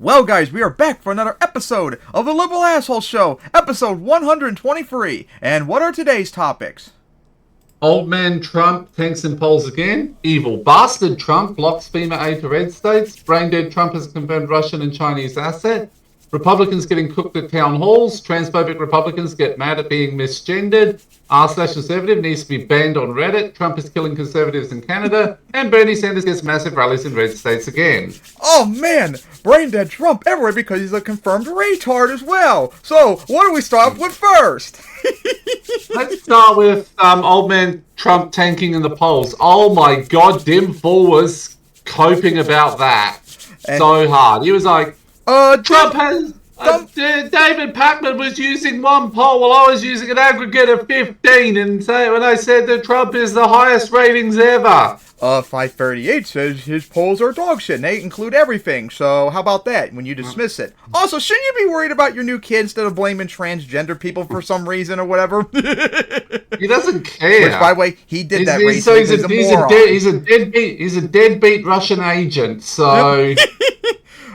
Well, guys, we are back for another episode of the Liberal Asshole Show, episode 123. And what are today's topics? Old man Trump tanks and polls again. Evil bastard Trump blocks FEMA aid to red states. Brain dead Trump has confirmed Russian and Chinese asset. Republicans getting cooked at town halls. Transphobic Republicans get mad at being misgendered. R/conservative needs to be banned on Reddit. Trump is killing conservatives in Canada. And Bernie Sanders gets massive rallies in red states again. Oh man, brain dead Trump everywhere because he's a confirmed retard as well. So, what do we start with first? Let's start with old man Trump tanking in the polls. Oh my god, Dim Fool was coping about that so hard. He was like, Trump has... David Pacman was using one poll while I was using an aggregate of 15, and when I said that Trump is the highest ratings ever. 538 says his polls are dog shit, and they include everything, so how about that, when you dismiss it? Also, shouldn't you be worried about your new kid instead of blaming transgender people for some reason or whatever? He doesn't care. Which, by the way, he did that recently. He's a deadbeat Russian agent, so...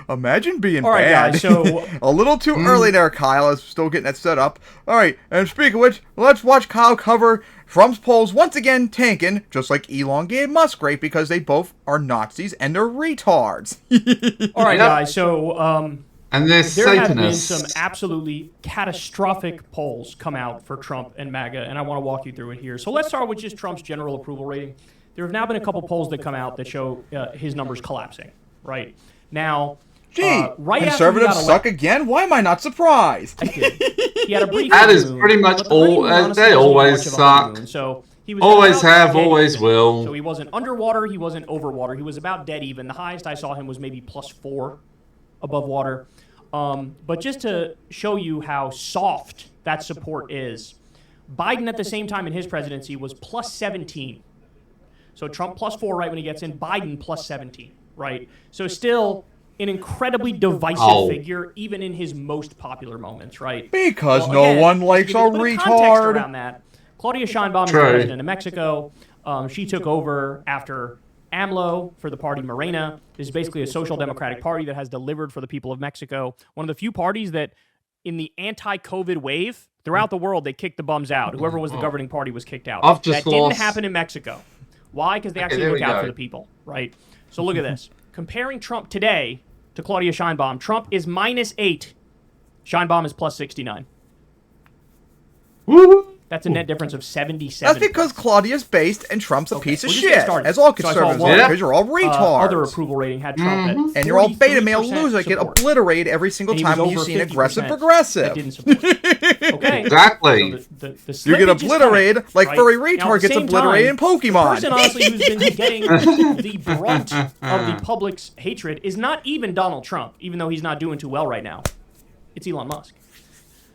Imagine being All right, bad. guys, so... A little too early there, Kyle. I was still getting that set up. All right, and speaking of which, let's watch Kyle cover Trump's polls once again tanking, just like elongated Musgrave, because they both are Nazis and they're retards. All right, guys, so... and they're there have been Satanists. some absolutely catastrophic polls come out for Trump and MAGA, and I want to walk you through it here. So let's start with just Trump's general approval rating. There have now been a couple polls that come out that show his numbers collapsing, right? Now... right conservatives suck again? Why am I not surprised? I did. He had a brief that is pretty much all. They always suck. So he was always have, always will. So he wasn't underwater. He wasn't overwater. He was about dead even. The highest I saw him was maybe +4 above water. But just to show you how soft that support is, Biden at the same time in his presidency was +17. So Trump +4 right when he gets in. Biden +17, right? So still... an incredibly divisive figure, even in his most popular moments, right? Because no one likes a retard. Around that, Claudia Sheinbaum is the president of Mexico. She took over after AMLO for the party Morena. This is basically a social democratic party that has delivered for the people of Mexico. One of the few parties that, in the anti-COVID wave, throughout the world, they kicked the bums out. Whoever was the governing party was kicked out. That didn't happen in Mexico. Why? Because they actually look out for the people, right? So look at this. Comparing Trump today to Claudia Sheinbaum, Trump is -8. Sheinbaum is +69. That's a net difference of 77. That's because Claudia's based and Trump's a piece of shit. As all conservatives are, because you're all retards. Other approval rating had Trump at 43%. And you're all beta male losers that get obliterated every single time you see an aggressive progressive. That didn't support. Okay. Exactly. So the you get obliterated like furry retard gets obliterated in Pokemon. The person, honestly, who's been getting the brunt of the public's hatred is not even Donald Trump, even though he's not doing too well right now. It's Elon Musk.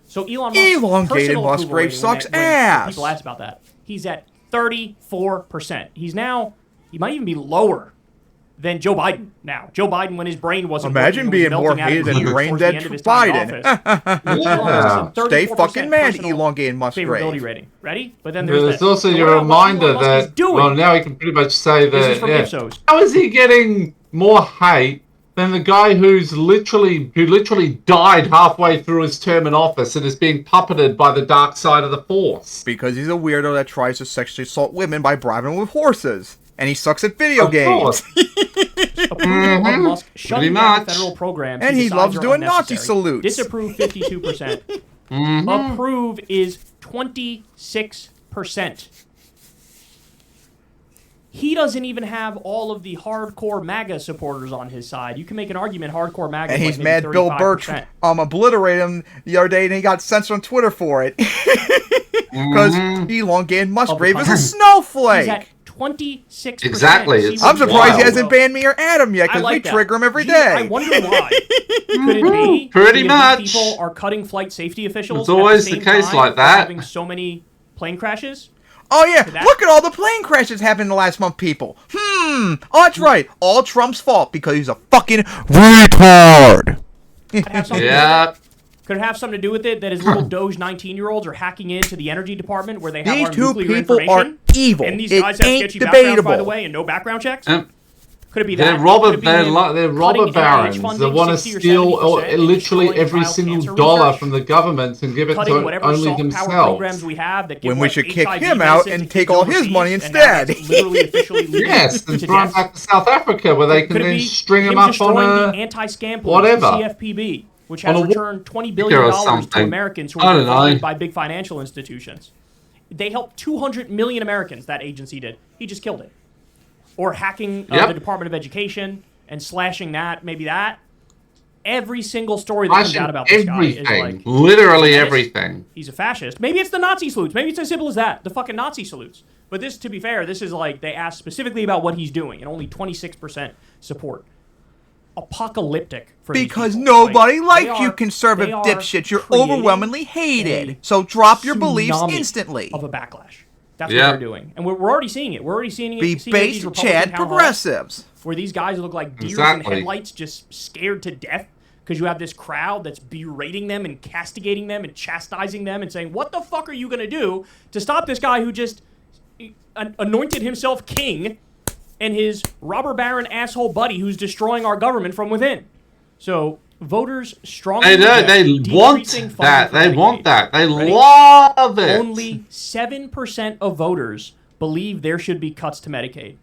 So Elon Musk, elongated Musgrave sucks ass. People ask about that. He's at 34%. He might even be lower than Joe Biden now. Joe Biden, when his brain wasn't imagine being more hated than brain dead Biden. Stay fucking mad, elongated Musgrave. Favorability rating. Ready? But then there's also your reminder that now we can pretty much say that. This is from Ipsos. How is he getting more hate than the guy who literally died halfway through his term in office and is being puppeted by the dark side of the force? Because he's a weirdo that tries to sexually assault women by bribing them with horses. And he sucks at video games. Musk shutting down federal programs. And he loves doing Nazi salutes. Disapprove 52%. Approve is 26%. He doesn't even have all of the hardcore MAGA supporters on his side. You can make an argument hardcore MAGA. And he's mad Bill Burr obliterated him the other day and he got censored on Twitter for it. Because elongated Musgrave is a snowflake. He's at 26%. Exactly. I'm surprised he hasn't banned me or Adam yet because we trigger him every day. I wonder why. Could it be pretty much people are cutting flight safety officials? It's always the case like that. Having so many plane crashes. Oh yeah, look at all the plane crashes happened in the last month, people. Oh, that's right. All Trump's fault because he's a fucking retard. Yeah. Could it have something to do with it that his little Doge 19-year-olds are hacking into the Energy Department where they have these our two nuclear people information? Are evil. And these guys have sketchy debatable. backgrounds, by the way, and no background checks? Could it be They're that? robber. Could it be They're him robber cutting NIH barons. They funding want to 60 or steal 70% and literally destroying every child single cancer dollar research? from the government and give it Cutting to whatever only soft power themselves. programs we have that give When we like should kick HIV him out medicine and to take kids all his overseas, money and now instead. that's literally officially legal Yes, and to throw him death. back to South Africa where they can Could it then be string him him up on destroying the a anti-scam police, whatever. the CFPB, which has On a returned $20 or billion to something. Americans who I are don't know. funded by big financial institutions? They helped 200 million Americans, that agency did. He just killed it. Or hacking the Department of Education and slashing that, maybe that. Every single story that comes out about this guy is like... Literally everything. He's a fascist. Maybe it's the Nazi salutes. Maybe it's as simple as that. The fucking Nazi salutes. But this, to be fair, this is like, they asked specifically about what he's doing, and only 26% support. Apocalyptic for these Because people. nobody Like, likes you, conservative they are dipshits. You're creating overwhelmingly hated. So drop your beliefs tsunami instantly. of a backlash. That's what they're doing. And we're already seeing it. We're already seeing it. Be seeing it at these based Republican Chad town halls, progressives. where these guys look like deers in Exactly. headlights, just scared to death because you have this crowd that's berating them and castigating them and chastising them and saying, what the fuck are you going to do to stop this guy who just anointed himself king and his robber baron asshole buddy who's destroying our government from within? So voters strongly They want that. They want that. They love it. Only 7% of voters believe there should be cuts to Medicaid.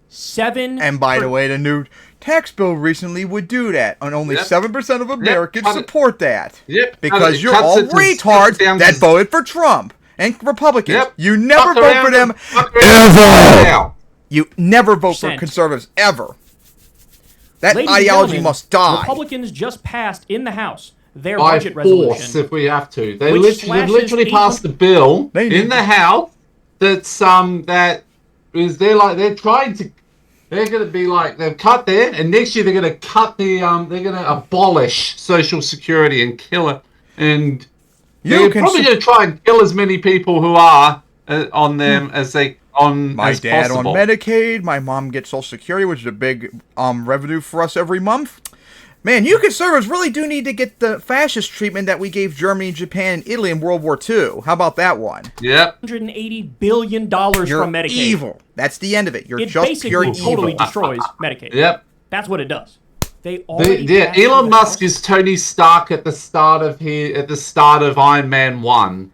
7%. And by the way, the new tax bill recently would do that, and only 7% of Americans support that. Because you're all retards that voted for Trump and Republicans. You never vote for them ever. You never vote for conservatives ever. That ideology must die. Republicans just passed in the House their by budget resolution, force if we have to. They've which literally slashes passed a bill in the House that's they're gonna be like they've cut there, and next year they're gonna cut the they're gonna abolish Social Security and kill it, and they're probably gonna try and kill as many people who are on them as they on my as dad possible. on Medicaid, my mom gets Social Security, which is a big revenue for us every month. Man, you conservatives really do need to get the fascist treatment that we gave Germany, Japan, and Italy in World War II. How about that one? Yep. $180 billion You're from Medicaid. evil. That's the end of it. You're It just basically pure evil. totally destroys Medicaid. Yep. That's what it does. They already passed Elon the Musk House. is Tony Stark at the start of Iron Man 1.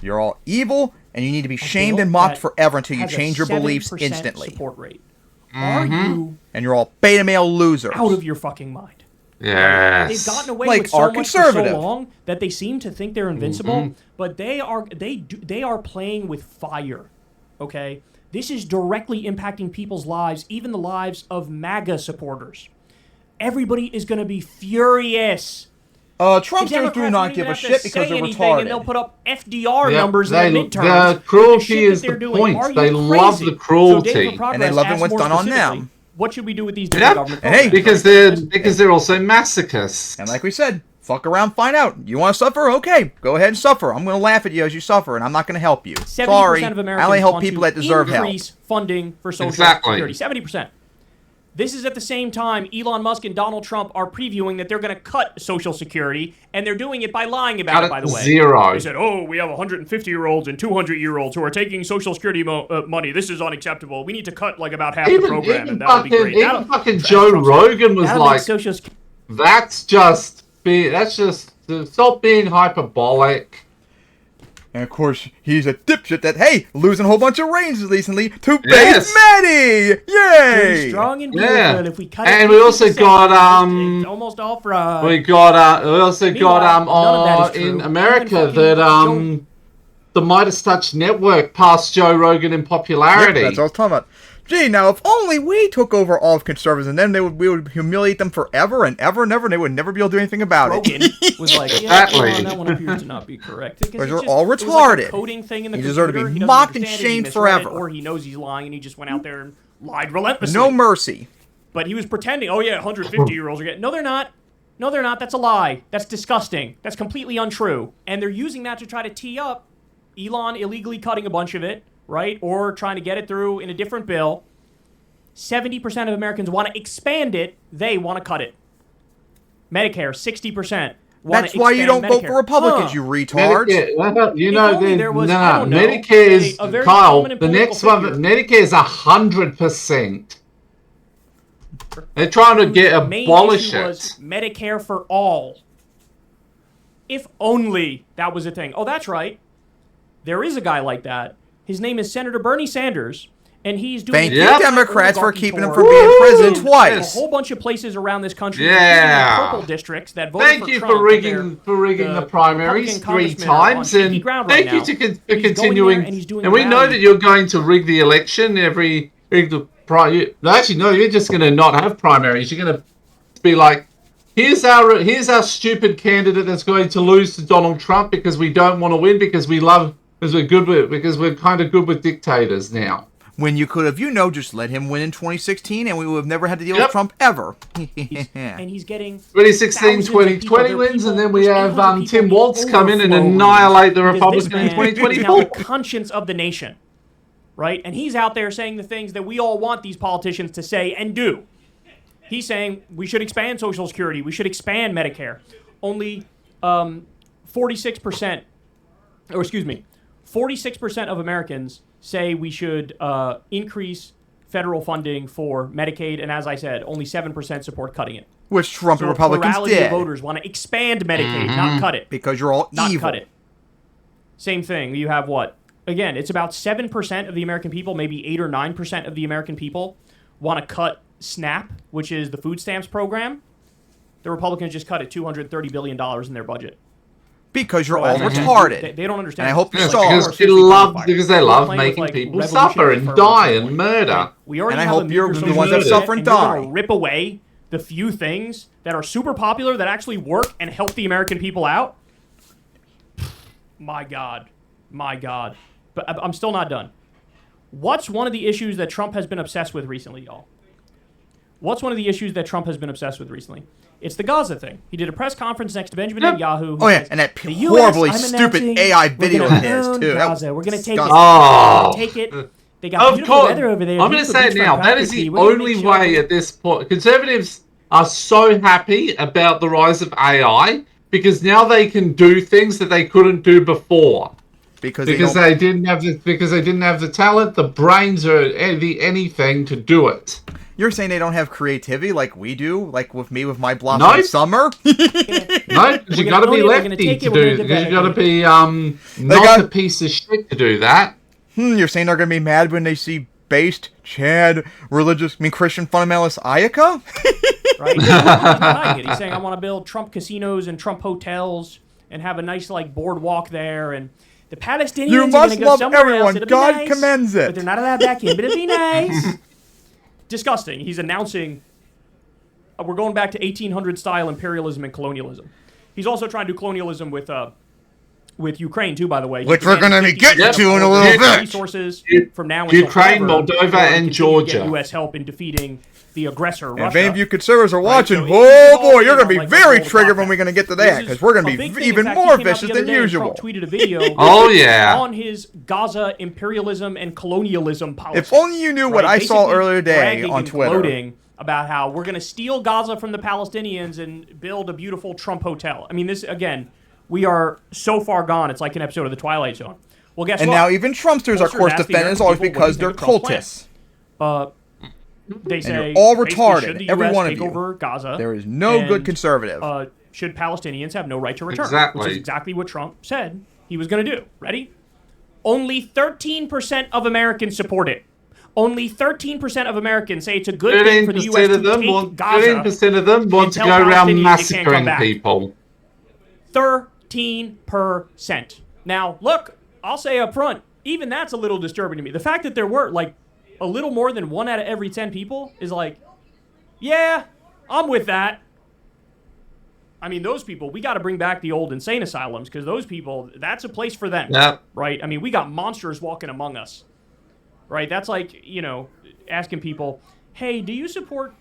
You're all evil, and you need to be shamed and mocked forever until you has a change your beliefs 7% instantly. Support rate. Are you And you're all beta male losers. out of your fucking mind? Yes. They've gotten away Like with so our much for so conservative. long that they seem to think they're invincible, but they are playing with fire. Okay, this is directly impacting people's lives, even the lives of MAGA supporters. Everybody is going to be furious. Trumpsters do not give a shit because they're retarded. And they'll put up FDR numbers in the midterms. The cruelty shit that is they're the doing. point. Are you They love crazy? the cruelty. So Dave for Progress And they love it asked when it's more done on specifically, them. What should we do with these different government And hey, programs? because they're also masochists. And like we said, fuck around, find out. You want to suffer? Okay, go ahead and suffer. I'm going to laugh at you as you suffer, and I'm not going to help you. 70% Sorry, of I Americans only help want people to that deserve help. increase funding for Social Exactly. Security. 70%. This is at the same time Elon Musk and Donald Trump are previewing that they're going to cut Social Security, and they're doing it by lying about Cut it, it by the to way. zero. They said, oh, we have 150-year-olds and 200-year-olds who are taking Social Security money. This is unacceptable. We need to cut like about half the program, and that'll be great. Even fucking Joe Rogan was That'll like, make Social Security... that's just stop being hyperbolic. And of course, he's a dipshit that, hey, losing a whole bunch of ranges recently to base Yes. Maddie! Yay! Strong and beautiful. Yeah. And if we cut And it we also 50%, got, it's almost all fraud. We also Meanwhile, got none of that is true. in America Even that fucking the Midas Touch Network passed Joe Rogan in Yep, popularity. that's what I was talking about. Gee, now if only we took over all of conservatives, and then we would humiliate them forever and ever and ever, and they would never be able to do anything about Rogan it. was like, yeah, Exactly. that one appears to not be correct. Because Because it's you're just- all it was like a retarded. coding thing in the You deserve to be computer. He doesn't mocked and understand it, he shamed misread it, forever. Or he knows he's lying and he just went out there and lied relentlessly. No mercy. But he was pretending, oh yeah, 150-year-olds are getting... No, they're not. No, they're not. That's a lie. That's disgusting. That's completely untrue. And they're using that to try to tee up Elon illegally cutting a bunch of it, right? Or trying to get it through in a different bill. 70% of Americans want to expand it. They want to cut it. Medicare, 60%. That's why you don't vote for Republicans, you retards. Medicare, If only there was, I don't know, Medicare is a very Kyle. prominent The political next one, figure. Medicare is 100%. They're trying to main abolish issue it. was Medicare for all. If only that was a thing. Oh, that's right. There is a guy like that. His name is Senator Bernie Sanders, and he's doing. Thank you, Yep. Democrats, for oligarchy keeping him tour from being in prison in twice. A whole bunch of places around this country, Yeah. including purple districts that voted Thank for you Trump, for rigging the primaries Republican 3 congressmen are on times, shaky and ground thank right you now. for And he's going continuing. there and he's doing And we know rallies. that you're going to rig the election every the actually no, you're just going to not have primaries. You're going to be like, here's our stupid candidate that's going to lose to Donald Trump because we don't want to win because we're kind of good with dictators now. When you could have, just let him win in 2016, and we would have never had to deal with Yep. Trump ever. And he's getting 2016, 2020 wins, and then we have Tim Walz come in and annihilate the Republican in Is now the 2024. conscience of the nation, right? And he's out there saying the things that we all want these politicians to say and do. He's saying we should expand Social Security, we should expand Medicare. Only 46%, or excuse me, 46% of Americans say we should increase federal funding for Medicaid, and as I said, only 7% support cutting it. Which Trump So and a Republicans plurality of did. voters want to expand Medicaid, not cut it. Because you're all Not evil. cut it. Same thing. You have what? Again, it's about 7% of the American people, maybe 8 or 9% of the American people want to cut SNAP, which is the food stamps program. The Republicans just cut it $230 billion in their budget. Because you're So all as I said, retarded. They don't understand. And I hope It's you like saw. war Because since they We're love playing making with, people revolutionary suffer and fervor die at this and point. murder. Like, we already And I have hope a meager you're the social ones that security suffer and net, you're gonna die. rip away the few things that are super popular that actually work and help the American people out. My God. But I'm still not done. What's one of the issues that Trump has been obsessed with recently, y'all? What's one of the issues that Trump has been obsessed with recently? It's the Gaza thing. He did a press conference next to Benjamin Netanyahu. Oh, yeah, and that horribly stupid AI video of his, too. That was Gaza. We're going to take it. disgusting. Oh. We're gonna take it. They got Of beautiful course, weather over there. I'm going to say it now. That is the only way at this point. Conservatives are so happy about the rise of AI because now they can do things that they couldn't do before. Because they didn't have the talent, the brains, or anything to do it. You're saying they don't have creativity like we do, like with me with my Blossom Nope. Summer? No, because you got to be lefty to do. Because you got to be not a piece of shit to do that. You're saying they're gonna be mad when they see based Chad Christian fundamentalist Ayaka? Right? He's denying it. He's saying, I want to build Trump casinos and Trump hotels and have a nice boardwalk there, and the Palestinians You are going must to go love somewhere everyone. else. It'll be God nice, commends it. But they're not allowed back in, but it'll be nice. Disgusting. He's announcing we're going back to 1800 style imperialism and colonialism. He's also trying to do colonialism with Ukraine too, by the way. Which we're gonna be getting to in a little bit. Resources from now until Ukraine, forever, Moldova, in order to and continue to Georgia. get U.S. help in defeating the aggressor, And Russia. if any of you conservatives are watching, so oh he's all boy, you're in gonna on, be like, very the whole triggered when podcast. we're gonna get to This that, is because we're gonna a be big thing. even In fact, more he came out vicious the other than day and usual. Trump tweeted a video Oh, yeah. on his Gaza imperialism and colonialism policy. If only you knew what I saw Basically earlier today bragging on and Twitter. gloating about how we're going to steal Gaza from the Palestinians and build a beautiful Trump hotel. I mean, this, again, we are so far gone, it's like an episode of The Twilight Zone. Well, guess And what? now even Trumpsters are, of Pollsters course, ask the defendants American always people, because what do they're you think of Trump's cultists. They say, you're all basically, retarded, should the every US one of take you. over Gaza? There is no good and, conservative. Should Palestinians have no right to return? Exactly. Which is exactly what Trump said he was going to do. Ready? Only 13% of Americans support it. Only 13% of Americans say it's a good thing for the U.S. 13% to of them take want. Gaza. 13% of them want to and go tell around Palestinians they can't come massacring back. people. 13%. Now, look, I'll say up front, even that's a little disturbing to me. The fact that there were, a little more than 1 out of every 10 people is yeah, I'm with that. I mean, those people, we got to bring back the old insane asylums because those people, that's a place for them. Yep. Right? I mean, we got monsters walking among us. Right? That's like, asking people, hey, do you support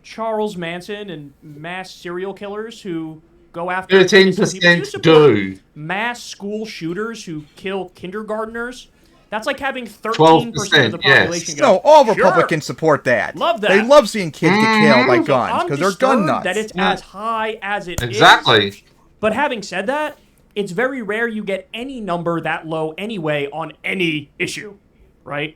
Charles Manson and mass serial killers who go after innocent people? 13% do. Mass school shooters who kill kindergartners? That's like having 13% of the 12%, yes. population go, No, all "Sure, Republicans support that. Love that." They love seeing kids get killed by So guns I'm because they're gun disturbed nuts. that it's as high as it is. Exactly. But having said that, it's very rare you get any number that low anyway on any issue, right?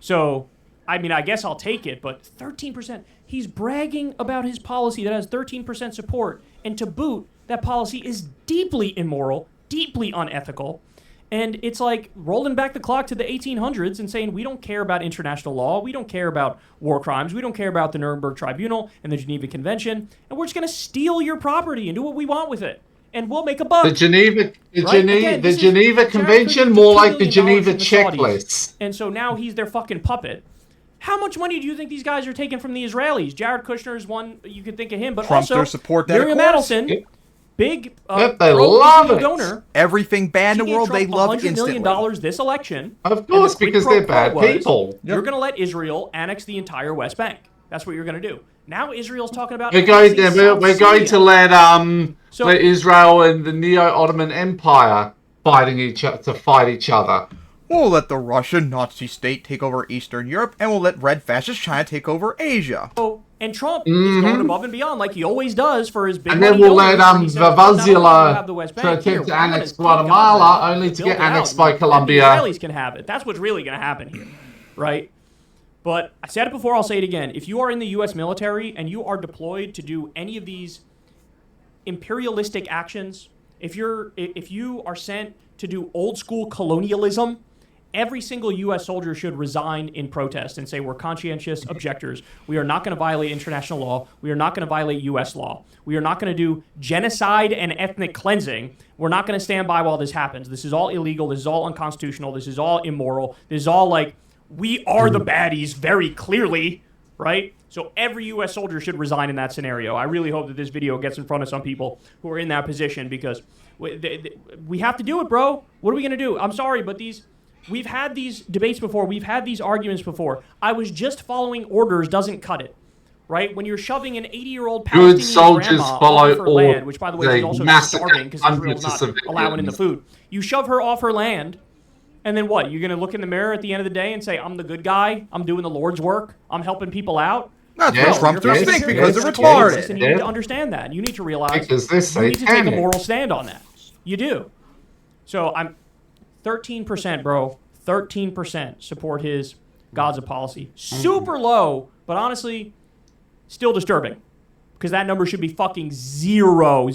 So I mean, I guess I'll take it, but 13%. He's bragging about his policy that has 13% support. And to boot, that policy is deeply immoral, deeply unethical. And it's like rolling back the clock to the 1800s and saying, we don't care about international law. We don't care about war crimes. We don't care about the Nuremberg Tribunal and the Geneva Convention. And we're just going to steal your property and do what we want with it. And we'll make a buck. The Geneva Convention, more like the Geneva checklist. And so now he's their fucking puppet. How much money do you think these guys are taking from the Israelis? Jared Kushner is one you could think of him, but Trump's also their support that, Miriam Adelson, big they love it. donor. Everything bad in the world, they love $100 instantly. million this election. Of course, because they're bad people. You're going to let Israel annex the entire West Bank. That's what you're going to do. Now Israel's talking about. We're going to let Israel and the Neo-Ottoman Empire fight each other. We'll let the Russian Nazi state take over Eastern Europe, and we'll let red fascist China take over Asia. Oh, and Trump is going above and beyond like he always does for his big. And then we'll let Vavazela attempt to annex Guatemala, only to get annexed by Colombia. The Israelis can have it. That's what's really going to happen here, right? But I said it before, I'll say it again. If you are in the U.S. military and you are deployed to do any of these imperialistic actions, if you are sent to do old school colonialism, every single U.S. soldier should resign in protest and say we're conscientious objectors. We are not going to violate international law. We are not going to violate U.S. law. We are not going to do genocide and ethnic cleansing. We're not going to stand by while this happens. This is all illegal. This is all unconstitutional. This is all immoral. This is all like, we are the baddies very clearly, right? So every U.S. soldier should resign in that scenario. I really hope that this video gets in front of some people who are in that position because we have to do it, bro. What are we going to do? I'm sorry, but we've had these debates before. We've had these arguments before. I was just following orders doesn't cut it, right? When you're shoving an 80-year-old Palestinian grandma off her land, which, by the way, she's also starving because Israel's not allowing in the food. You shove her off her land, and then what? You're going to look in the mirror at the end of the day and say, I'm the good guy. I'm doing the Lord's work. I'm helping people out. That's what Trump does think because they're retarded. And you need to understand that. You need to realize you need to take a moral stand on that. You do. So I'm 13%, bro. 13% support his Gaza policy. Super low, but honestly, still disturbing. Because that number should be fucking zero.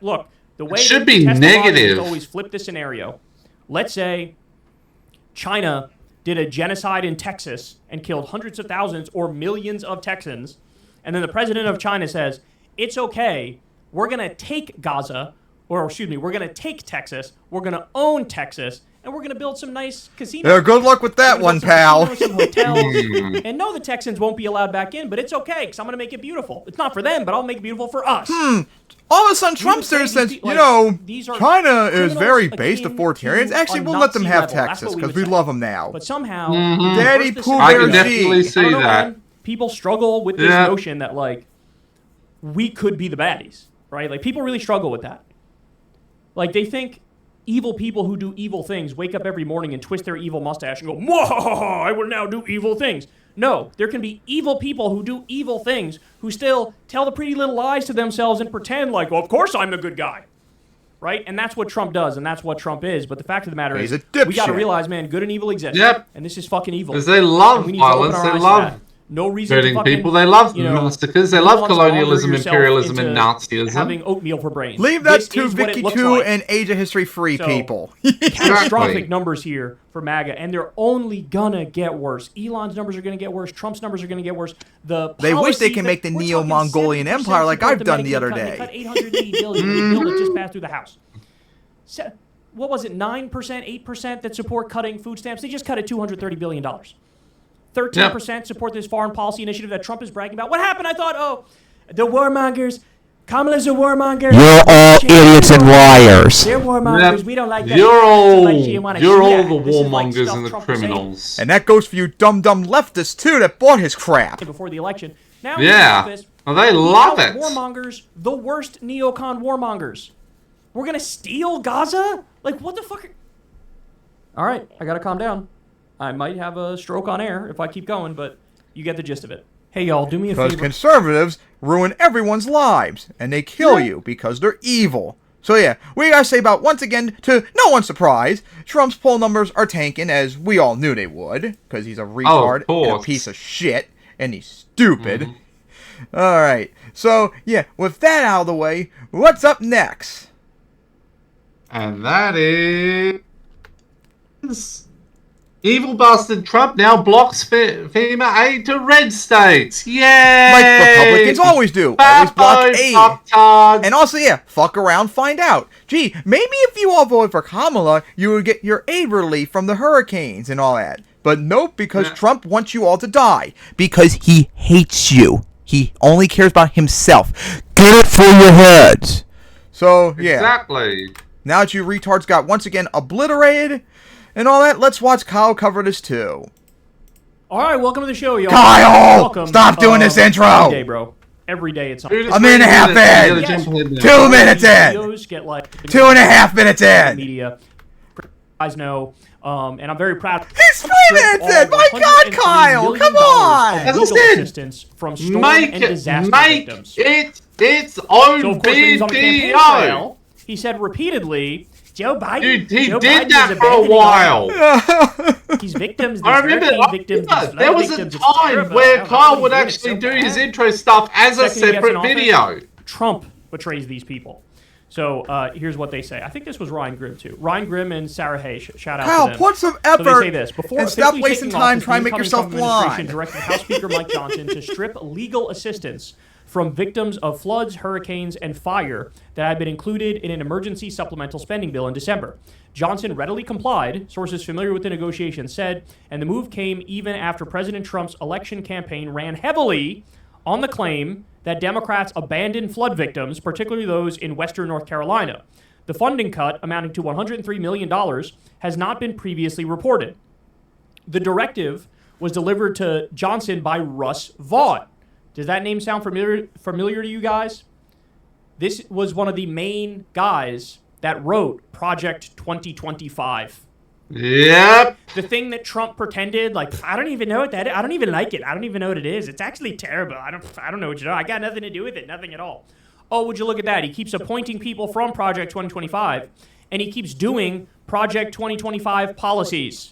Look, the way it should be negative. Always flip the scenario. Let's say China did a genocide in Texas and killed hundreds of thousands or millions of Texans, and then the president of China says, it's okay, we're going to take Gaza, we're going to take Texas, we're going to own Texas, and we're going to build some nice casinos. Yeah, good luck with that one, pal. Some hotels. And no, the Texans won't be allowed back in, but it's okay, because I'm going to make it beautiful. It's not for them, but I'll make it beautiful for us. All of a sudden, Trump says, China is very based authoritarians. Actually, we'll let them have Texas because we love them now. But somehow, Daddy Pooh I Bear can definitely G. see that. People struggle with this notion that, like, we could be the baddies, right? Like, people really struggle with that. Like, they think evil people who do evil things wake up every morning and twist their evil mustache and go, "Mwahaha, I will now do evil things." No, there can be evil people who do evil things who still tell the pretty little lies to themselves and pretend like, well, of course I'm the good guy. Right? And that's what Trump does, and that's what Trump is. But the fact of the matter is, we got to realize, man, good and evil exist. Yep. And this is fucking evil. Because they love violence, they love no reason hurting to people, they love massacres, they love colonialism, imperialism, and Nazism. Having oatmeal for brains. Leave that to Vicky 2 and Age of History free people. Catastrophic numbers here for MAGA, and they're only gonna get worse. Elon's numbers are gonna get worse. Trump's numbers are gonna get worse. They wish they can make the Neo-Mongolian Empire like I've done the other day. They cut $880 billion in the bill that just passed through the House. What was it, 9%, 8% that support cutting food stamps? They just cut it $230 billion. 13% support this foreign policy initiative that Trump is bragging about. What happened? I thought, the warmongers. Kamala's a warmonger. You're all idiots and liars. They're warmongers. We don't like that. You're all the warmongers and the criminals. And that goes for you dumb leftists, too, that bought his crap. Before the election. Now, well, they love it. Warmongers, the worst neocon warmongers. We're going to steal Gaza? Like, what the fuck? All right, I got to calm down. I might have a stroke on air if I keep going, but you get the gist of it. Hey, y'all, do me a favor. Because conservatives ruin everyone's lives, and they kill you because they're evil. So yeah, we gotta say about, once again, to no one's surprise, Trump's poll numbers are tanking, as we all knew they would, because he's a retard and a piece of shit, and he's stupid. Alright, so yeah, with that out of the way, what's up next? And that is... Evil bastard Trump now blocks FEMA aid to red states. Yay! Like Republicans always do. Always block aid. And also, yeah, fuck around, find out. Gee, maybe if you all voted for Kamala, you would get your aid relief from the hurricanes and all that. But nope, because Trump wants you all to die. Because he hates you. He only cares about himself. Get it for your heads. So, yeah. Exactly. Now that you retards got once again obliterated and all that, let's watch Kyle cover this too. All right, welcome to the show, y'all. Kyle! Welcome. Stop doing this intro! Every day, bro. Every day it's on. A minute and a half in! Yes. 2 minutes in! Videos get like 2.5 minutes in! Media. You guys know, and I'm very proud. He's 3 minutes in! My God, Kyle! Come on! Legal assistance from storm and disaster victims. It's So of course, when he's on the campaign OBDO! trail, he said repeatedly, Joe Biden. Dude, he Joe did Biden that is for a abandoning while. these victims. These I remember, hurricane victims. These there flood was a victims, it's time terrible. where How Kyle are would they doing it actually so do his bad? intro stuff as a Second he gets in separate office, video. Trump betrays these people. So here's what they say. I think this was Ryan Grimm too. Ryan Grimm and Sarah Hay. Shout out Kyle, to them. put some So they effort say this. Before and stop officially wasting taking time office, trying to make the yourself incoming Trump administration blind. directed House Speaker Mike Johnson to strip legal assistance from victims of floods, hurricanes, and fire that had been included in an emergency supplemental spending bill in December. Johnson readily complied, sources familiar with the negotiations said, and the move came even after President Trump's election campaign ran heavily on the claim that Democrats abandoned flood victims, particularly those in western North Carolina. The funding cut, amounting to $103 million, has not been previously reported. The directive was delivered to Johnson by Russ Vaught. Does that name sound familiar to you guys? This was one of the main guys that wrote Project 2025. Yep. The thing that Trump pretended, like, I don't even know what that is. I don't even like it. I don't even know what it is. It's actually terrible. I don't know what you know. I got nothing to do with it. Nothing at all. Oh, would you look at that? He keeps appointing people from Project 2025, and he keeps doing Project 2025 policies.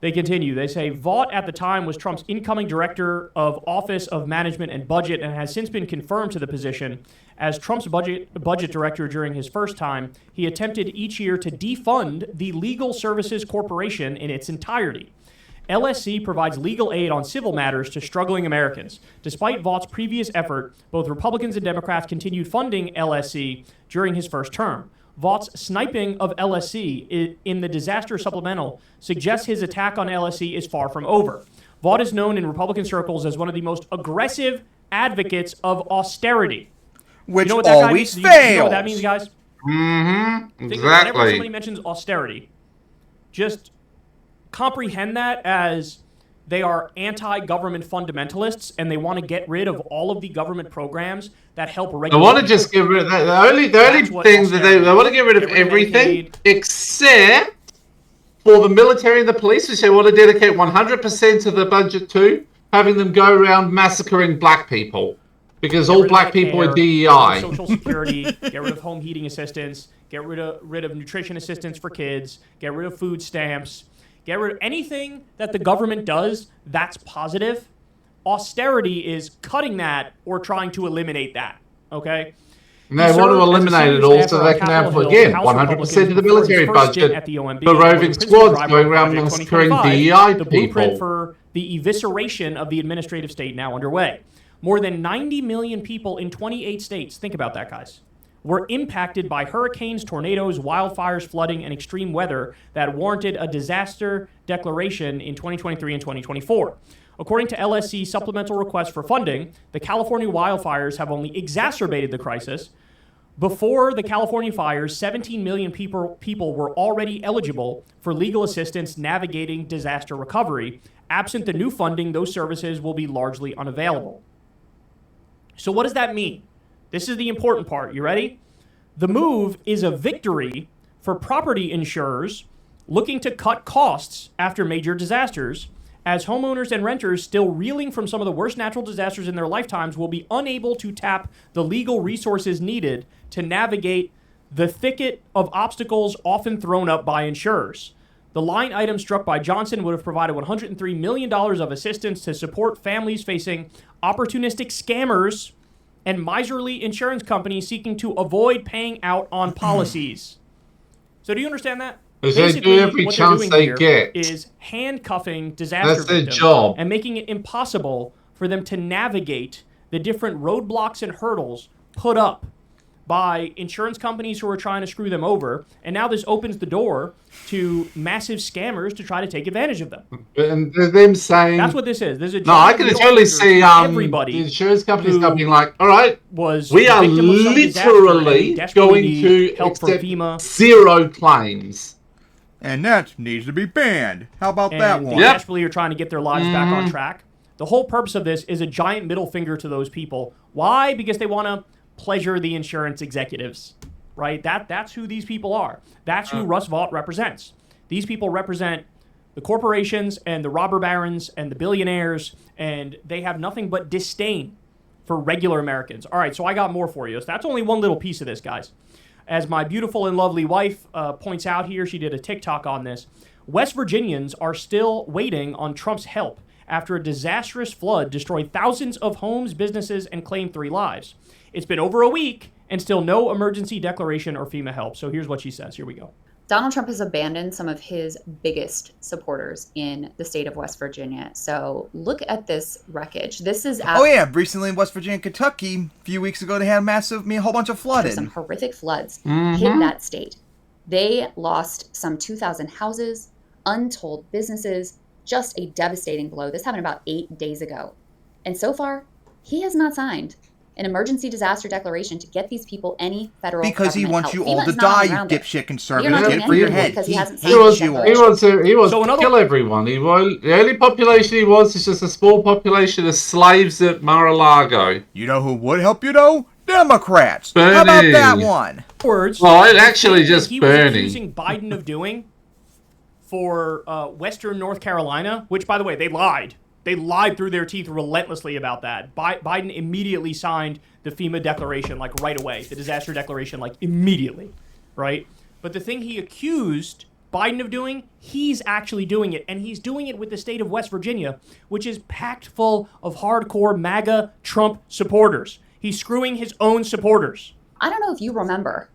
They continue. They say Vaught at the time was Trump's incoming director of Office of Management and Budget and has since been confirmed to the position. As Trump's budget director during his first time, he attempted each year to defund the Legal Services Corporation in its entirety. LSC provides legal aid on civil matters to struggling Americans. Despite Vaught's previous effort, both Republicans and Democrats continued funding LSC during his first term. Vaught's sniping of LSC in the disaster supplemental suggests his attack on LSC is far from over. Vaught is known in Republican circles as one of the most aggressive advocates of austerity. Which you know what that always guy means? fails. You know what that means, guys? Mm-hmm. Whenever somebody Exactly. mentions austerity, just comprehend that as they are anti-government fundamentalists and they want to get rid of all of the government programs that help They regulate. want to just get rid of that. The only That's what thing that they want to get rid of everything Medicaid. except for the military and the police, which they want to dedicate 100% of the budget to, having them go around massacring black people. Because all black people are DEI. Social Security, get rid of home heating assistance, get rid of nutrition assistance for kids, get rid of food stamps, get rid of anything that the government does that's positive. Austerity is cutting that or trying to eliminate that, okay? And they want to eliminate it all so they can have, again, 100% of the military budget for roving squads going around massacring DEI The blueprint people. for the evisceration of the administrative state now underway. More than 90 million people in 28 states, think about that, guys, were impacted by hurricanes, tornadoes, wildfires, flooding, and extreme weather that warranted a disaster declaration in 2023 and 2024. According to LSC's supplemental request for funding, the California wildfires have only exacerbated the crisis. Before the California fires, 17 million people were already eligible for legal assistance navigating disaster recovery. Absent the new funding, those services will be largely unavailable. So what does that mean? This is the important part. You ready? The move is a victory for property insurers looking to cut costs after major disasters, as homeowners and renters still reeling from some of the worst natural disasters in their lifetimes will be unable to tap the legal resources needed to navigate the thicket of obstacles often thrown up by insurers. The line item struck by Johnson would have provided $103 million of assistance to support families facing opportunistic scammers and miserly insurance companies seeking to avoid paying out on policies. So do you understand that? Because they do every chance they get. Is handcuffing disaster That's their victims job. and making it impossible for them to navigate the different roadblocks and hurdles put up by insurance companies who are trying to screw them over. And now this opens the door to massive scammers to try to take advantage of them. And them saying... That's what this is. There's a no, I can totally see everybody the insurance companies being like, all right, we are victim of some literally going to help from accept FEMA. 0 claims. And that needs to be banned. How about that one? They desperately are trying to get their lives back on track. The whole purpose of this is a giant middle finger to those people. Why? Because they want to pleasure the insurance executives, right? That's who these people are. That's who Russ Vought represents. These people represent the corporations and the robber barons and the billionaires, and they have nothing but disdain for regular Americans. All right, so I got more for you. So that's only one little piece of this, guys. As my beautiful and lovely wife points out here, she did a TikTok on this. West Virginians are still waiting on Trump's help after a disastrous flood destroyed thousands of homes, businesses, and claimed 3 lives. It's been over a week and still no emergency declaration or FEMA help. So here's what she says. Here we go. Donald Trump has abandoned some of his biggest supporters in the state of West Virginia. So look at this wreckage. This is recently in West Virginia and Kentucky, a few weeks ago, they had a whole bunch of flooding. Some horrific floods hit that state. They lost some 2,000 houses, untold businesses, just a devastating blow. This happened about 8 days ago. And so far, he has not signed an emergency disaster declaration to get these people any federal because he wants help. you all to die, you dipshit conservative. Get it for your head. He hates you all. He wants to kill everyone. The only population he wants is just a small population of slaves at Mar-a-Lago. You know who would help you though? Democrats. Bernie. How about that one? Words. Well, it actually just he Bernie. was accusing Biden of doing for Western North Carolina, which, by the way, they lied. They lied through their teeth relentlessly about that. Biden immediately signed the FEMA declaration, like right away. The disaster declaration, like immediately, right? But the thing he accused Biden of doing, he's actually doing it. And he's doing it with the state of West Virginia, which is packed full of hardcore MAGA Trump supporters. He's screwing his own supporters. I don't know if you remember,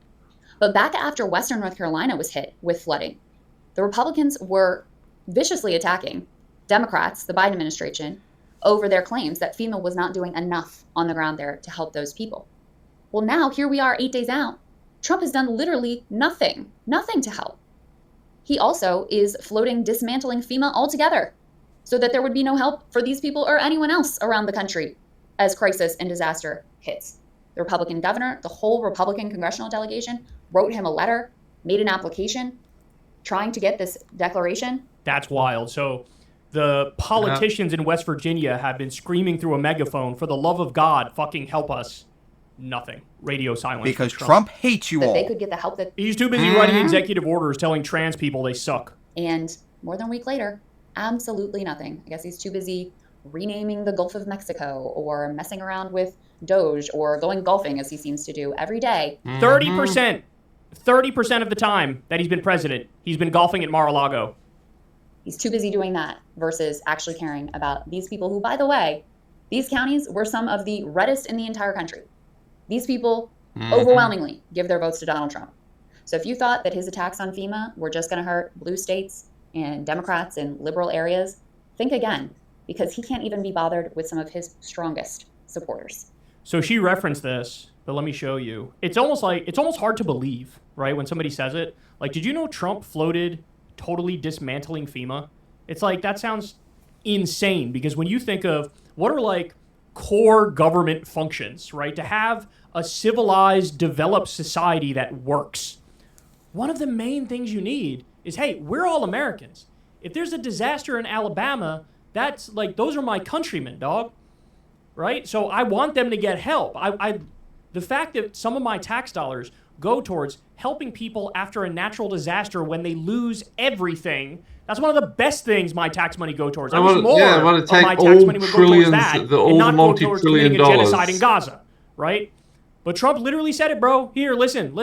but back after Western North Carolina was hit with flooding, the Republicans were viciously attacking Democrats, the Biden administration, over their claims that FEMA was not doing enough on the ground there to help those people. Well, now here we are 8 days out. Trump has done literally nothing to help. He also is floating dismantling FEMA altogether so that there would be no help for these people or anyone else around the country as crisis and disaster hits. The Republican governor, the whole Republican congressional delegation wrote him a letter, made an application, trying to get this declaration. That's wild. So the politicians in West Virginia have been screaming through a megaphone, for the love of God, fucking help us. Nothing. Radio silence. Because Trump hates you that all. They could get the help that... He's too busy writing executive orders telling trans people they suck. And more than a week later, absolutely nothing. I guess he's too busy renaming the Gulf of Mexico or messing around with Doge or going golfing, as he seems to do every day. 30% of the time that he's been president, he's been golfing at Mar-a-Lago. He's too busy doing that versus actually caring about these people who, by the way, these counties were some of the reddest in the entire country. These people overwhelmingly give their votes to Donald Trump. So if you thought that his attacks on FEMA were just going to hurt blue states and Democrats in liberal areas, think again, because he can't even be bothered with some of his strongest supporters. So she referenced this, but let me show you. It's almost hard to believe, right, when somebody says it. Like, did you know Trump floated totally dismantling FEMA? It's like, that sounds insane, because when you think of what are like core government functions, right, to have a civilized, developed society that works, one of the main things you need is, hey, we're all Americans. If there's a disaster in Alabama, that's like, those are my countrymen, dog, right? So I want them to get help. The fact that some of my tax dollars go towards helping people after a natural disaster when they lose everything, that's one of the best things my tax money go towards. I wish more of my tax money would go towards that and not go towards committing a genocide in Gaza, right? But Trump literally said it, bro. Here, listen.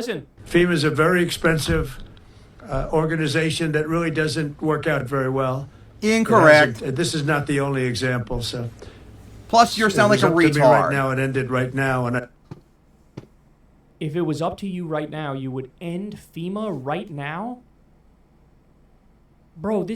FEMA is a very expensive organization that really doesn't work out very well. Incorrect. This is not the only example. So, Plus, you sound like a if it was up to me retard. right now, it ended right now, and If it was up to you right now, you would end FEMA right now? Bro,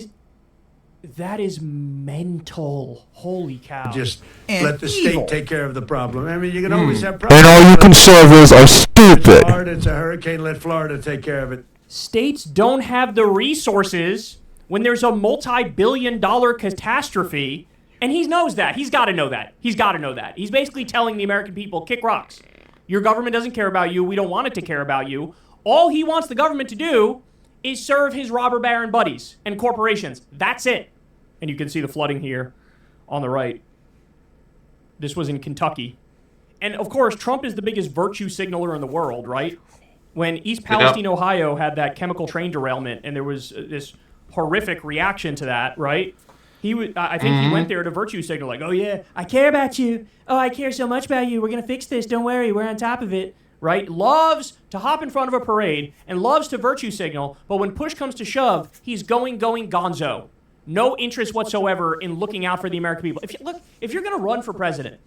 that is mental. Holy cow. just And let the evil. state take care of the problem. I mean, you can always have problems. And all you conservatives are stupid. Florida, it's a hurricane. Let Florida take care of it. States don't have the resources when there's a multi-billion-dollar catastrophe, and he knows that. He's got to know that. He's got to know that. He's basically telling the American people, kick rocks. Your government doesn't care about you. We don't want it to care about you. All he wants the government to do is serve his robber baron buddies and corporations. That's it. And you can see the flooding here on the right. This was in Kentucky. And, of course, Trump is the biggest virtue signaler in the world, right? When East Palestine, Ohio had that chemical train derailment and there was this horrific reaction to that, right? I think he went there to virtue signal, like, oh, yeah, I care about you. Oh, I care so much about you. We're going to fix this. Don't worry. We're on top of it, right? Loves to hop in front of a parade and loves to virtue signal. But when push comes to shove, he's going gonzo. No interest whatsoever in looking out for the American people. If you're going to run for president,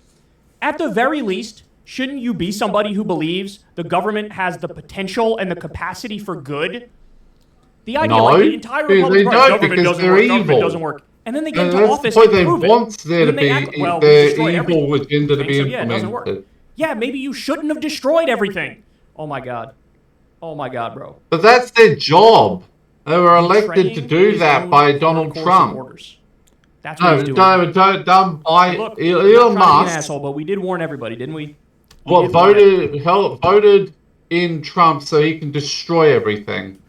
at the very least, shouldn't you be somebody who believes the government has the potential and the capacity for good? The idea, like the entire Republican Party, government doesn't work, government doesn't work. And then they get into office and prove it. Want there to be their evil agenda to be yeah, it doesn't work. implemented. Yeah, maybe you shouldn't have destroyed everything. Oh my God. Oh my God, bro. But that's their job. They were elected to Betraying do his that own by Donald hardcore Trump. supporters. That's what he's doing. Done by Look, Elon I'm not trying to be an Musk. asshole, but we did warn everybody, didn't we? What voted in Trump so he can destroy everything.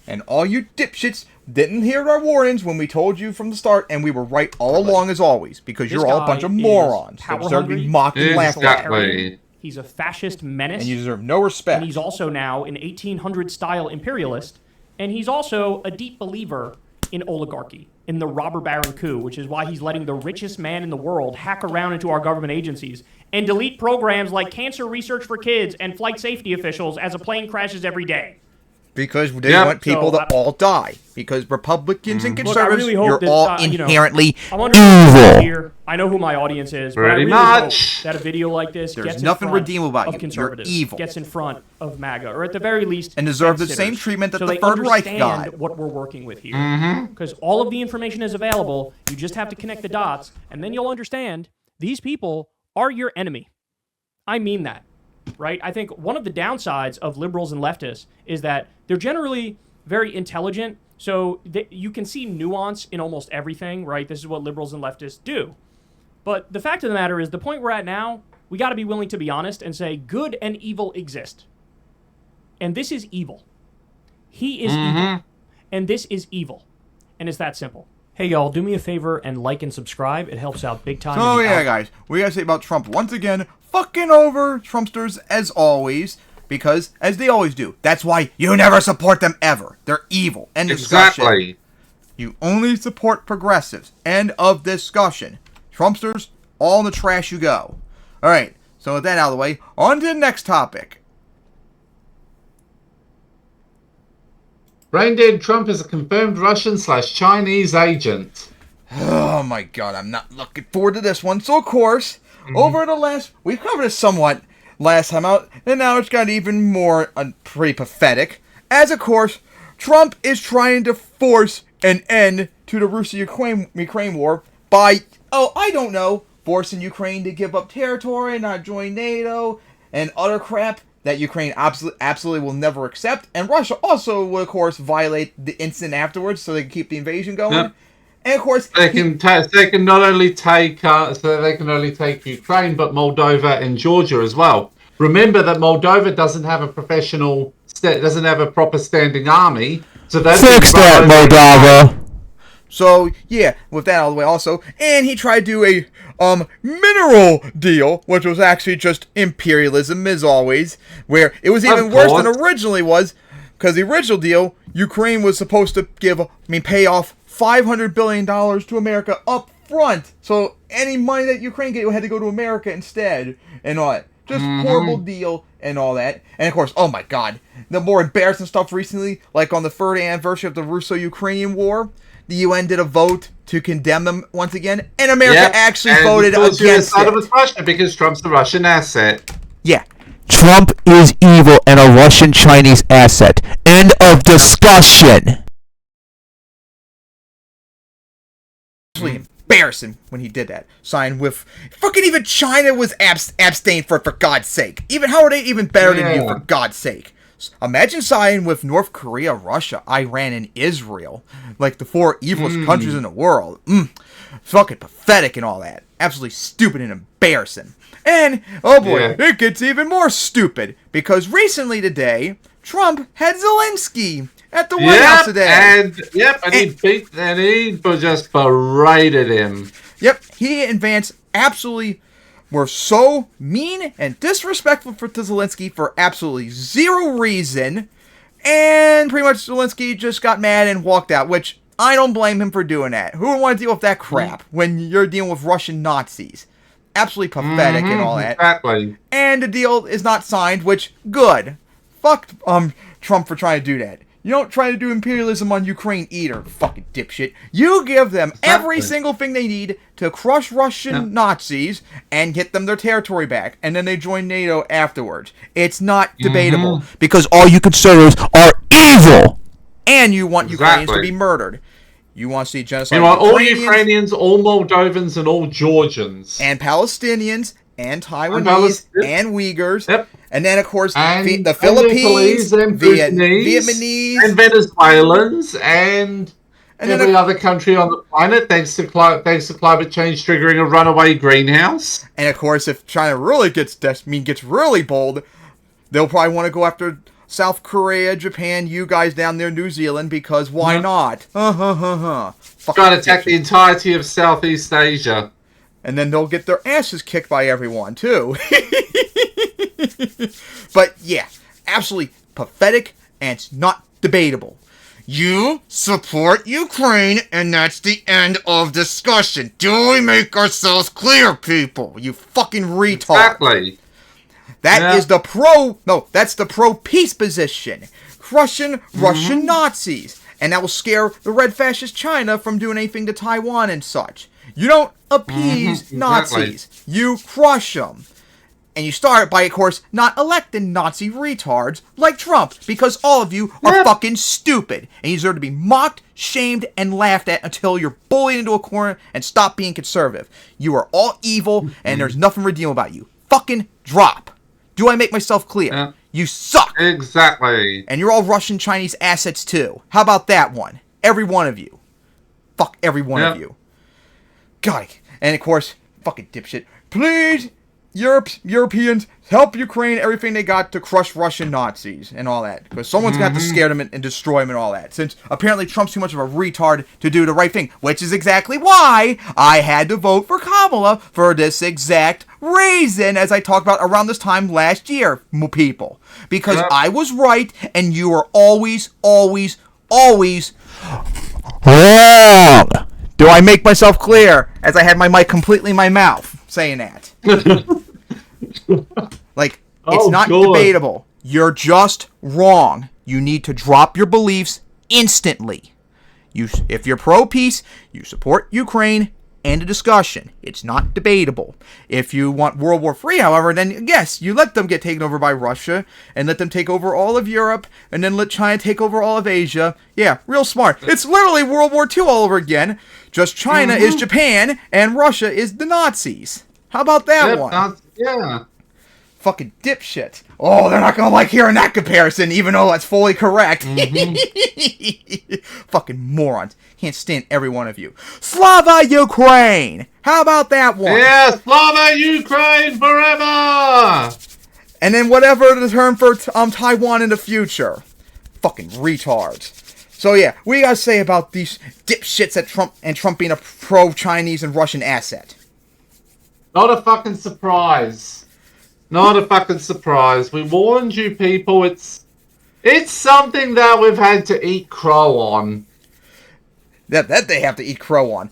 And all you dipshits didn't hear our warnings when we told you from the start, and we were right all along as always, because you're all a bunch of morons that deserve to be mocked and laughed at. Exactly. He's a fascist menace. And you deserve no respect. And he's also now an 1800s-style imperialist, and he's also a deep believer in oligarchy, in the robber baron coup, which is why he's letting the richest man in the world hack around into our government agencies and delete programs like cancer research for kids and flight safety officials as a plane crashes every day. Because they want people to all die. Because Republicans and conservatives, Look, I really hope you're that, all inherently I'm under evil. here. I know who my audience is, but I Pretty really much. hope that a video like this There's gets nothing in front redeemable about of you. You're conservatives, evil. gets in front of MAGA, or at the very least, And deserve the gets same sinners, treatment that so the they Third Reich understand got. what we're working with here. Because all of the information is available. You just have to connect the dots, and then you'll understand these people are your enemy. I mean that, right? I think one of the downsides of liberals and leftists is that they're generally very intelligent, so you can see nuance in almost everything, right? This is what liberals and leftists do. But the fact of the matter is, the point we're at now, we got to be willing to be honest and say good and evil exist. And this is evil. He is evil. And this is evil. And it's that simple. Hey, y'all, do me a favor and like and subscribe. It helps out big time. So, yeah, guys, we gotta say about Trump once again, fucking over Trumpsters as always. Because, as they always do, that's why you never support them ever. They're evil. End discussion. Exactly. You only support progressives. End of discussion. Trumpsters, all in the trash you go. Alright, so with that out of the way, on to the next topic. Braindead Trump is a confirmed Russian/Chinese agent. Oh my god, I'm not looking forward to this one. So, of course, over the last... We've covered it somewhat last time out, and now it's got even more pretty pathetic. As, of course, Trump is trying to force an end to the Russia-Ukraine war by, I don't know, forcing Ukraine to give up territory, not join NATO, and other crap that Ukraine absolutely will never accept. And Russia also will, of course, violate the instant afterwards so they can keep the invasion going. Yep. And, of course... They can not only take Ukraine, but Moldova and Georgia as well. Remember that Moldova doesn't have a doesn't have a proper standing army. So that's Fix that, Moldova. So, yeah, with that out of the way also, and he tried to do a mineral deal, which was actually just imperialism, as always, where it was even worse than originally was, because the original deal, Ukraine was supposed to pay off $500 billion to America up front, so any money that Ukraine gave had to go to America instead, and all that. Just horrible deal and all that. And of course, oh my god, the more embarrassing stuff recently, like on the 3rd anniversary of the Russo-Ukrainian War, the UN did a vote to condemn them once again, and America actually voted against it. With Russia because Trump's a Russian asset. Yeah. Trump is evil and a Russian Chinese asset. End of discussion. Embarrassing when he did that. Signed with fucking even China was abstained for God's sake. Even how are they even better than you for God's sake? Imagine signing with North Korea, Russia, Iran, and Israel, like the 4 evilest countries in the world. Fucking pathetic and all that. Absolutely stupid and embarrassing. And oh boy, it gets even more stupid because recently today, Trump had Zelensky at the White House today. And he just berated him. Yep, he and Vance absolutely were so mean and disrespectful to Zelensky for absolutely zero reason. And pretty much Zelensky just got mad and walked out, which I don't blame him for doing that. Who would want to deal with that crap when you're dealing with Russian Nazis? Absolutely pathetic and all that. Exactly. And the deal is not signed, which, good. Fuck Trump for trying to do that. You don't try to do imperialism on Ukraine either, fucking dipshit. You give them every single thing they need to crush Russian Nazis and get them their territory back, and then they join NATO afterwards. It's not debatable. Because all you conservatives are evil. And you want Ukrainians to be murdered. You want to see genocide. You want all Ukrainians, all Moldovans, and all Georgians. And Palestinians, and Taiwanese, and Uyghurs. Yep. And then, of course, and the Philippines, and Vietnamese, and Venezuelans, and every other country on the planet, thanks to climate change triggering a runaway greenhouse. And of course, if China really gets really bold, they'll probably want to go after South Korea, Japan, you guys down there, New Zealand, because why not? Try to attack the entirety of Southeast Asia. And then they'll get their asses kicked by everyone, too. But, yeah, absolutely pathetic, and it's not debatable. You support Ukraine, and that's the end of discussion. Do we make ourselves clear, people? You fucking retard. Exactly. That's the pro-peace position. Crushing Russian Nazis. And that will scare the red fascist China from doing anything to Taiwan and such. You don't appease Nazis. You crush them. And you start by, of course, not electing Nazi retards like Trump. Because all of you are fucking stupid. And you deserve to be mocked, shamed, and laughed at until you're bullied into a corner and stop being conservative. You are all evil, and there's nothing redeemable about you. Fucking drop. Do I make myself clear? Yeah. You suck. Exactly. And you're all Russian Chinese assets too. How about that one? Every one of you. Fuck every one of you. God. And of course, fucking dipshit. Please, Europeans, help Ukraine everything they got to crush Russian Nazis and all that. Because someone's got to scare them and destroy them and all that. Since apparently Trump's too much of a retard to do the right thing. Which is exactly why I had to vote for Kamala for this exact reason, as I talked about around this time last year, people. Because I was right, and you are always, always, always wrong. Do I make myself clear, as I had my mic completely in my mouth saying that? Like, it's not debatable. You're just wrong. You need to drop your beliefs instantly. If you're pro-peace, you support Ukraine. End of discussion. It's not debatable. If you want World War III, however, then yes, you let them get taken over by Russia and let them take over all of Europe and then let China take over all of Asia. Yeah, real smart. It's literally World War II all over again. Just China is Japan and Russia is the Nazis. How about that one? Fucking dipshit. Oh, they're not gonna like hearing that comparison, even though that's fully correct. Fucking morons. Can't stand every one of you. Slava Ukraine! How about that one? Yeah, Slava Ukraine forever! And then whatever the term for Taiwan in the future. Fucking retards. So yeah, what do you guys say about these dipshits at Trump being a pro-Chinese and Russian asset? Not a fucking surprise. Not a fucking surprise. We warned you people, it's something that we've had to eat crow on. That they have to eat crow on.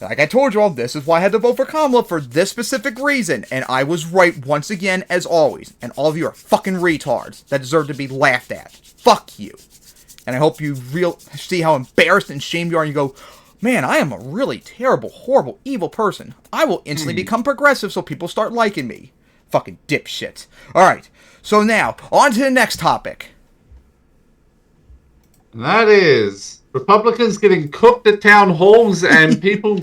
Like I told you all, this is why I had to vote for Kamala for this specific reason, and I was right once again, as always. And all of you are fucking retards that deserve to be laughed at. Fuck you. And I hope you see how embarrassed and shamed you are, and you go, man, I am a really terrible, horrible, evil person. I will instantly become progressive so people start liking me. Fucking dipshits. Alright, so now, on to the next topic. And that is Republicans getting cooked at town halls and people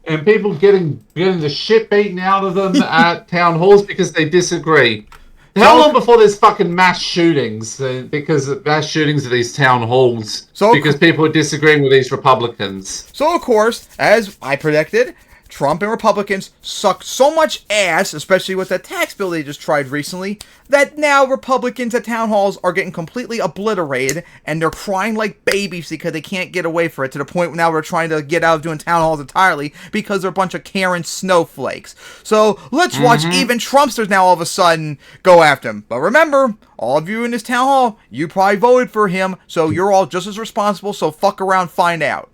getting the shit beaten out of them at town halls because they disagree. How long before there's fucking mass shootings? Because of mass shootings at these town halls. Because people are disagreeing with these Republicans. So, of course, as I predicted, Trump and Republicans suck so much ass, especially with that tax bill they just tried recently, that now Republicans at town halls are getting completely obliterated, and they're crying like babies because they can't get away from it, to the point where now we're trying to get out of doing town halls entirely because they're a bunch of Karen snowflakes. So let's watch even Trumpsters now all of a sudden go after him. But remember, all of you in this town hall, you probably voted for him, so you're all just as responsible, so fuck around, find out.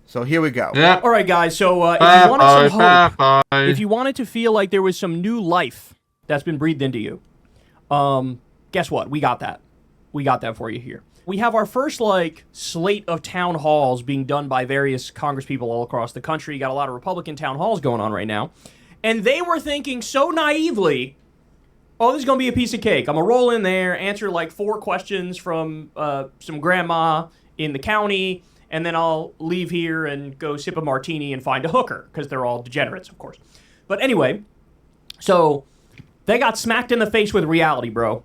So here we go. Yep. All right, guys. So if you wanted some hope, if you wanted to feel like there was some new life that's been breathed into you, guess what? We got that. We got that for you here. We have our first slate of town halls being done by various congresspeople all across the country. You got a lot of Republican town halls going on right now, and they were thinking so naively, "Oh, this is gonna be a piece of cake. I'm gonna roll in there, answer 4 questions from some grandma in the county." And then I'll leave here and go sip a martini and find a hooker, because they're all degenerates, of course. But anyway, so they got smacked in the face with reality, bro.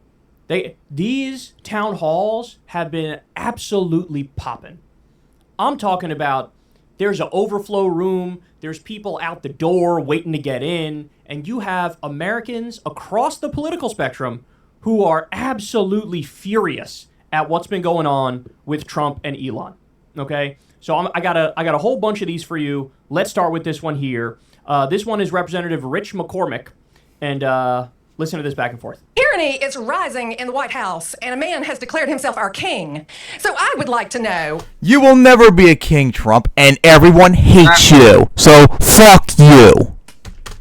These town halls have been absolutely popping. I'm talking about there's an overflow room, there's people out the door waiting to get in, and you have Americans across the political spectrum who are absolutely furious at what's been going on with Trump and Elon. Okay, so I got a whole bunch of these for you. Let's start with this one here. This one is Representative Rich McCormick, and listen to this back and forth. Tyranny is rising in the White House, and a man has declared himself our king. So I would like to know... You will never be a king, Trump, and everyone hates you. So fuck you.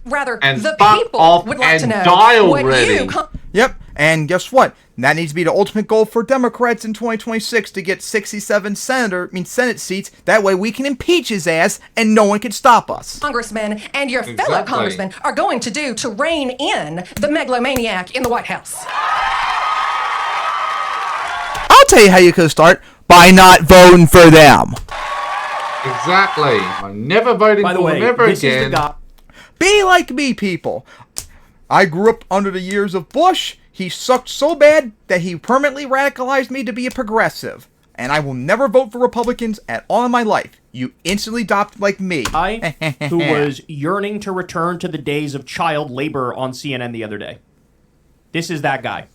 Rather, and the fuck people off would like to and know die what already. you... Yep, and guess what? That needs to be the ultimate goal for Democrats in 2026, to get 67 Senate seats. That way we can impeach his ass and no one can stop us. Congressmen and your fellow congressmen are going to do to rein in the megalomaniac in the White House. I'll tell you how you could start: by not voting for them. Exactly. I'm never voting for them ever again. Be like me, people. I grew up under the years of Bush. He sucked so bad that he permanently radicalized me to be a progressive. And I will never vote for Republicans at all in my life. You instantly adopt like me. I, who was yearning to return to the days of child labor on CNN the other day. This is that guy.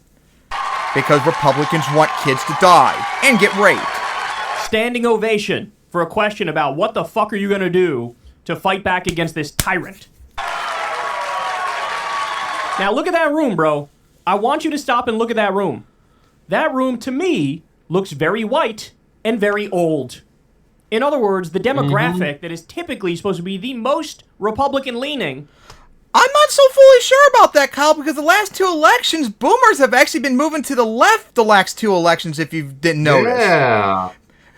Because Republicans want kids to die and get raped. Standing ovation for a question about what the fuck are you going to do to fight back against this tyrant. Now look at that room, bro. I want you to stop and look at that room. That room, to me, looks very white and very old. In other words, the demographic that is typically supposed to be the most Republican-leaning. I'm not so fully sure about that, Kyle, because the last 2 elections, boomers have actually been moving to the left the last 2 elections, if you didn't notice. Yeah.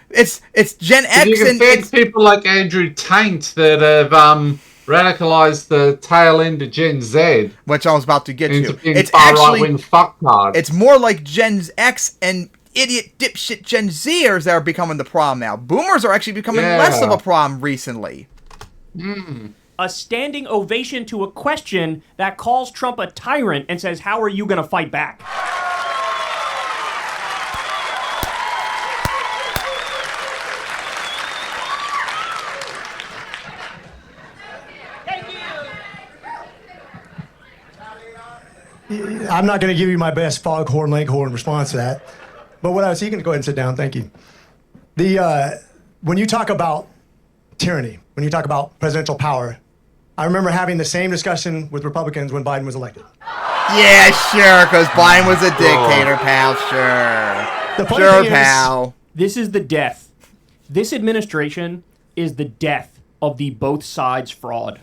It's Gen X you can and thank people like Andrew Tate that have radicalized the tail end of Gen Z, which I was about to get to. It's actually right-wing fucktards. It's more like Gen X and idiot dipshit Gen Zers that are becoming the problem now. Boomers are actually becoming less of a problem recently. A standing ovation to a question that calls Trump a tyrant and says, "How are you going to fight back?" I'm not going to give you my best foghorn leghorn response to that. But what I was going to go ahead and sit down. Thank you. When you talk about tyranny, when you talk about presidential power, I remember having the same discussion with Republicans when Biden was elected. Yeah, sure, because Biden was a dictator, pal. Sure. Sure, pal. This is the death. This administration is the death of the both sides fraud,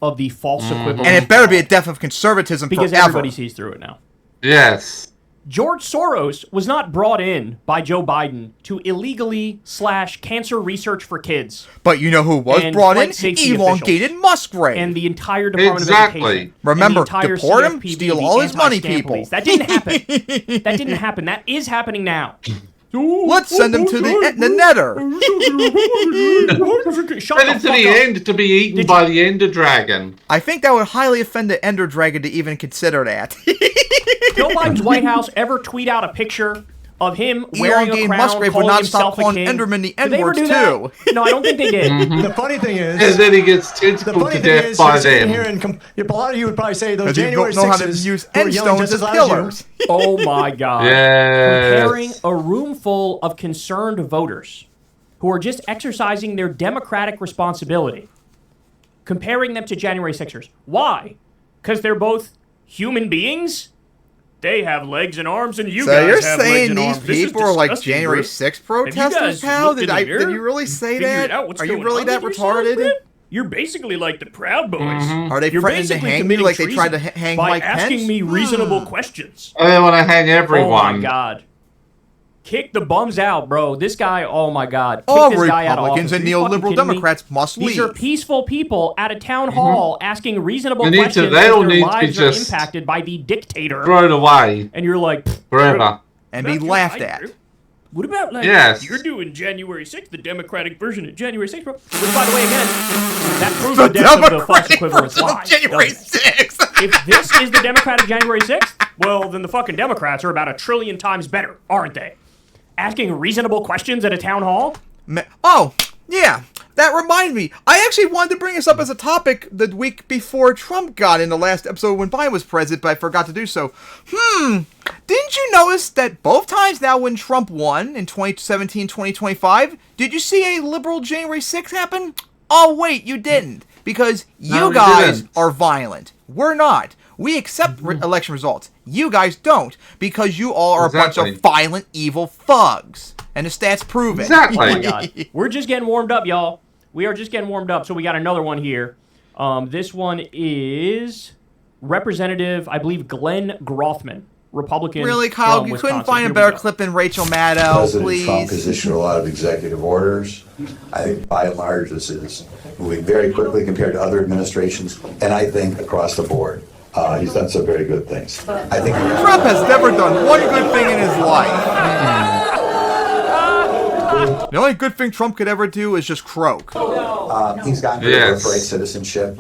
of the false equivalent. And it better be a death of conservatism because forever. everybody sees through it now. Yes. George Soros was not brought in by Joe Biden to illegally / cancer research for kids. But you know who was And brought in? flight safety Elongated Musgrave. And the entire Department Exactly. of Education. Remember, and the entire deport him, CFPB, steal the all his money, anti-scam people. police. That didn't happen. That didn't happen. That is happening now. Let's send him to the netter. Shut Send the it to fuck the up. end to be eaten by the Ender Dragon. I think that would highly offend the Ender Dragon to even consider that. Joe Biden's White House ever tweet out a picture of him wearing a Elongated crown, Musgrave would calling not himself stop calling a king? Enderman the Did they ever N-word, do too. that? No, I don't think they did. The funny thing is, And then he gets the tentacled funny to thing death is, by you're sitting here them. and a lot of you would probably say those Because you January don't know how to 6s use who are end yelling stones just as as loud killers. as you. Oh my God. Yes. Comparing a room full of concerned voters who are just exercising their democratic responsibility, comparing them to January 6ers. Why? Because they're both human beings? They have legs and arms, and you So guys you're have legs saying and these arms. This is people are like disgusting, January Brit. 6th Have you protesters, guys pal? looked in the mirror? Did you really say Figured that? out what's Are you going really on that with yourself, retarded? Brit? You're basically like the Proud Boys. Are they You're threatening to basically hang me committing like they tried to treason hang by Mike asking Pence? me reasonable questions. I want to hang everyone. Oh my God. Kick the bums out, bro. This guy, oh my God. Kick All this guy out of Republicans office. and Are you fucking neoliberal kidding me? Democrats must These are leave. peaceful people at a town hall asking reasonable They need to- questions they as all their need to lives are just impacted by the dictator. Throw it away And you're like, "Pfft, forever. And be about your laughed life, at. bro? What about, like, Yes. you're doing January 6th, the Democratic version of January 6th, bro? Which, by the way, again, that proves the depth of the false Democratic equivalence version of lie. January doesn't it? 6th. If this is the Democratic January 6th, well, then the fucking Democrats are about 1 trillion times better, aren't they? Asking reasonable questions at a town hall? Oh, yeah. That reminded me. I actually wanted to bring this up as a topic the week before Trump got in the last episode when Biden was president, but I forgot to do so. Didn't you notice that both times now when Trump won in 2017, 2025, did you see a liberal January 6th happen? Oh, wait, you didn't. Because No, you we guys didn't. are violent. We're not. We accept election results. You guys don't, because you all are a bunch Exactly. of violent, evil thugs. And the stats prove it. Exactly. Oh my God. We're just getting warmed up, y'all. We are just getting warmed up. So we got another one here. This one is Representative, I believe, Glenn Grothman, Republican. Really, Kyle? from You couldn't Wisconsin. find Here a we better go. clip than Rachel Maddow, President Trump has please? issued a lot of executive orders. I think by and large this is moving very quickly compared to other administrations, and I think across the board. He's done some very good things. I think Trump has never done one good thing in his life. The only good thing Trump could ever do is just croak. he's gotten rid Yes. of birthright citizenship.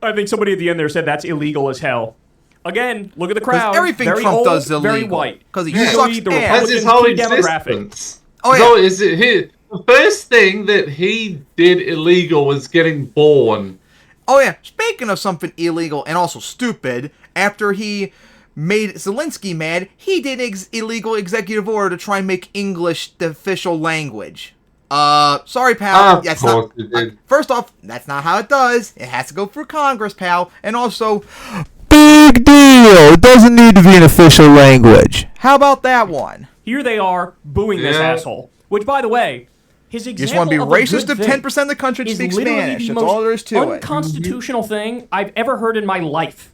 I think somebody at the end there said that's illegal as hell. Again, look at the crowd. Because everything very Trump old, does is very illegal. white. Because he Usually sucks the ass. That's his Republicans' whole key demographic. existence. Oh, yeah. So is it his, the first thing that he did illegal was getting born. Oh, yeah. Speaking of something illegal and also stupid, after he made Zelensky mad, he did illegal executive order to try and make English the official language. Sorry, pal. Of That's course not. he did. First off, that's not how it does. It has to go through Congress, pal. And also, Big deal. It doesn't need to be an official language. how about that one? Here they are booing this Yeah. asshole. Which, by the way, his You example just want to be of a racist good if thing 10% of the country is speaks literally Spanish. the That's all there is most to it. unconstitutional thing I've ever heard in my life.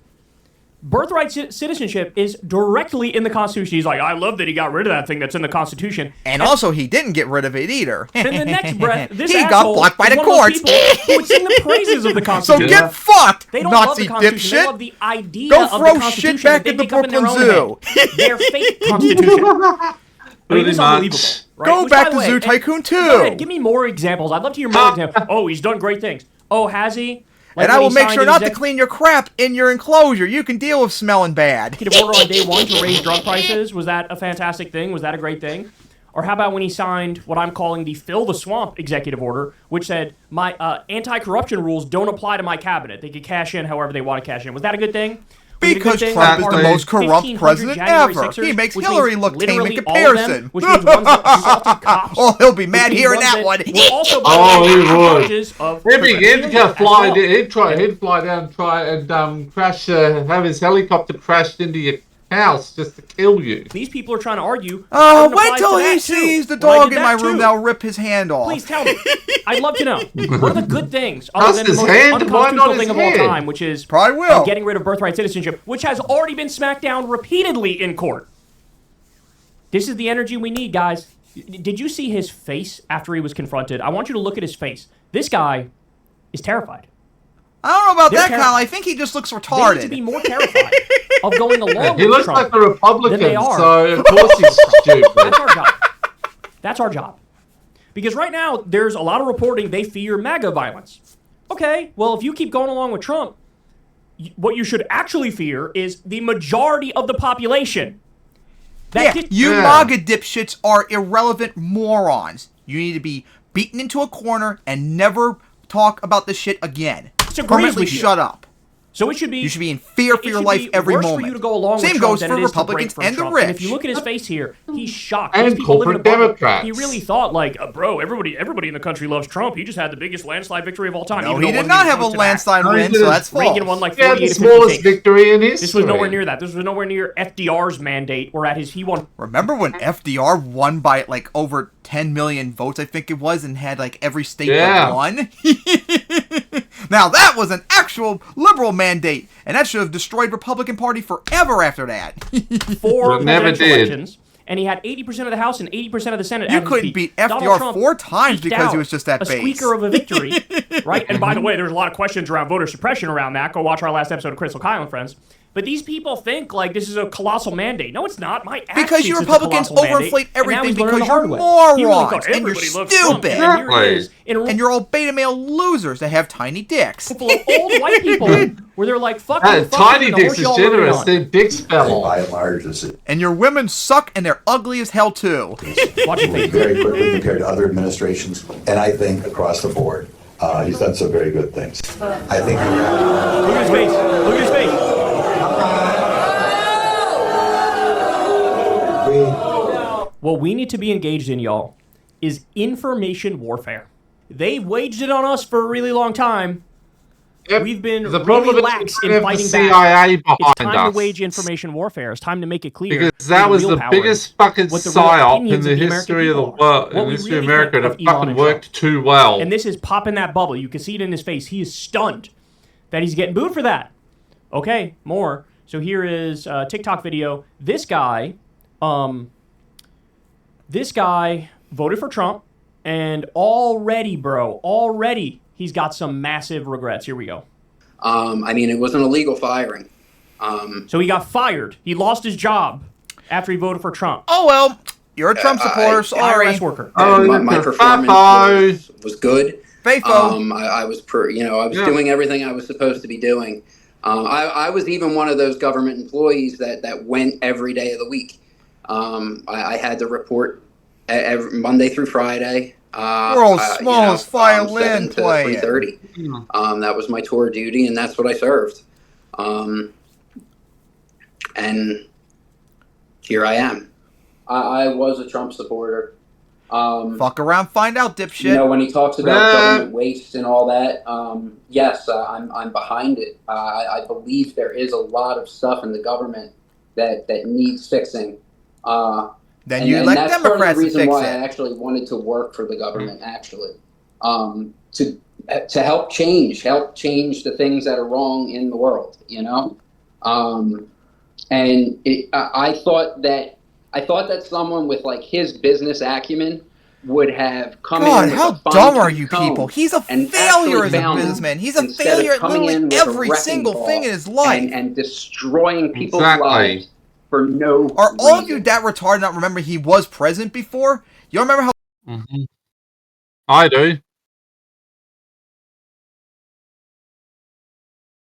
Birthright citizenship is directly in the Constitution. He's like, I love that he got rid of that thing that's in the Constitution. And also, he didn't get rid of it either. In the next breath, this He got asshole blocked by is the one of those courts. people who would sing the praises of the So Constitution. get fucked, They don't love Nazi the Constitution. They love dipshit. the idea Go of throw the shit Constitution back that at they the make up in their Brooklyn own head. Their fake Constitution. I mean, this is Pretty unbelievable. much. Right? Go Which, back by the to way, Zoo and- Tycoon 2. Go ahead, give me more examples. I'd love to hear more examples. Oh, he's done great things. Oh, has he? Like And I when will he make signed sure an not to exec- clean your crap in your enclosure. You can deal with smelling bad. executive order on day one to raise drug prices. Was that a fantastic thing? Was that a great thing? Or how about when he signed what I'm calling the Fill the Swamp executive order, which said my anti-corruption rules don't apply to my cabinet. They could cash in however they want to cash in. Was that a good thing? Was it a good Because thing? Trump is the Exactly. most corrupt 1,500 president January ever. 6ers, He makes which Hillary means look tame in literally all of them, comparison. which means ones that assaulted cops. Oh, he'll be mad which means hearing ones that one. were also Oh, he would. charges of He'd be corruption he'd as fly. well. He'd fly down, try and crash. Have his helicopter crashed into your house just to kill you. These people are trying to argue. Oh, it wait applies till to he that, too. sees the When I dog did in my that, room too. that'll rip his hand off. Please tell me. I'd love to know. What are the good things other That's than the his most hand. Why not unconstitutional his thing of all hand? time, which is Probably will. getting rid of birthright citizenship, which has already been smacked down repeatedly in court. This is the energy we need, guys. Did you see his face after he was confronted? I want you to look at his face. This guy is terrified. I don't know about They're that, terrified. Kyle. I think he just looks They retarded. need to be more terrified of going along He with looks Trump like a Republican, than they are. so of course he's stupid. That's our job. That's our job. Because right now, there's a lot of reporting they fear MAGA violence. Okay, well, if you keep going along with Trump, what you should actually fear is the majority of the population. Yeah, you MAGA dipshits are irrelevant morons. You need to be beaten into a corner and never talk about this shit again. Disagrees Permanently with you. shut up. So it should be. You should be in fear for it your should life be every worse moment. for you to go along Same with Trump goes than for it is to break Republicans from and the Trump. rich. And if you look at his face here, he's shocked. And These people live in a corporate bubble. Democrats. He really thought like, bro, everybody in the country loves Trump. He just had the biggest landslide victory of all time. No, even he though it did wasn't not even have a close to that. landslide No, he win, so didn't. that's false. Reagan won like He had 48 the to 50 smallest states. victory in history. This was nowhere near that. This was nowhere near FDR's mandate, where he won. Remember when FDR won by like over 10 million votes, I think it was, and had like every state but one? Now that was an actual liberal mandate, and that should have destroyed Republican Party forever after that. Four It never presidential did. elections, and he had 80% of the House and 80% of the Senate. You at his couldn't feet. beat Donald FDR Trump 4 times eked because he out was just that a base. squeaker of a victory, right? And by the way, there's a lot of questions around voter suppression around that. Go watch our last episode of Crystal Kyle and Friends. But these people think like this is a colossal mandate. No, it's not. My ass Because cheeks you it's a Republicans colossal mandate, overinflate and now everything he's learning because the hard you're way. He really morons thought and you're everybody loves Trump, stupid. and here he is in a room And you're all beta male losers that have tiny dicks. full of old white people where they're like, fuck you, fuck Tiny you, and the dicks horse is y'all rooting generous. on. Their dicks fell By off. and large, this is And your women suck and they're ugly as hell too. Watch your face. very quickly compared to other administrations, and I think across the board, he's done some very good things. I think. Look at his face. Look at his face. What we need to be engaged in, y'all, is information warfare. They've waged it on us for a really long time. Yep. We've been The really problem is lax we in have fighting the back. CIA It's behind time us. to wage information warfare. It's time to make it clear. Because that who was real the power biggest is, fucking what the real psyop in opinions the of the history of the American people are. world, What in we the history of really America, think that of Elon fucking and Trump. worked too well. And this is popping that bubble. You can see it in his face. He is stunned that he's getting booed for that. Okay, more. So here is a TikTok video. This guy voted for Trump, and already, he's got some massive regrets. Here we go. I mean, it wasn't a legal firing. So he got fired. He lost his job after he voted for Trump. Oh well, you're a Trump supporter, sorry. IRS worker. My performance was good. Faithful. I was doing everything I was supposed to be doing. I was even one of those government employees that went every day of the week. I had to report every Monday through Friday. World's smallest violin 7 to playing. 3:30. That was my tour duty, and that's what I served. And here I am. I was a Trump supporter. Fuck around, find out, dipshit. You know, when he talks about government waste and all that, yes, I'm behind it. I believe there is a lot of stuff in the government that needs fixing. Then you elect that's Democrats part of the to reason fix why it. I actually wanted to work for the government, to help change the things that are wrong in the world, you know. I thought that someone with like his business acumen would have come in. God, with how a fine-tooth dumb are you comb people? He's a and failure actually as a found, businessman. He's a instead of failure at coming literally in with a every wrecking single ball thing in his life. and destroying people's Exactly. lives for no Are all of reason. you that retarded not remember he was president before? You don't remember how I do.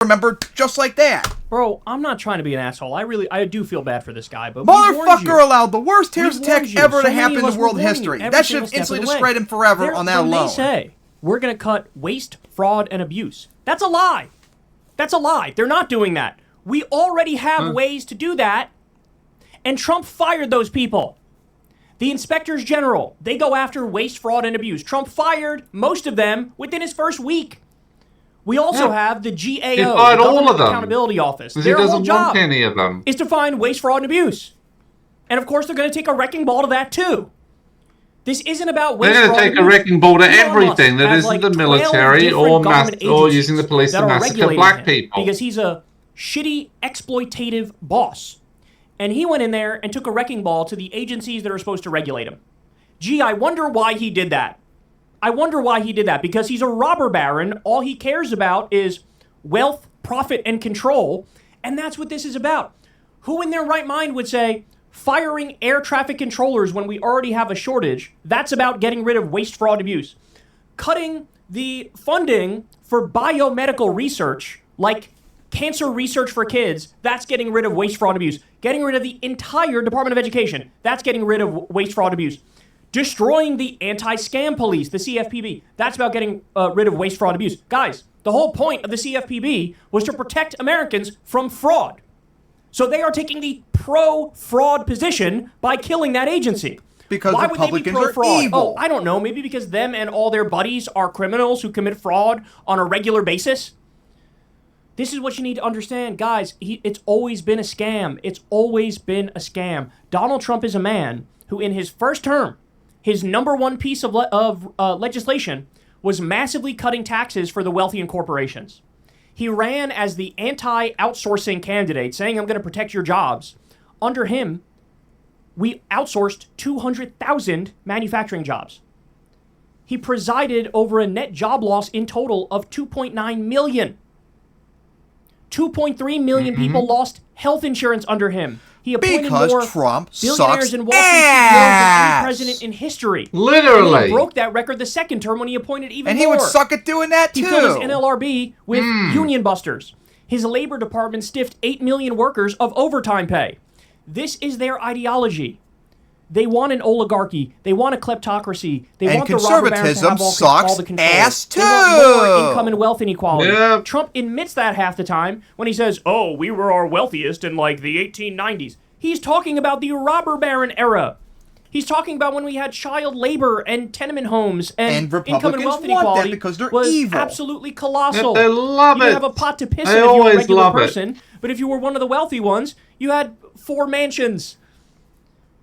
remember just like that? Bro, I'm not trying to be an asshole. I do feel bad for this guy, but we warned you. Motherfucker allowed the worst terrorist We attack warned you. ever So to many happen of in us were world warning you history. every That should single have step of instantly the way. destroyed him forever on that When alone. they say we're going to cut waste, fraud, and abuse, that's a lie. That's a lie. They're not doing that. We already have ways to do that, and Trump fired those people. The inspectors general, they go after waste, fraud, and abuse. Trump fired most of them within his first week. We also have the GAO, He the fired all Government of them. Accountability Office. Because he Their whole doesn't job want any of them. is to find waste, fraud, and abuse. And of course, they're going to take a wrecking ball to that too. This isn't about waste, They're going fraud, to and take a abuse. wrecking ball to Elon Musk everything that has, isn't like, the 12 military or different government or agencies using the police that to are massacre regulating black him people. because he's a shitty, exploitative boss. And he went in there and took a wrecking ball to the agencies that are supposed to regulate him. Gee, I wonder why he did that. Because he's a robber baron. All he cares about is wealth, profit, and control. And that's what this is about. Who in their right mind would say, firing air traffic controllers when we already have a shortage, that's about getting rid of waste, fraud, abuse. Cutting the funding for biomedical research, like cancer research for kids, that's getting rid of waste, fraud, abuse. Getting rid of the entire Department of Education, that's getting rid of waste, fraud, abuse. Destroying the anti-scam police, the CFPB, that's about getting rid of waste, fraud, abuse. Guys, the whole point of the CFPB was to protect Americans from fraud. So they are taking the pro-fraud position by killing that agency. Because Why Republicans would they be pro-fraud? are evil. Oh, I don't know. Maybe because them and all their buddies are criminals who commit fraud on a regular basis. This is what you need to understand, guys. It's always been a scam. It's always been a scam. Donald Trump is a man who, in his first term, his number one piece of legislation was massively cutting taxes for the wealthy and corporations. He ran as the anti-outsourcing candidate, saying, I'm going to protect your jobs. Under him, we outsourced 200,000 manufacturing jobs. He presided over a net job loss in total of 2.9 million. 2.3 million people lost health insurance under him. He appointed Because more Trump billionaires sucks and Wall Street CEOs than any president in history. Literally. And he broke that record the second term when he appointed even And more. he would suck at doing that too. He filled his NLRB with union busters. His labor department stiffed 8 million workers of overtime pay. This is their ideology. They want an oligarchy. They want a kleptocracy. They And want the robber barons to conservatism have all sucks the control. ass They want more too. income and wealth inequality. Yep. Trump admits that half the time when he says, oh, we were our wealthiest in like the 1890s. He's talking about the robber baron era. He's talking about when we had child labor and tenement homes and income and Republicans wealth want that inequality because they're was evil. absolutely colossal. Yep, they love you didn't it. have a pot to piss They in if you were a always regular love it. person, but if you were one of the wealthy ones, you had 4 mansions.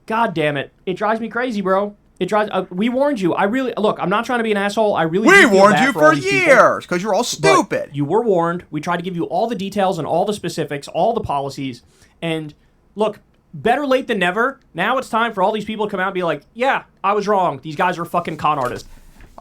God damn it. It drives me crazy, bro. It drives. We warned you. I really look. I'm not trying to be an asshole. I really. We do feel warned bad you for all for these people. years because you're all But stupid. you were warned. We tried to give you all the details and all the specifics, all the policies. And look, better late than never. Now it's time for all these people to come out and be like, yeah, I was wrong. These guys are fucking con artists.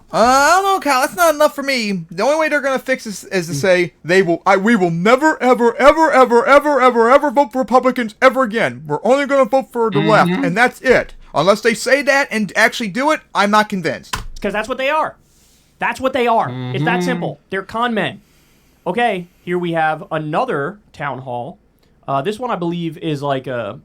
I don't know, Kyle. That's not enough for me. The only way they're gonna fix this is to say we will never, ever, ever, ever, ever, ever, ever vote for Republicans ever again. We're only gonna vote for the left, and that's it. Unless they say that and actually do it, I'm not convinced. Because that's what they are. That's what they are. It's that simple. They're con men. Okay, here we have another town hall. This one I believe is like a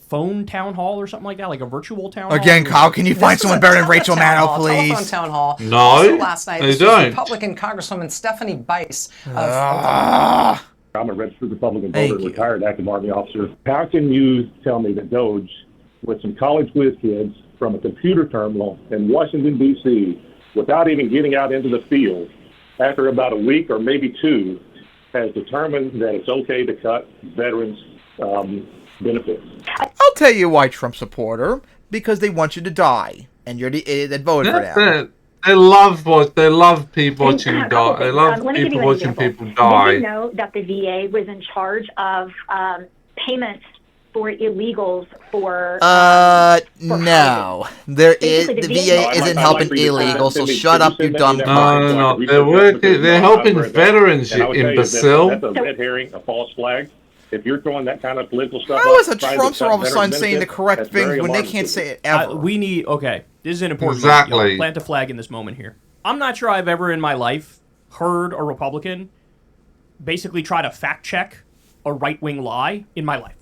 phone town hall or something like that, like a virtual town hall. Again, Kyle, can you find someone better than Rachel Maddow, please? Telephone town hall. No, Also last night, they this was don't. Republican Congresswoman Stephanie Bice of I'm a registered Republican Thank voter, you. retired active Army officer. How can you tell me that Doge, with some college whiz kids from a computer terminal in Washington, D.C., without even getting out into the field, after about a week or maybe 2, has determined that it's okay to cut veterans' benefits? I'll tell you why Trump supporter. Because they want you to die, and you're the idiot that voted for That's them. it. They love people watching die. They love people watching people die. Did you know that the VA was in charge of payments for illegals for No. The VA isn't helping illegals, so shut up, you dumb cunt. No. They're helping veterans, you imbecile. That's a red herring, a false flag. If you're throwing that kind of political stuff How is a trying to Trumpster cut all of a sudden veteran saying the benefits, correct that's thing very when they alarming can't to say me. it ever? Okay, this is an important Exactly. moment. Plant a flag in this moment here. I'm not sure I've ever in my life heard a Republican basically try to fact check a right-wing lie in my life.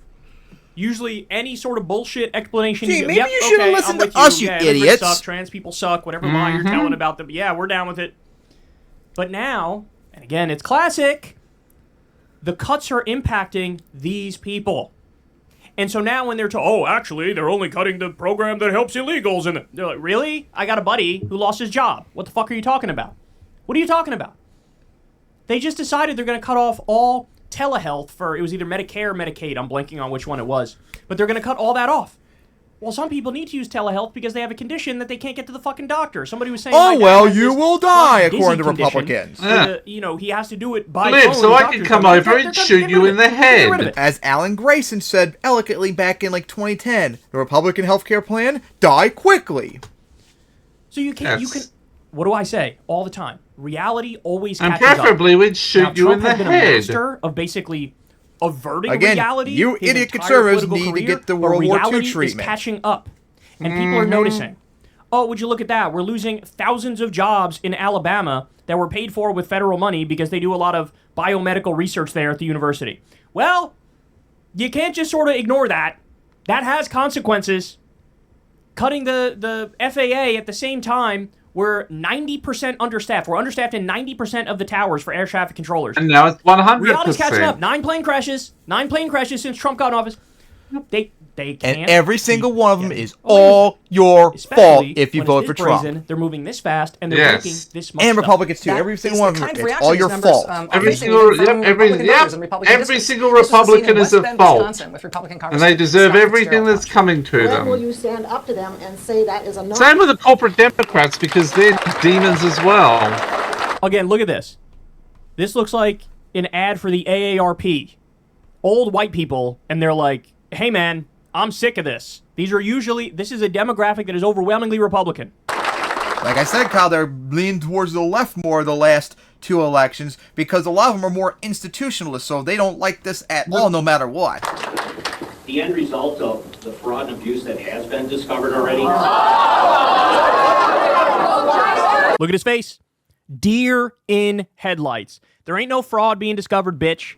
Usually, any sort of bullshit explanation. Gee, you maybe yep, you should've okay, listened I'm to with us, you immigrants idiots. Suck, trans people suck. Whatever lie you're telling about them. Yeah, we're down with it. But now, and again, it's classic. The cuts are impacting these people. And so now when they're told, oh, actually, they're only cutting the program that helps illegals. And they're like, really? I got a buddy who lost his job. What the fuck are you talking about? What are you talking about? They just decided they're going to cut off all telehealth for, it was either Medicare or Medicaid. I'm blanking on which one it was. But they're going to cut all that off. Well, some people need to use telehealth because they have a condition that they can't get to the fucking doctor. Somebody was saying, oh, well, you will die, according to Republicans. You know, he has to do it by Liv, phone. so I can come over and shoot you in the head. As Alan Grayson said eloquently back in, like, 2010, the Republican healthcare plan, die quickly. So you can, what do I say all the time? Reality always and catches up. preferably we'd shoot you in the Trump has been head. a master of basically averting Again, reality. you his idiot entire conservatives political need to career, get the but World War II reality treatment. is catching up, and people are noticing. Oh, would you look at that? We're losing thousands of jobs in Alabama that were paid for with federal money because they do a lot of biomedical research there at the university. Well, you can't just sort of ignore that. That has consequences. Cutting the FAA at the same time, we're 90% understaffed. We're understaffed in 90% of the towers for air traffic controllers. And now it's 100%. Reality's catching up. 9 plane crashes. 9 plane crashes since Trump got in office. They can't. And every single one of them is all your fault if you vote for Trump. They're moving this fast and they're making this much And stuff. Republicans too. Every single one of them, it's all your fault. Every single Republican is at fault. And they deserve everything that's coming to When them. will you stand up to them and say that is a no? Same with the corporate Democrats because they're demons as well. Again, look at this. This looks like an ad for the AARP. Old white people, and they're like, hey man, I'm sick of this. This is a demographic that is overwhelmingly Republican. Like I said, Kyle, they're leaning towards the left more the last 2 elections because a lot of them are more institutionalist, so they don't like this at all, no matter what. The end result of the fraud and abuse that has been discovered already. Look at his face. Deer in headlights. There ain't no fraud being discovered, bitch.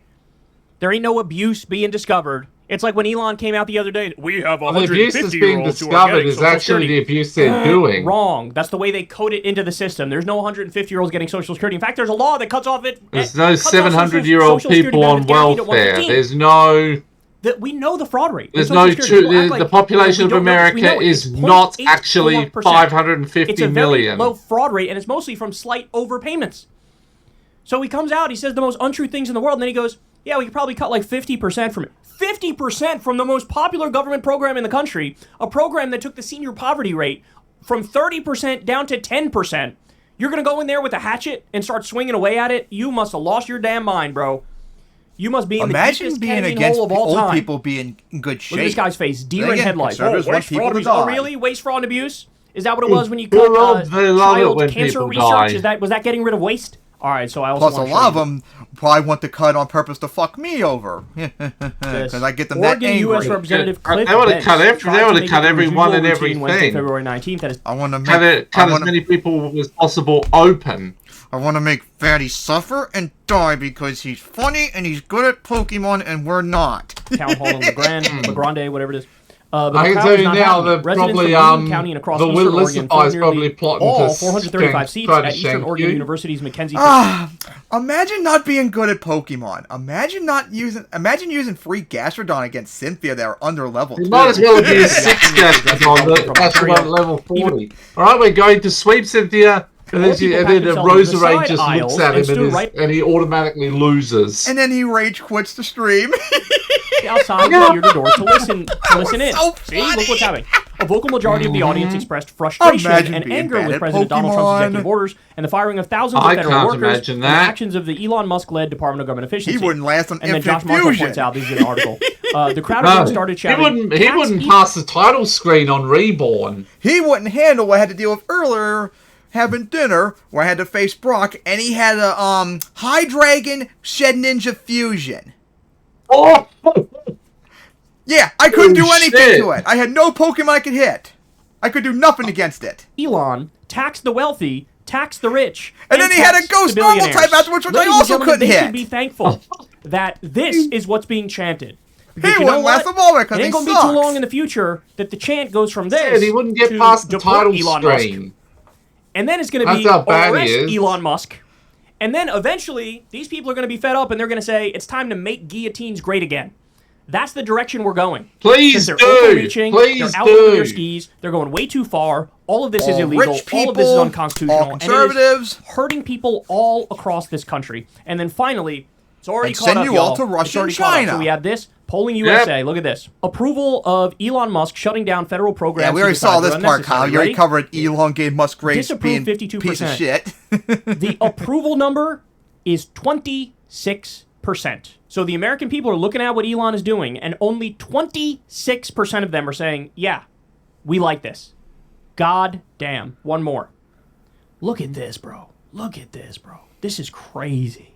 There ain't no abuse being discovered. It's like when Elon came out the other day. We have 150-year-olds the abuse that's being discovered is actually the abuse they're doing. Wrong. That's the way they code it into the system. There's no 150-year-olds getting Social Security. In fact, there's a law that cuts off it. There's no 700-year-old people on welfare. There's no... We know the fraud rate. There's no the population of America is not actually 550 it's a million. Very low fraud rate, and it's mostly from slight overpayments. So he comes out, he says the most untrue things in the world, and then he goes, yeah, we could probably cut like 50% from it. 50% from the most popular government program in the country, a program that took the senior poverty rate from 30% down to 10%. You're going to go in there with a hatchet and start swinging away at it? You must have lost your damn mind, bro. You must be in the deepest canyon hole of all time. Old people being in good shape. Look at this guy's face. Deer in headlights. Oh, waste, fraud, abuse. Oh, really? Waste, fraud, and abuse? Is that what it was when you cut child cancer research? Was that getting rid of waste? All right, so I also Plus, a lot of them probably want to cut on purpose to fuck me over. Because I get them that angry. U.S. Representative Cliff they want to cut everyone and everything. February 19th. I want to cut as many people as possible open. I want to make Fatty suffer and die because he's funny and he's good at Pokemon and we're not. Town Hall in LeGrande, whatever it is. I can tell you now that probably County and across the Oregon is probably plotting all to 435 seats at Eastern Oregon University's Mackenzie. Imagine not being good at Pokemon. Imagine using free Gastrodon against Cynthia that are under level 2. You might as well use 6 Gastrodon. That's about level 40. Alright, we're going to sweep Cynthia. And then Roserade just looks at him and he automatically loses. And then he rage quits the stream. Outside the door to listen in. So See, look what's happening. A vocal majority of the audience expressed frustration and anger with President Donald Trump's executive orders and the firing of thousands of federal workers and the actions of the Elon Musk-led Department of Government Efficiency. He wouldn't last on And then Josh Marshall points out, this is an article, the crowd again started shouting. He wouldn't pass the title screen on Reborn. He wouldn't handle what I had to deal with earlier having dinner where I had to face Brock and he had a High Dragon Shed Ninja Fusion. Oh! Yeah, I couldn't do anything to it. I had no Pokemon I could hit. I could do nothing against it. Elon tax the wealthy, tax the rich, and then he had a Ghost Normal type afterwards, which I also couldn't hit. They should be thankful that this is what's being chanted. Because he wouldn't last them all because it ain't going to be too long in the future that the chant goes from this and he wouldn't get past the title screen. And then it's going to be arrest Elon Musk. And then eventually, these people are going to be fed up and they're going to say, it's time to make guillotines great again. That's the direction we're going. Please they're do. overreaching, Please they're out over their do. skis. They're going way too far. All of this is All illegal. rich people, all of this is unconstitutional. all conservatives. And it is hurting people all across this country. And then finally, it's already And caught send up, you y'all. all to It's Russia already and caught up. China. So we have this. Polling USA. Look at this. Approval of Elon Musk shutting down federal programs. Yeah, we he already saw decided this are part, Kyle. unnecessary. You already Ready? covered elongated Musgrave being Disapproved 52%. piece of shit. The approval number is 26%. So the American people are looking at what Elon is doing, and only 26% of them are saying, yeah, we like this. God damn. One more. Look at this, bro. Look at this, bro. This is crazy.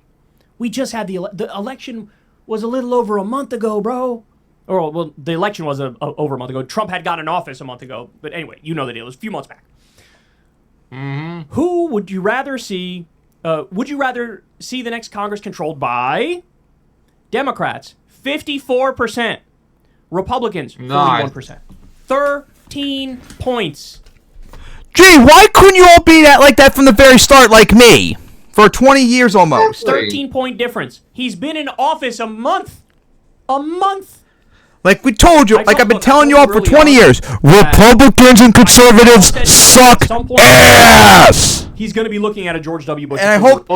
We just had the election was a little over a month ago, bro. Or, well, the election was over a month ago. Trump had got in office a month ago. But anyway, you know the deal. It was a few months back. Who would you rather see? Would you rather see the next Congress controlled by Democrats? 54%. Republicans, 41%. 13 points. Gee, why couldn't you all be like that from the very start, like me? For 20 years almost. 13-point difference. He's been in office a month. A month. Like we told you, like I've been telling you all for really 20 years, Republicans and conservatives suck ass. He's going to be looking at a George W. Bush. And I hope,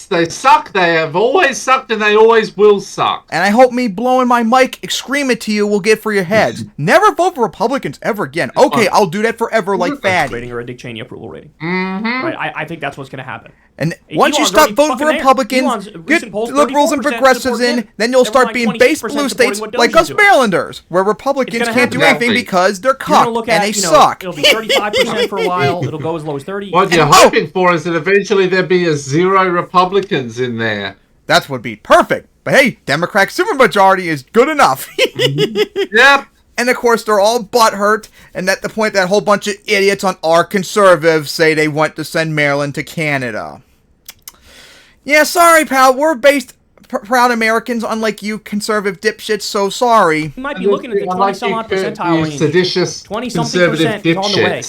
They suck. They have always sucked, and they always will suck. And I hope me blowing my mic, screaming to you will get for your heads. Never vote for Republicans ever again. Okay, I'll do that forever, like Fatty. Rating or a Dick Cheney approval rating. Right? I think that's what's going to happen. And once you stop voting for Republicans, get liberals and progressives in, then you'll start being base blue states like us Marylanders, where Republicans can't do anything because they're cocked and they suck. It'll be 35% for a while. It'll go as low as 30. What you're hoping for is that eventually there'll be a 0 Republicans in there. That would be perfect. But hey, Democrat supermajority is good enough. Yep. And of course, they're all butthurt, and at the point that a whole bunch of idiots on our conservatives say they want to send Maryland to Canada. Yeah, sorry, pal. We're based proud Americans, unlike you conservative dipshits, so sorry. You might be looking at the 20-some-odd percentile range. Seditious 20-something percent is on the way.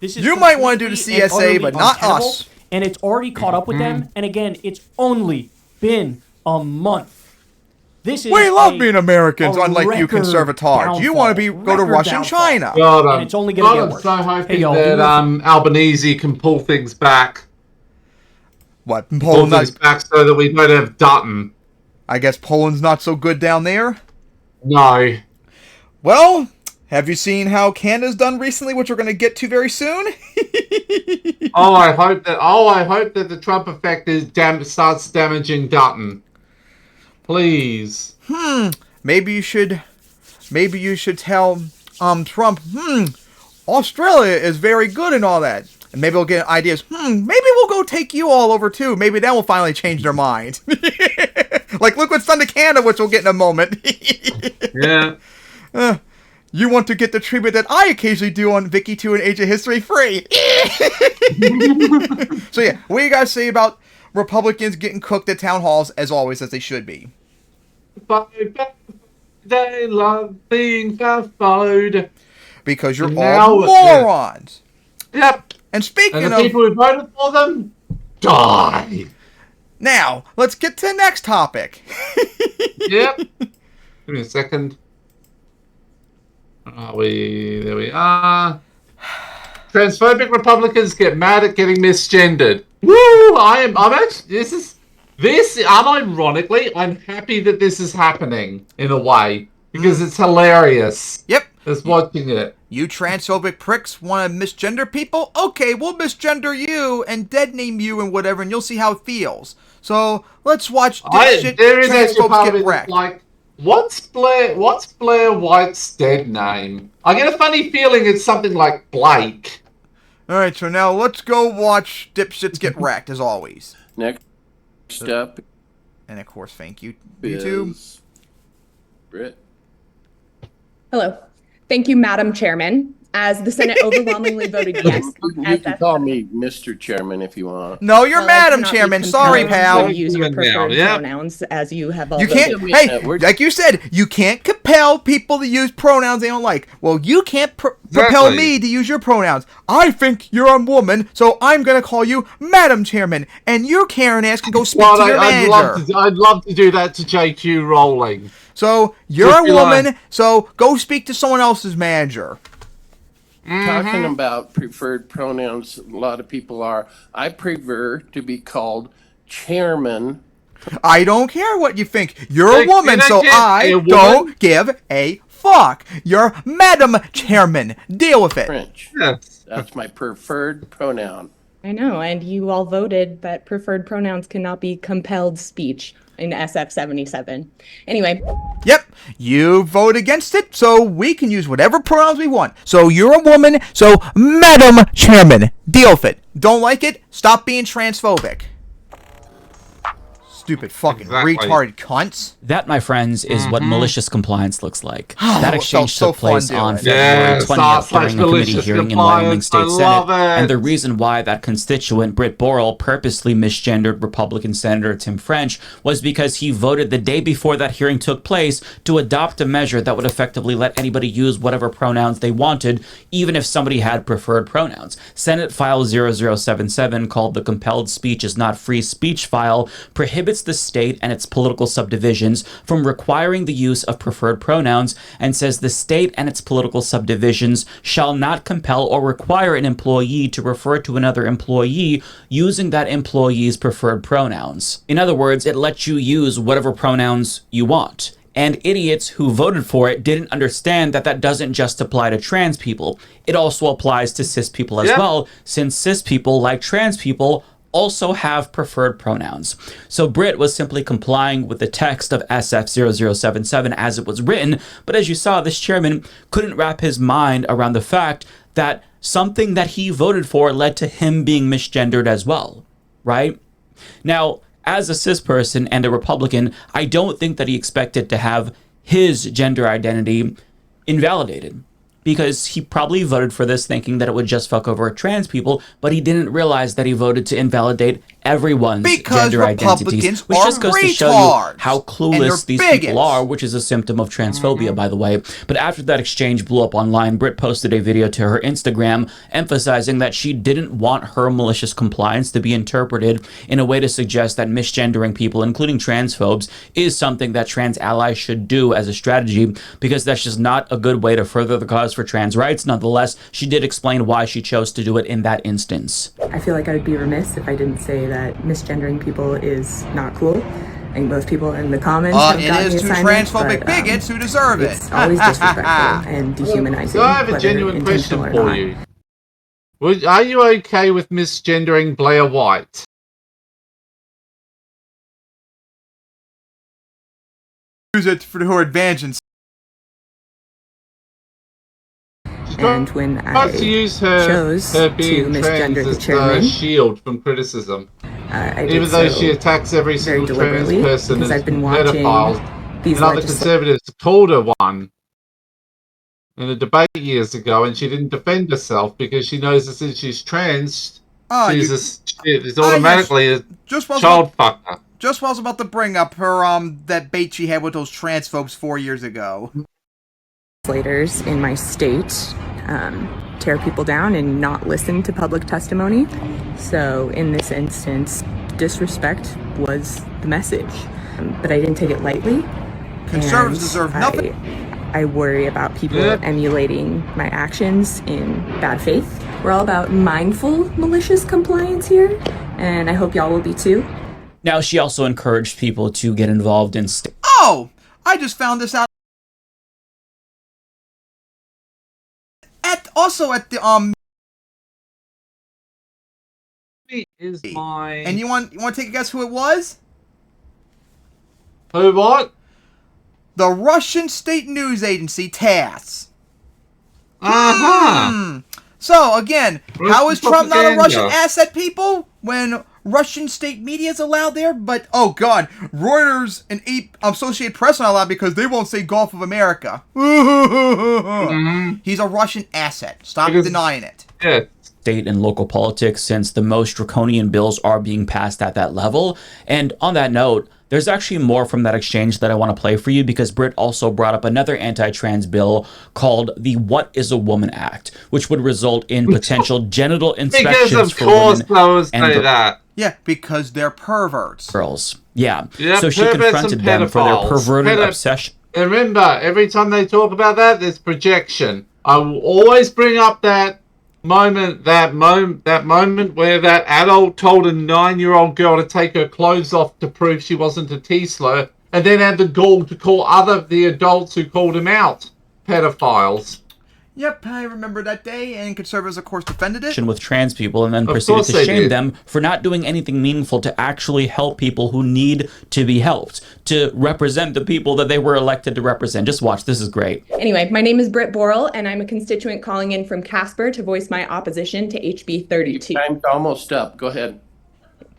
This is you might want to do the CSA, but not us. And it's already caught up with them. And again, it's only been a month. This is we love being Americans, unlike you conservatards. You want to go to Russia and China. And it's only going to get worse. I'm so hoping that Albanese can pull things back. What? Pull things back so that we don't have Dutton. I guess Poland's not so good down there? No. Well, have you seen how Canada's done recently, which we're going to get to very soon? I hope that the Trump effect starts damaging Dutton. Please. Maybe you should tell Trump, Australia is very good and all that. And maybe we'll get ideas, maybe we'll go take you all over too. Maybe that will finally change their mind. Like, look what's done to Canada, which we'll get in a moment. Yeah. You want to get the treatment that I occasionally do on Vicky 2 and Age of History free. So yeah, what do you guys say about Republicans getting cooked at town halls, as always, as they should be? They love being followed. Because you're all morons. Yep. And speaking and the of people who voted for them, die. Now, let's get to the next topic. Yep. Give me a second. There we are. Transphobic Republicans get mad at getting misgendered. Woo! I'm actually, unironically, I'm happy that this is happening in a way because it's hilarious. Yep. Just watching it. You transphobic pricks want to misgender people? Okay, we'll misgender you and dead name you and whatever, and you'll see how it feels. So let's watch this shit. There is actually part of it wrecked. like, what's Blair White's dead name? I get a funny feeling it's something like Blake. Alright, so now let's go watch dipshits get wrecked, as always. Next up. And of course, thank you, YouTube. Britt. Hello. Thank you, Madam Chairman. As the Senate overwhelmingly voted yes. You can call me Mr. Chairman if you want. No, you're Madam Chairman. Sorry, pal. Use your preferred pronouns as you have all You can't. Hey, like you said, you can't compel people to use pronouns they don't like. Well, you can't compel me to use your pronouns. I think you're a woman, so I'm gonna call you Madam Chairman, and you, Karen ass, can go speak to your manager. I'd love to do that to JQ Rowling. So you're a woman, so go speak to someone else's manager. Talking about preferred pronouns, a lot of people are. I prefer to be called chairman. I don't care what you think. You're a woman, so I don't give a fuck. You're Madam Chairman. Deal with it. French. That's my preferred pronoun. I know, and you all voted that preferred pronouns cannot be compelled speech in SF77. Anyway. Yep, you vote against it, so we can use whatever pronouns we want. So you're a woman, so Madam Chairman. Deal with it. Don't like it? Stop being transphobic. Stupid fucking retarded cunts. That, my friends, is what malicious compliance looks like. Oh, That exchange so took place fun on doing it. February 20th during a committee malicious hearing in Wyoming compliance. State I love Senate. it. And the reason why that constituent, Britt Borrell, purposely misgendered Republican Senator Tim French was because he voted the day before that hearing took place to adopt a measure that would effectively let anybody use whatever pronouns they wanted, even if somebody had preferred pronouns. Senate File 0077, called the Compelled Speech is Not Free Speech file, prohibits the state and its political subdivisions from requiring the use of preferred pronouns and says the state and its political subdivisions shall not compel or require an employee to refer to another employee using that employee's preferred pronouns. In other words, it lets you use whatever pronouns you want. And idiots who voted for it didn't understand that that doesn't just apply to trans people. It also applies to cis people as well, since cis people, like trans people, also have preferred pronouns. So Britt was simply complying with the text of SF0077 as it was written, but as you saw, this chairman couldn't wrap his mind around the fact that something that he voted for led to him being misgendered as well, right? Now, as a cis person and a Republican, I don't think that he expected to have his gender identity invalidated, because he probably voted for this thinking that it would just fuck over trans people, but he didn't realize that he voted to invalidate everyone's gender identities, which just goes to show you how clueless these people are, which is a symptom of transphobia, by the way. But after that exchange blew up online, Britt posted a video to her Instagram emphasizing that she didn't want her malicious compliance to be interpreted in a way to suggest that misgendering people, including transphobes, is something that trans allies should do as a strategy, because that's just not a good way to further the cause for trans rights. Nonetheless, she did explain why she chose to do it in that instance. I feel like I would be remiss if I didn't say that misgendering people is not cool. I think most people in the comments have it gotten is the to assignment, transphobic bigots who deserve it. It's always disrespectful and dehumanizing. So I have a genuine question for you. Are you okay with misgendering Blair White? Use it for her advantage. And when I chose to being misgender trans the as chairman, a shield from criticism, I even though she attacks every single trans person as I've been watching pedophiles, these and other conservatives called her one in a debate years ago, and she didn't defend herself because she knows that since she's trans, she's automatically a child fucker. Just while I was about to bring up her that bait she had with those transphobes 4 years ago. Legislators in my state tear people down and not listen to public testimony. So in this instance, disrespect was the message, but I didn't take it lightly. Conservatives deserve nothing. I worry about people emulating my actions in bad faith. We're all about mindful, malicious compliance here, and I hope y'all will be too. Now, she also encouraged people to get involved in Oh! I just found this out. Also at the is my and you want to take a guess who it was? Who what? The Russian state news agency TASS. So again, how is Trump not a Russian asset, people? When Russian state media is allowed there, but oh god, Reuters and Associated Press are not allowed because they won't say Gulf of America. He's a Russian asset. Stop denying it. State and local politics, since the most draconian bills are being passed at that level. And on that note, there's actually more from that exchange that I want to play for you, because Britt also brought up another anti-trans bill called the What is a Woman Act, which would result in potential genital inspections for women and yeah, because they're perverts. Girls. Yeah. So she confronted them for their perverted obsession remember, every time they talk about that, there's projection. I will always bring up that moment where that adult told a 9-year-old girl to take her clothes off to prove she wasn't a T-slur, and then had the gall to call the adults who called him out pedophiles. Yep, I remember that day, and conservatives, of course, defended it. With trans people, and then proceeded to shame them for not doing anything meaningful to actually help people who need to be helped, to represent the people that they were elected to represent. Just watch, this is great. Anyway, my name is Britt Borrell, and I'm a constituent calling in from Casper to voice my opposition to HB 32. Your time's almost up. Go ahead.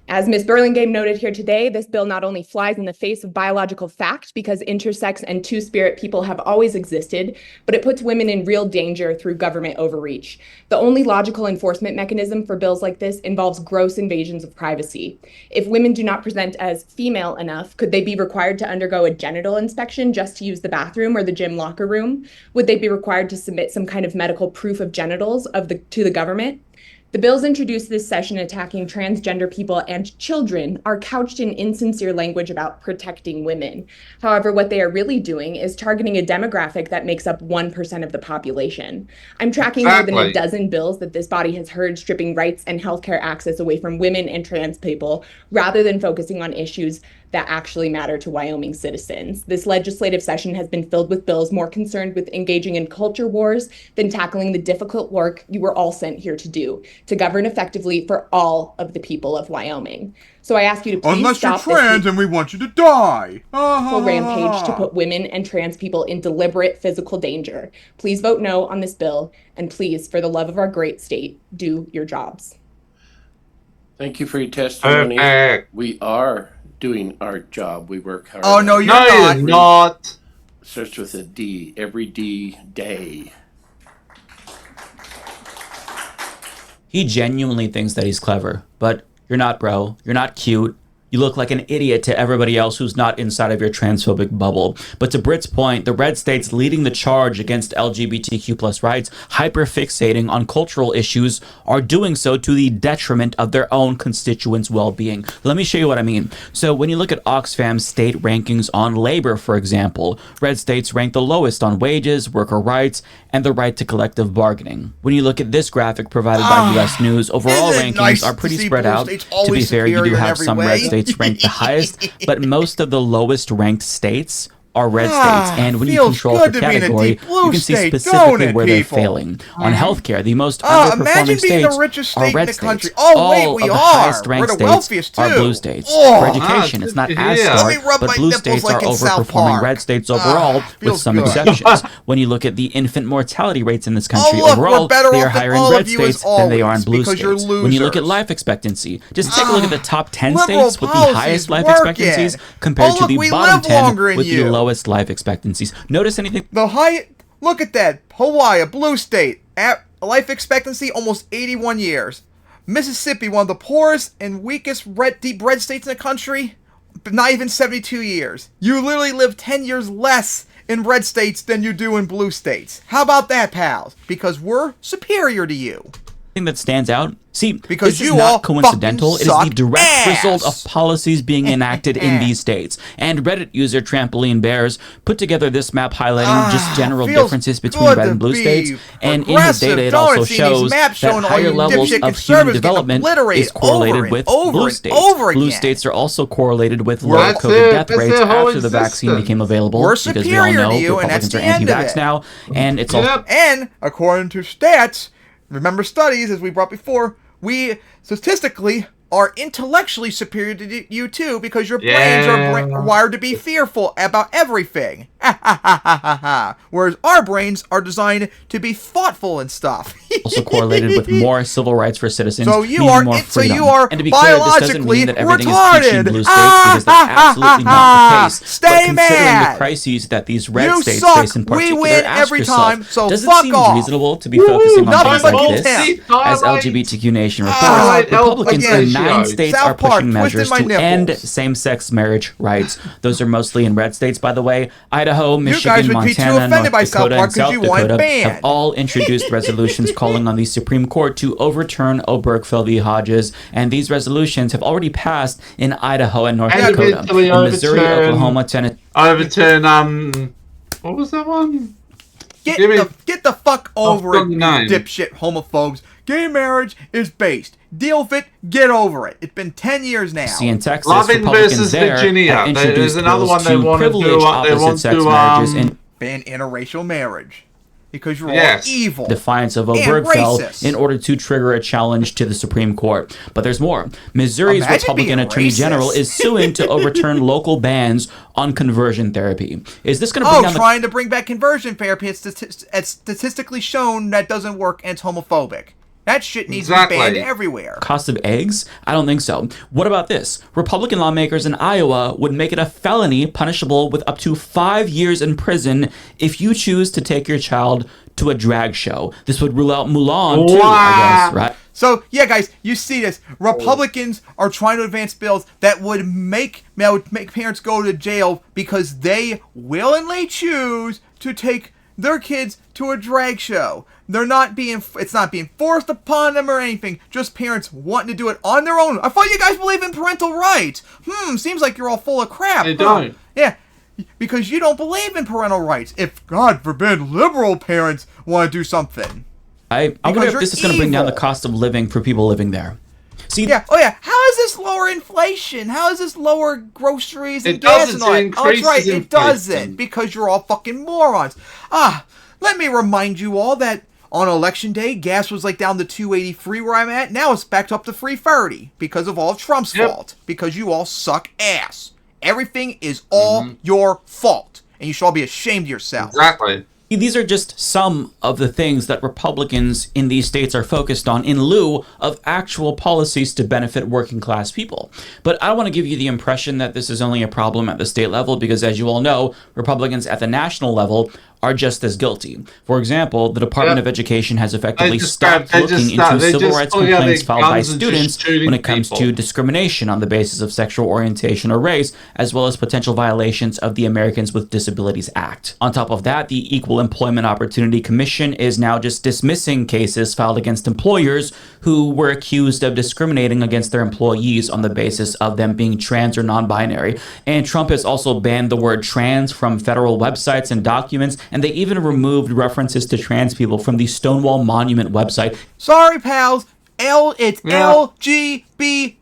As Ms. Burlingame noted here today, this bill not only flies in the face of biological fact because intersex and two-spirit people have always existed, but it puts women in real danger through government overreach. The only logical enforcement mechanism for bills like this involves gross invasions of privacy. If women do not present as female enough, could they be required to undergo a genital inspection just to use the bathroom or the gym locker room? Would they be required to submit some kind of medical proof of genitals to the government? The bills introduced this session attacking transgender people and children are couched in insincere language about protecting women. However, what they are really doing is targeting a demographic that makes up 1% of the population. I'm tracking more than a dozen bills that this body has heard stripping rights and healthcare access away from women and trans people, rather than focusing on issues that actually matter to Wyoming citizens. This legislative session has been filled with bills more concerned with engaging in culture wars than tackling the difficult work you were all sent here to do, to govern effectively for all of the people of Wyoming. So I ask you to please Unless stop you're trans and we want you to die. Rampage to put women and trans people in deliberate physical danger. Please vote no on this bill, and please, for the love of our great state, do your jobs. Thank you for your testimony. We are doing our job. We work hard. Oh, no, you're not. Starts with a D. Every D day. He genuinely thinks that he's clever, but you're not, bro. You're not cute. You look like an idiot to everybody else who's not inside of your transphobic bubble. But to Britt's point, the red states leading the charge against LGBTQ plus rights, hyperfixating on cultural issues, are doing so to the detriment of their own constituents' well-being. Let me show you what I mean. So when you look at Oxfam's state rankings on labor, for example, red states rank the lowest on wages, worker rights, and the right to collective bargaining. When you look at this graphic provided by U.S. News, overall rankings are pretty spread out. To be fair, you do have some red states ranked the highest, but most of the lowest ranked states are red states. And when you control for category, you can see specifically where they're failing. On healthcare, the most underperforming states are red states. All of the highest ranked states are blue states. For education, it's not as stark, but blue states are overperforming red states overall, with some exceptions. When you look at the infant mortality rates in this country, overall, they are higher in red states than they are in blue states. When you look at life expectancy, just take a look at the top 10 states with the highest life expectancies compared to the bottom 10 with the lowest life expectancies. Notice anything? Look at that. Hawaii, a blue state. Life expectancy almost 81 years. Mississippi, one of the poorest and weakest deep red states in the country, but not even 72 years. You literally live 10 years less in red states than you do in blue states. How about that, pals? Because we're superior to you. That stands out. See, because this is not coincidental. It is the direct result of policies being enacted in these states. And Reddit user Trampoline Bears put together this map highlighting just general differences between red and blue states. And in his data, it also shows that higher levels of human development is correlated with blue states. Blue states are also correlated with lower COVID death rates after the vaccine became available. Because we all know Republicans are anti-vax now. And it's also... And according to stats, remember studies, as we brought before, we statistically are intellectually superior to you too, because your brains are wired to be fearful about everything. Whereas our brains are designed to be thoughtful and stuff. Also correlated with more civil rights for citizens. So you are, more so you are and to be clear, this doesn't mean that everything retarded. is peachy in blue states, because that's absolutely not the case. Stay but considering mad. the crises that these red You states suck. face in particular, We win ask every yourself, time, so does it fuck seem off. reasonable to be focusing on things like this? As LGBTQ Nation reports, Republicans in 9 states are pushing measures to end same-sex marriage rights. Those are mostly in red states, by the way. Idaho, Michigan, Montana, North Dakota, and South Dakota have all introduced resolutions calling on the Supreme Court to overturn Obergefell v. Hodges, and these resolutions have already passed in Idaho and North Dakota. In Missouri, Oklahoma, Tennessee... Overturn What was that one? Get the fuck over it, you dipshit homophobes. Gay marriage is based. Deal with it. Get over it. It's been 10 years now. See, in Texas, Loving Republicans versus there Virginia. have introduced There's another bills one they to want to privilege do. They want opposite-sex to marriages and ban interracial marriage. Because you're Yes. all evil. defiance of and Obergefell racist. in order to trigger a challenge to the Supreme Court. But there's more. Missouri's Imagine Republican being Attorney racist. General is suing to overturn local bans on conversion therapy. Is this going to bring down trying to bring back conversion therapy. It's statistically shown that doesn't work and it's homophobic. That shit needs to be banned everywhere. cost of eggs? I don't think so. What about this? Republican lawmakers in Iowa would make it a felony punishable with up to 5 years in prison if you choose to take your child to a drag show. This would rule out Mulan too, I guess, right? So, yeah, guys, you see this. Republicans are trying to advance bills that would make parents go to jail because they willingly choose to take their kids to a drag show. It's not being forced upon them or anything. Just parents wanting to do it on their own. I thought you guys believe in parental rights. Seems like you're all full of crap. They don't. Yeah, because you don't believe in parental rights. If, God forbid, liberal parents want to do something. I wonder if this is going to bring down the cost of living for people living there. See, how is this lower inflation? How is this lower groceries and It gas doesn't, and all it that? Oh, that's right, increases it doesn't, because you're all fucking morons. Let me remind you all that on election day, gas was like down to $2.83 where I'm at. Now it's back up to $3.30 because of all Trump's fault. Because you all suck ass. Everything is all your fault, and you should all be ashamed of yourself. Exactly. These are just some of the things that Republicans in these states are focused on in lieu of actual policies to benefit working class people. But I want to give you the impression that this is only a problem at the state level because, as you all know, Republicans at the national level are just as guilty. For example, the Department of Education has effectively stopped looking into civil rights complaints filed by students when it comes to discrimination on the basis of sexual orientation or race, as well as potential violations of the Americans with Disabilities Act. On top of that, the Equal Employment Opportunity Commission is now just dismissing cases filed against employers who were accused of discriminating against their employees on the basis of them being trans or non-binary. And Trump has also banned the word trans from federal websites and documents, and they even removed references to trans people from the Stonewall Monument website. Sorry, pals. It's LGBT.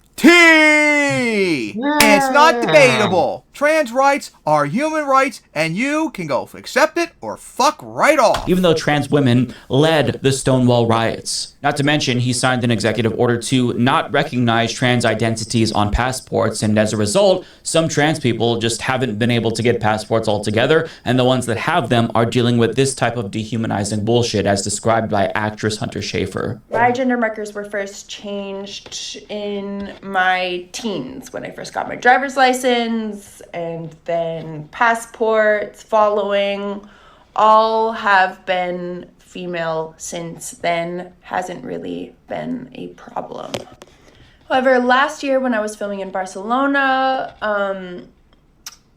And it's not debatable. Trans rights are human rights, and you can go accept it or fuck right off. Even though trans women led the Stonewall riots. Not to mention, he signed an executive order to not recognize trans identities on passports, and as a result, some trans people just haven't been able to get passports altogether, and the ones that have them are dealing with this type of dehumanizing bullshit, as described by actress Hunter Schafer. My gender markers were first changed in my teens when I first got my driver's license, and then passports following. All have been female since then. Hasn't really been a problem. However, last year when I was filming in Barcelona,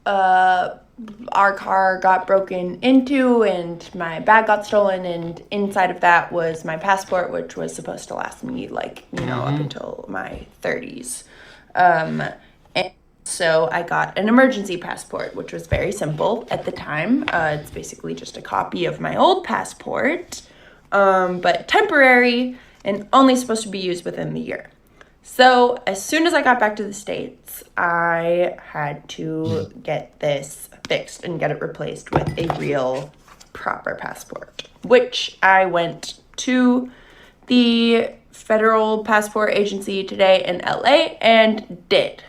our car got broken into and my bag got stolen, and inside of that was my passport, which was supposed to last me up until my 30s. And so I got an emergency passport, which was very simple at the time. It's basically just a copy of my old passport, but temporary and only supposed to be used within the year. So as soon as I got back to the States, I had to get this fixed and get it replaced with a real proper passport, which I went to the Federal Passport Agency today in LA and did.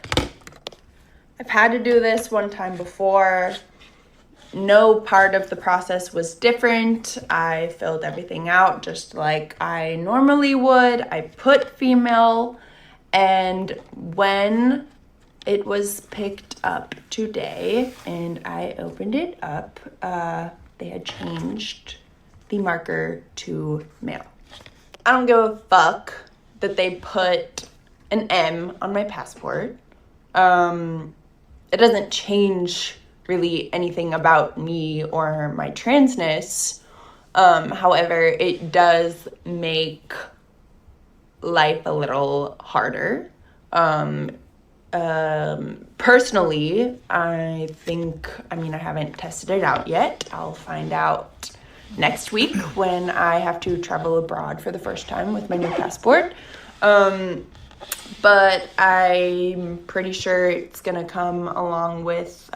I've had to do this one time before. No part of the process was different. I filled everything out just like I normally would. I put female, and when it was picked up today and I opened it up, they had changed the marker to male. I don't give a fuck that they put an M on my passport. It doesn't change really anything about me or my transness. However, it does make life a little harder. Personally, I haven't tested it out yet. I'll find out next week when I have to travel abroad for the first time with my new passport. But I'm pretty sure it's gonna come along with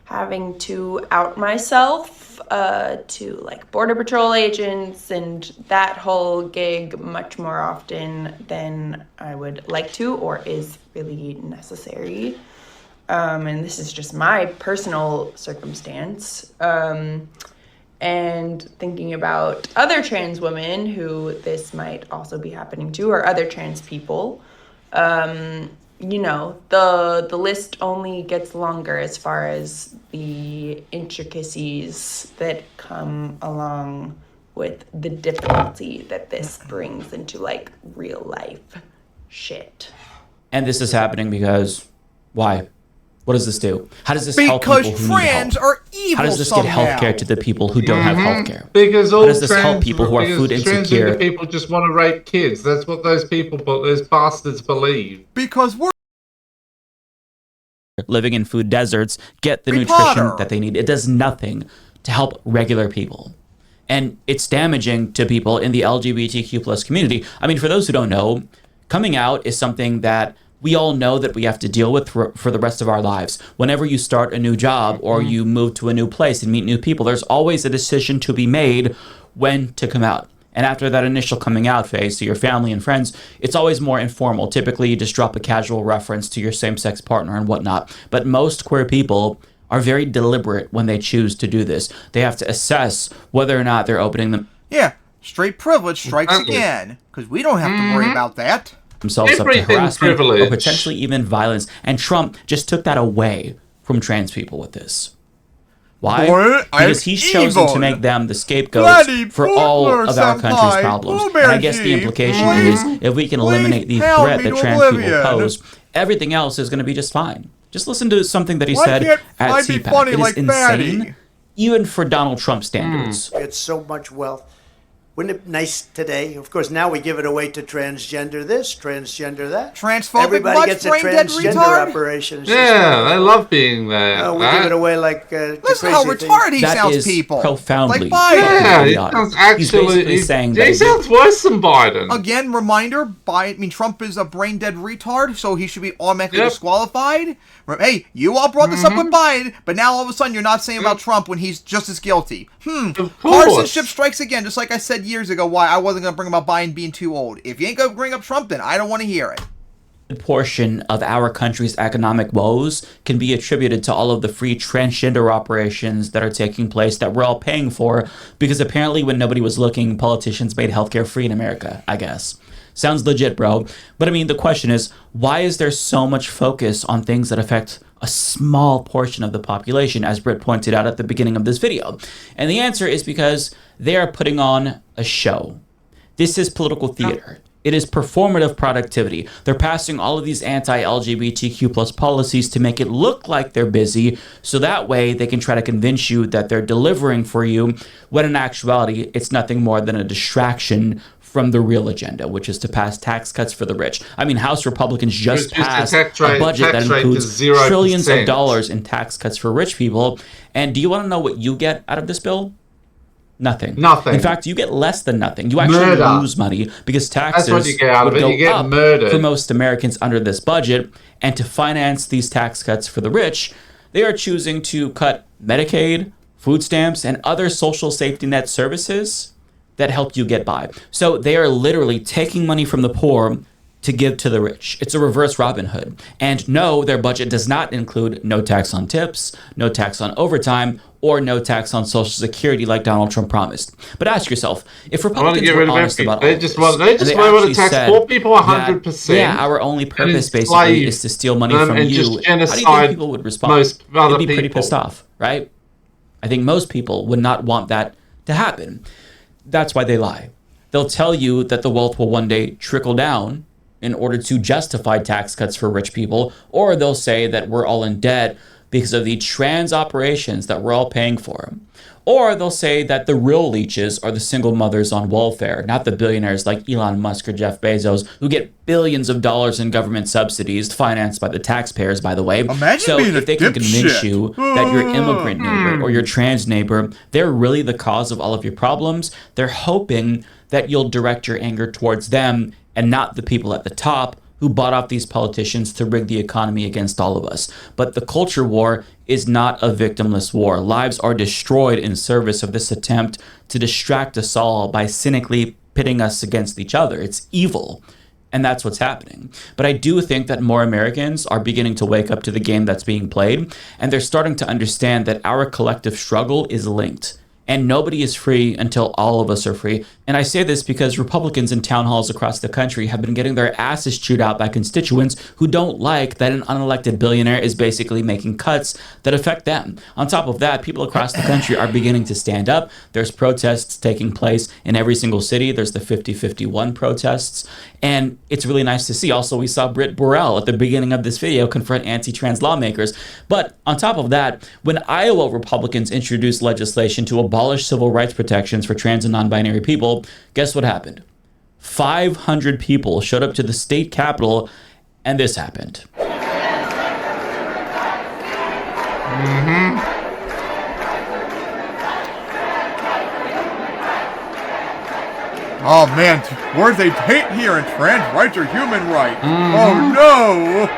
having to out myself to like Border Patrol agents and that whole gig much more often than I would like to or is really necessary. And this is just my personal circumstance. And thinking about other trans women who this might also be happening to, or other trans people, you know, the list only gets longer as far as the intricacies that come along with the difficulty that this brings into like real life shit. And this is happening because why? What does this do? How does this help people who need help? Because trans are evil. How does this get healthcare to the people who don't have healthcare? Because all how does this help people who are food insecure? Transgender people just want to rape kids. That's what those bastards believe. Because we're living in food deserts get the nutrition that they need. It does nothing to help regular people. And it's damaging to people in the LGBTQ plus community. I mean, for those who don't know, coming out is something that we all know that we have to deal with for the rest of our lives. Whenever you start a new job or you move to a new place and meet new people, there's always a decision to be made when to come out. And after that initial coming out phase to your family and friends, it's always more informal. Typically, you just drop a casual reference to your same-sex partner and whatnot. But most queer people are very deliberate when they choose to do this. They have to assess whether or not they're opening them. Yeah, straight privilege strikes again, because we don't have to worry about that. Themselves up to harassment or potentially even violence. And Trump just took that away from trans people with this. Why? Because he's chosen to make them the scapegoats for all of our country's problems. And I guess the implication is if we can eliminate the threat that trans people pose, everything else is going to be just fine. Just listen to something that he said at CPAC. It is insane, even for Donald Trump standards. It's so much wealth. Wouldn't it be nice today? Of course, now we give it away to transgender this, transgender that. Transphobic Everybody gets a transgender operation. Yeah, they love being there. We give it away like listen how retarded he sounds, people. Profoundly. Like Biden. Yeah, he sounds actually saying he sounds worse than Biden. Again, reminder: Trump is a brain dead retard, so he should be automatically disqualified. Hey, you all brought this up with Biden, but now all of a sudden you're not saying about Trump when he's just as guilty. Partisanship strikes again, just like I said years ago why I wasn't going to bring about Biden being too old. If you ain't going to bring up Trump, then I don't want to hear it. A portion of our country's economic woes can be attributed to all of the free transgender operations that are taking place that we're all paying for because apparently when nobody was looking, politicians made healthcare free in America, I guess. Sounds legit, bro. But I mean, the question is, why is there so much focus on things that affect a small portion of the population, as Britt pointed out at the beginning of this video? And the answer is because they are putting on a show. This is political theater. It is performative productivity. They're passing all of these anti-LGBTQ plus policies to make it look like they're busy, so that way they can try to convince you that they're delivering for you, when in actuality, it's nothing more than a distraction from the real agenda, which is to pass tax cuts for the rich. I mean, House Republicans just passed a budget that includes trillions of dollars in tax cuts for rich people. And do you want to know what you get out of this bill? Nothing. Nothing. In fact, you get less than nothing. You actually lose money because taxes That's what you get out of it. You get murdered. For most Americans under this budget. And to finance these tax cuts for the rich, they are choosing to cut Medicaid, food stamps, and other social safety net services that help you get by. So they are literally taking money from the poor to give to the rich. It's a reverse Robin Hood. And no, their budget does not include no tax on tips, no tax on overtime, or no tax on Social Security like Donald Trump promised. But ask yourself, if Republicans were honest about all this, they just want to tax poor people 100%. Yeah, our only purpose basically is to steal money from you. How do you think people would respond? They'd be pretty pissed off, right? I think most people would not want that to happen. That's why they lie. They'll tell you that the wealth will one day trickle down in order to justify tax cuts for rich people, or they'll say that we're all in debt because of the trans operations that we're all paying for. Or they'll say that the real leeches are the single mothers on welfare, not the billionaires like Elon Musk or Jeff Bezos, who get billions of dollars in government subsidies, financed by the taxpayers, by the way. Imagine so being if they can convince you that your immigrant neighbor or your trans neighbor, they're really the cause of all of your problems, they're hoping that you'll direct your anger towards them and not the people at the top who bought off these politicians to rig the economy against all of us. But the culture war is not a victimless war. Lives are destroyed in service of this attempt to distract us all by cynically pitting us against each other. It's evil. And that's what's happening. But I do think that more Americans are beginning to wake up to the game that's being played, and they're starting to understand that our collective struggle is linked. And nobody is free until all of us are free. And I say this because Republicans in town halls across the country have been getting their asses chewed out by constituents who don't like that an unelected billionaire is basically making cuts that affect them. On top of that, people across the country are beginning to stand up. There's protests taking place in every single city. There's the 50-51 protests. And it's really nice to see. Also, we saw Britt Borrell at the beginning of this video confront anti-trans lawmakers. But on top of that, when Iowa Republicans introduced legislation to abolish civil rights protections for trans and non-binary people, guess what happened? 500 people showed up to the state capitol, and this happened. Oh man, words they hate here in trans rights are human rights. Oh no!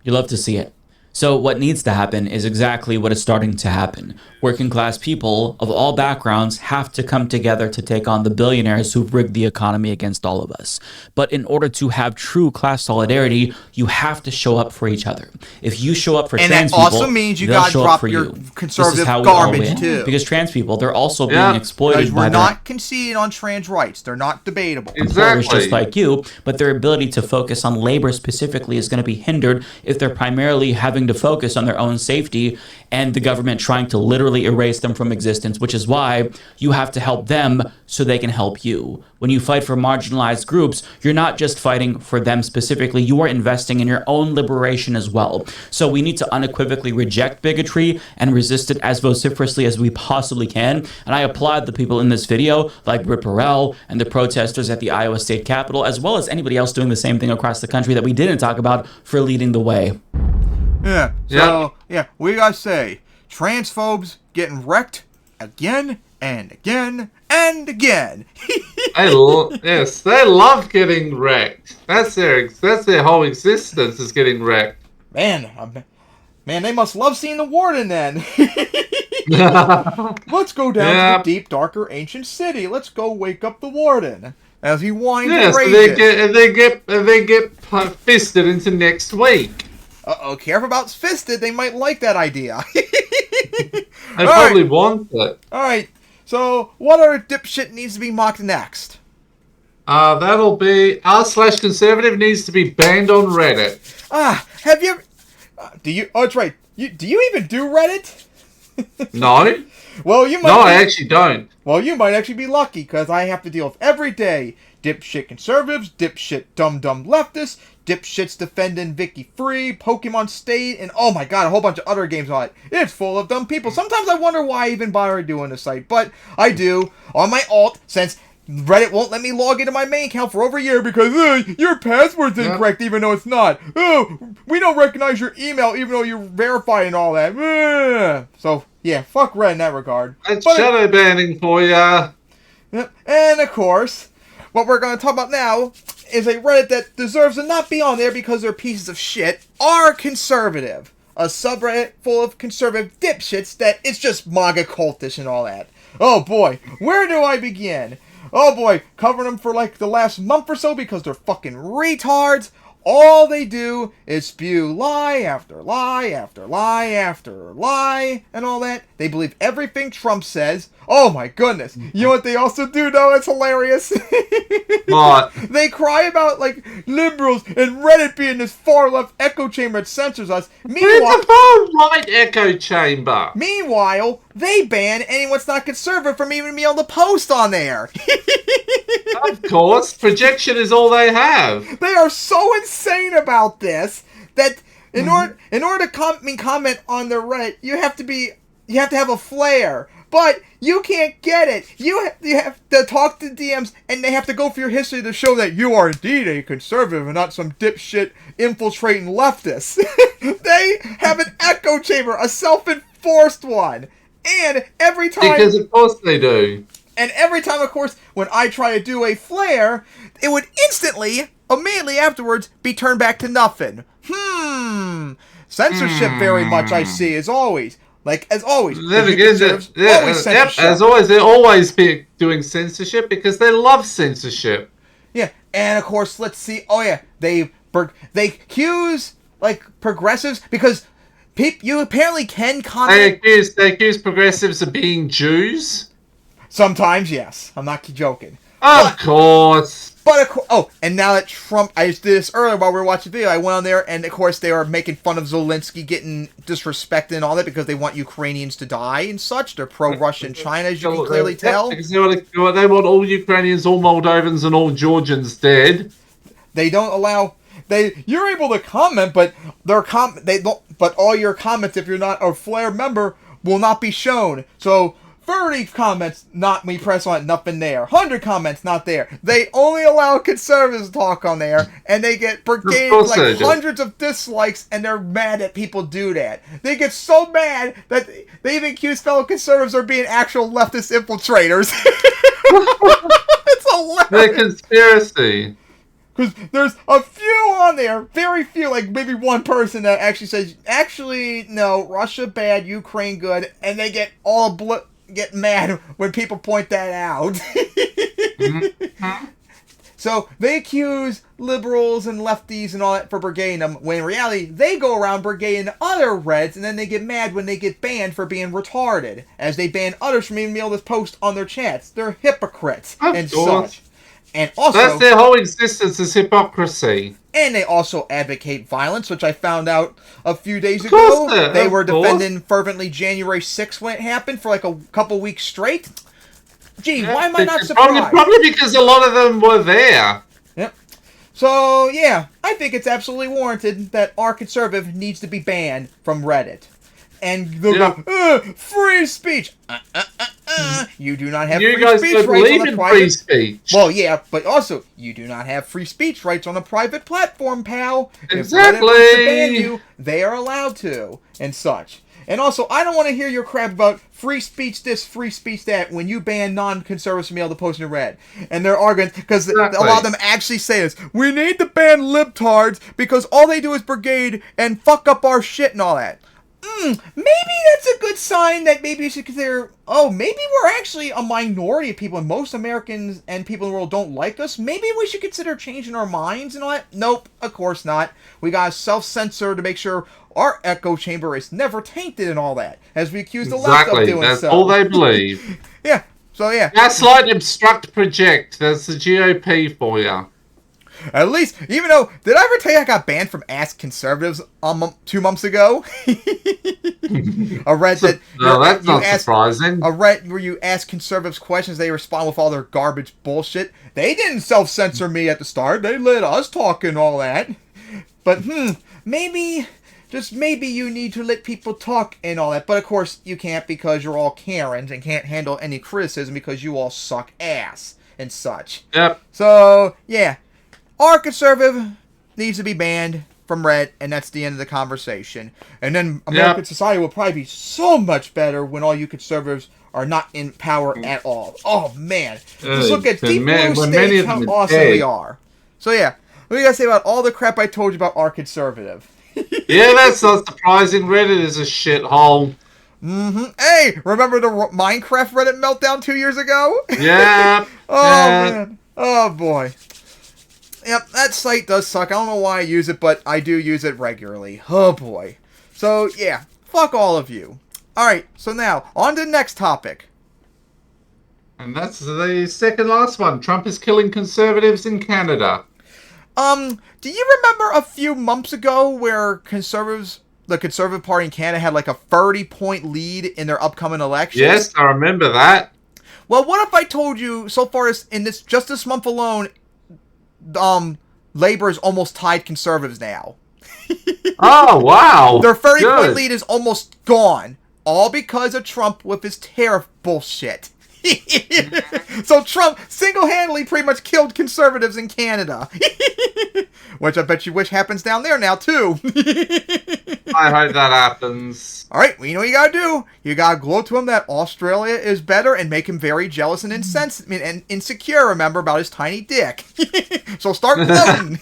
You love to see it. So what needs to happen is exactly what is starting to happen. Working class people of all backgrounds have to come together to take on the billionaires who've rigged the economy against all of us. But in order to have true class solidarity, you have to show up for each other. If you show up for trans people, also means you they'll gotta show drop up for your you. conservative This is how we all garbage win. too. Because trans people, they're also being exploited Because by we're their not conceding on trans rights. They're not debatable. employers just like you, but their ability to focus on labor specifically is going to be hindered if they're primarily having to focus on their own safety and the government trying to literally erase them from existence, which is why you have to help them so they can help you. When you fight for marginalized groups, you're not just fighting for them specifically, you are investing in your own liberation as well. So we need to unequivocally reject bigotry and resist it as vociferously as we possibly can. And I applaud the people in this video, like Britt Borrell and the protesters at the Iowa State Capitol, as well as anybody else doing the same thing across the country that we didn't talk about, for leading the way. Yeah, so, yeah, we gotta say, transphobes getting wrecked again and again and again. Yes, they love getting wrecked. That's their whole existence, is getting wrecked. Man, they must love seeing the warden then. Let's go down to the deep, darker, ancient city. Let's go wake up the warden as he whines and rages. They get fisted into next week. Uh-oh, careful about fisted. They might like that idea. They probably want it. Alright, so what other dipshit needs to be mocked next? That'll be r/conservative needs to be banned on Reddit. Have you... oh, that's right. Do you even do Reddit? No. Well, you might... No, I actually don't. Well, you might actually be lucky, because I have to deal with every day dipshit conservatives, dipshit dumb leftists, dipshits defending Vicky Free, Pokemon State, and oh my god, a whole bunch of other games on it. It's full of dumb people. Sometimes I wonder why I even bother doing the site, but I do. On my alt, since Reddit won't let me log into my main account for over a year because your password's incorrect even though it's not. We don't recognize your email even though you're verified and all that. So, yeah, fuck Reddit in that regard. It's shadow banning for ya. And of course, what we're going to talk about now is a Reddit that deserves to not be on there because they're pieces of shit, are conservative. A subreddit full of conservative dipshits that it's just MAGA cultish and all that. Oh boy, where do I begin? Oh boy, covering them for like the last month or so because they're fucking retards. All they do is spew lie after lie after lie after lie and all that. They believe everything Trump says. Oh my goodness. You know what they also do though? It's hilarious. What? They cry about like liberals and Reddit being this far left echo chamber that censors us. It's a far right echo chamber. Meanwhile, they ban anyone that's not conservative from even being able to post on there. Of course, projection is all they have. They are so insane about this that in order to comment on their Reddit, you have to have a flare. But you can't get it. You have to talk to DMs, and they have to go through your history to show that you are indeed a conservative and not some dipshit infiltrating leftist. They have an echo chamber, a self-enforced one. And every time... Because of course they do. And every time, of course, when I try to do a flare, it would instantly, immediately afterwards, be turned back to nothing. Censorship very much, I see, as always. As always. As always, they're always doing censorship because they love censorship. Yeah, and of course, let's see. Oh yeah, they accuse progressives because you apparently can comment. They accuse progressives of being Jews. Sometimes, yes. I'm not joking. Of course. And now that Trump, I just did this earlier while we were watching the video, I went on there, and of course they are making fun of Zelensky getting disrespected and all that because they want Ukrainians to die and such. They're pro-Russian China, as you can clearly tell. Because they want all Ukrainians, all Moldovans, and all Georgians dead. They don't allow... You're able to comment, but but all your comments, if you're not a Flare member, will not be shown. So... 30 comments, not me press on it, nothing there. 100 comments, not there. They only allow conservatives to talk on there, and they get brigaded hundreds of dislikes, and they're mad that people do that. They get so mad that they even accuse fellow conservatives of being actual leftist infiltrators. It's hilarious. They're conspiracy. Because there's a few on there, very few, maybe one person that actually says, no, Russia bad, Ukraine good, and they get get mad when people point that out. So they accuse liberals and lefties and all that for brigading them, when in reality they go around brigading other Reds, and then they get mad when they get banned for being retarded, as they ban others from being able to post on their chats. They're hypocrites and such. And also, that's their whole existence is hypocrisy. And they also advocate violence, which I found out a few days ago. They were defending fervently January 6th when it happened for a couple weeks straight. Gee, why am I not surprised? Probably because a lot of them were there. Yep. So, yeah, I think it's absolutely warranted that our conservative needs to be banned from Reddit. And they'll go, free speech. You do not have free speech rights on a private... free speech. Well, yeah, but also, you do not have free speech rights on a private platform, pal. Exactly. If Reddit wants to ban you, they are allowed to, and such. And also, I don't want to hear your crap about free speech this, free speech that, when you ban non-conservatives from being able to post in Reddit. And they're arguing, because a lot of them actually say this, we need to ban libtards because all they do is brigade and fuck up our shit and all that. Maybe that's a good sign that maybe you should consider, maybe we're actually a minority of people and most Americans and people in the world don't like us. Maybe we should consider changing our minds and all that. Nope, of course not. We gotta self-censor to make sure our echo chamber is never tainted and all that, as we accuse the left of doing that's all they believe. Yeah, so yeah. Gaslight, obstruct, project. That's the GOP for you. At least, even though, did I ever tell you I got banned from Ask Conservatives 2 months ago? A Reddit that that's not surprising. A Reddit where you ask conservatives questions, they respond with all their garbage bullshit. They didn't self-censor me at the start. They let us talk and all that. But maybe, just maybe you need to let people talk and all that. But of course you can't, because you're all Karens and can't handle any criticism because you all suck ass and such. Yep. So yeah. Our conservative needs to be banned from Reddit, and that's the end of the conversation. And then American society will probably be so much better when all you conservatives are not in power at all. Oh, man. Just look at Deep Blue State, how awesome we are. So, yeah. What do you guys say about all the crap I told you about our conservative? Yeah, that's not surprising. Reddit is a shithole. Hey, remember the Minecraft Reddit meltdown 2 years ago? Yeah. Man. Oh, boy. Yep, that site does suck. I don't know why I use it, but I do use it regularly. Oh, boy. So, yeah. Fuck all of you. Alright, so now, on to the next topic. And that's the second last one. Trump is killing conservatives in Canada. Do you remember a few months ago where the Conservative Party in Canada had like a 30-point lead in their upcoming elections? Yes, I remember that. Well, what if I told you, so far as in just this month alone, Labor is almost tied Conservatives now. Oh, wow. Their 30-point Good. lead is almost gone. All because of Trump with his tariff bullshit. So Trump single-handedly pretty much killed conservatives in Canada. Which I bet you wish happens down there now, too. I hope that happens. All right, well, you know what you gotta do? You gotta gloat to him that Australia is better and make him very jealous and and insecure, remember, about his tiny dick. So start gloating.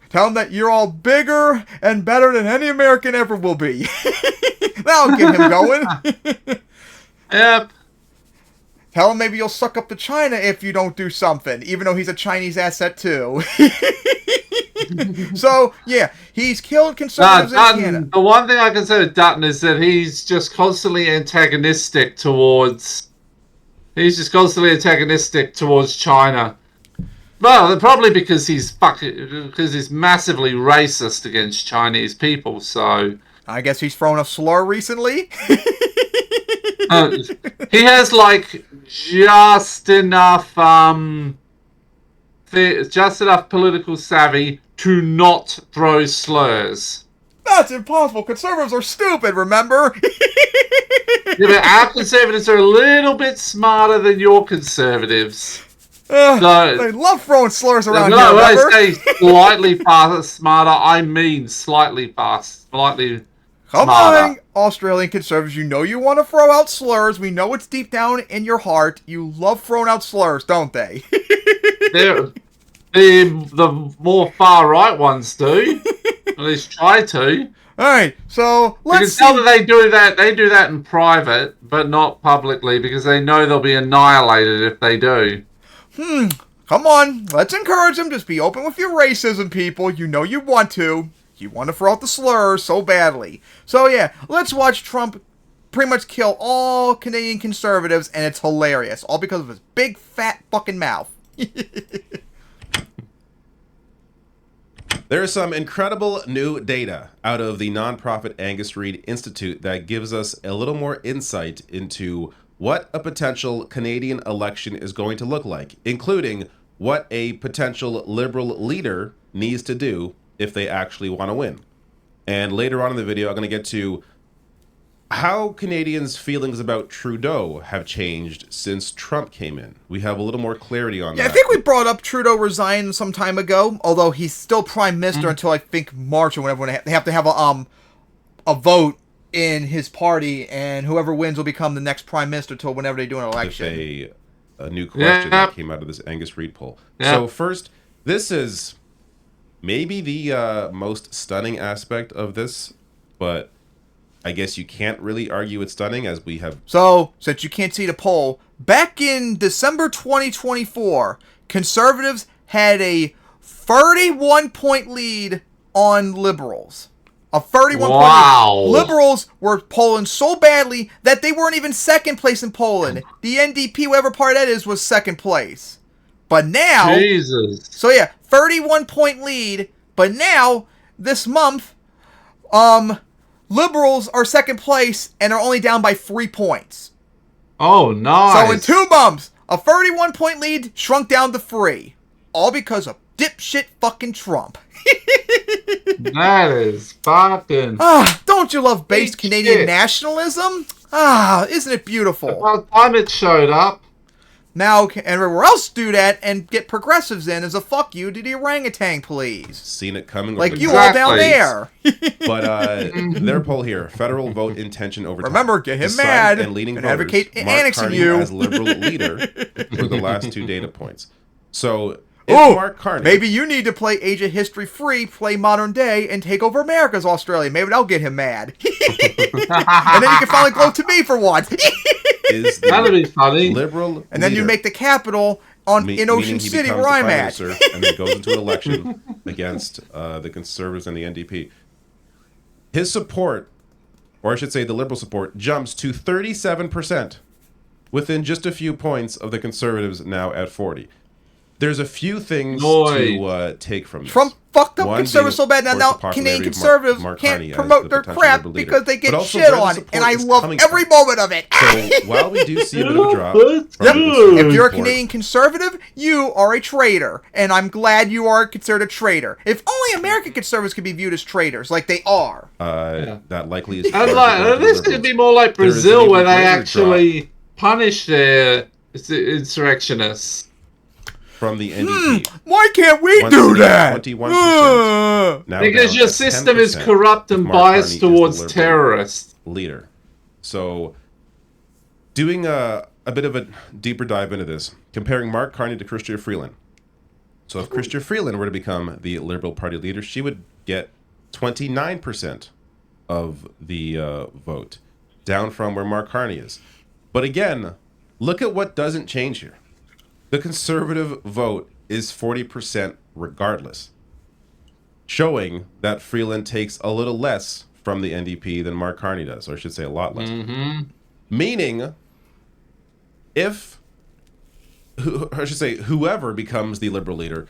Tell him that you're all bigger and better than any American ever will be. That'll get him going. Yep. Tell him maybe you'll suck up to China if you don't do something, even though he's a Chinese asset too. So, yeah, he's killed conservatives in Canada. The one thing I can say with Dutton is that he's just constantly antagonistic towards... He's just constantly antagonistic towards China. Well, probably because he's massively racist against Chinese people, so... I guess he's thrown a slur recently. He has, like, just enough political savvy to not throw slurs. That's impossible. Conservatives are stupid, remember? Yeah, but our conservatives are a little bit smarter than your conservatives. They love throwing slurs around here, when remember? I say slightly smarter, I mean slightly smarter. Come on, Australian conservatives. You know you want to throw out slurs. We know it's deep down in your heart. You love throwing out slurs, don't they? The more far-right ones do. At least try to. Alright, so let's see. You can tell that they do that in private, but not publicly, because they know they'll be annihilated if they do. Come on. Let's encourage them. Just be open with your racism, people. You know you want to. You want to throw out the slurs so badly. So yeah, let's watch Trump pretty much kill all Canadian conservatives, and it's hilarious. All because of his big, fat fucking mouth. There is some incredible new data out of the nonprofit Angus Reid Institute that gives us a little more insight into what a potential Canadian election is going to look like, including what a potential Liberal leader needs to do if they actually want to win. And later on in the video, I'm going to get to how Canadians' feelings about Trudeau have changed since Trump came in. We have a little more clarity on that. I think we brought up Trudeau resigned some time ago, although he's still Prime Minister until I think March or whenever they have to have a vote in his party, and whoever wins will become the next Prime Minister till whenever they do an election. A new question that came out of this Angus Reid poll. So first, this is maybe the most stunning aspect of this, but I guess you can't really argue it's stunning, as we have... So, since you can't see the poll, back in December 2024, Conservatives had a 31-point lead on Liberals. A 31-point lead. Liberals were polling so badly that they weren't even second place in Poland. The NDP, whatever party that is, was second place. But now... Jesus. So yeah, 31-point lead, but now, this month, Liberals are second place and are only down by 3 points. Oh, nice. So in 2 months, a 31-point lead shrunk down to 3. All because of dipshit fucking Trump. That is fucking... Don't you love based Canadian nationalism? Isn't it beautiful? Well, time it showed up. Now, can everywhere else do that and get progressives in as a fuck you to the orangutan, please? Seen it coming. Like you all down there. But their poll here, federal vote intention over time. Remember, get him mad and leading and voters, advocate Mark annexing Carney you. as Liberal leader for the last 2 data points. So, if Mark Carney... Maybe you need to play Age of History free, play modern day, and take over America's Australia. Maybe that'll get him mad. And then you can finally gloat to me for once. That'll be funny. Liberal and then you make the capital in Ocean City, where I'm at. And then goes into an election against the Conservatives and the NDP. His support, or I should say the Liberal support, jumps to 37%, within just a few points of the Conservatives now at 40%. there's a few things to take from this. Trump fucked up One conservatives so bad, being, now of course, the Canadian popularity of conservatives Mark can't Carney as promote the their potential crap liberal leader. because they But get also shit where the on, support and I is love coming every from. moment of it. So while we do see a bit of a drop, If you're a Canadian conservative, you are a traitor, and I'm glad you are considered a traitor. If only American conservatives could be viewed as traitors, like they are. that likely is. This could be more like Brazil, where they actually punish their insurrectionists. From the NDP. Why can't we do that? 21%. Now Because your system is corrupt and biased towards terrorists. Leader. So, doing a bit of a deeper dive into this, comparing Mark Carney to Chrystia Freeland. So, if Chrystia Freeland were to become the Liberal Party leader, she would get 29% of the vote, down from where Mark Carney is. But again, look at what doesn't change here. The conservative vote is 40% regardless, showing that Freeland takes a little less from the NDP than Mark Carney does, or I should say a lot less. Meaning, whoever becomes the Liberal leader,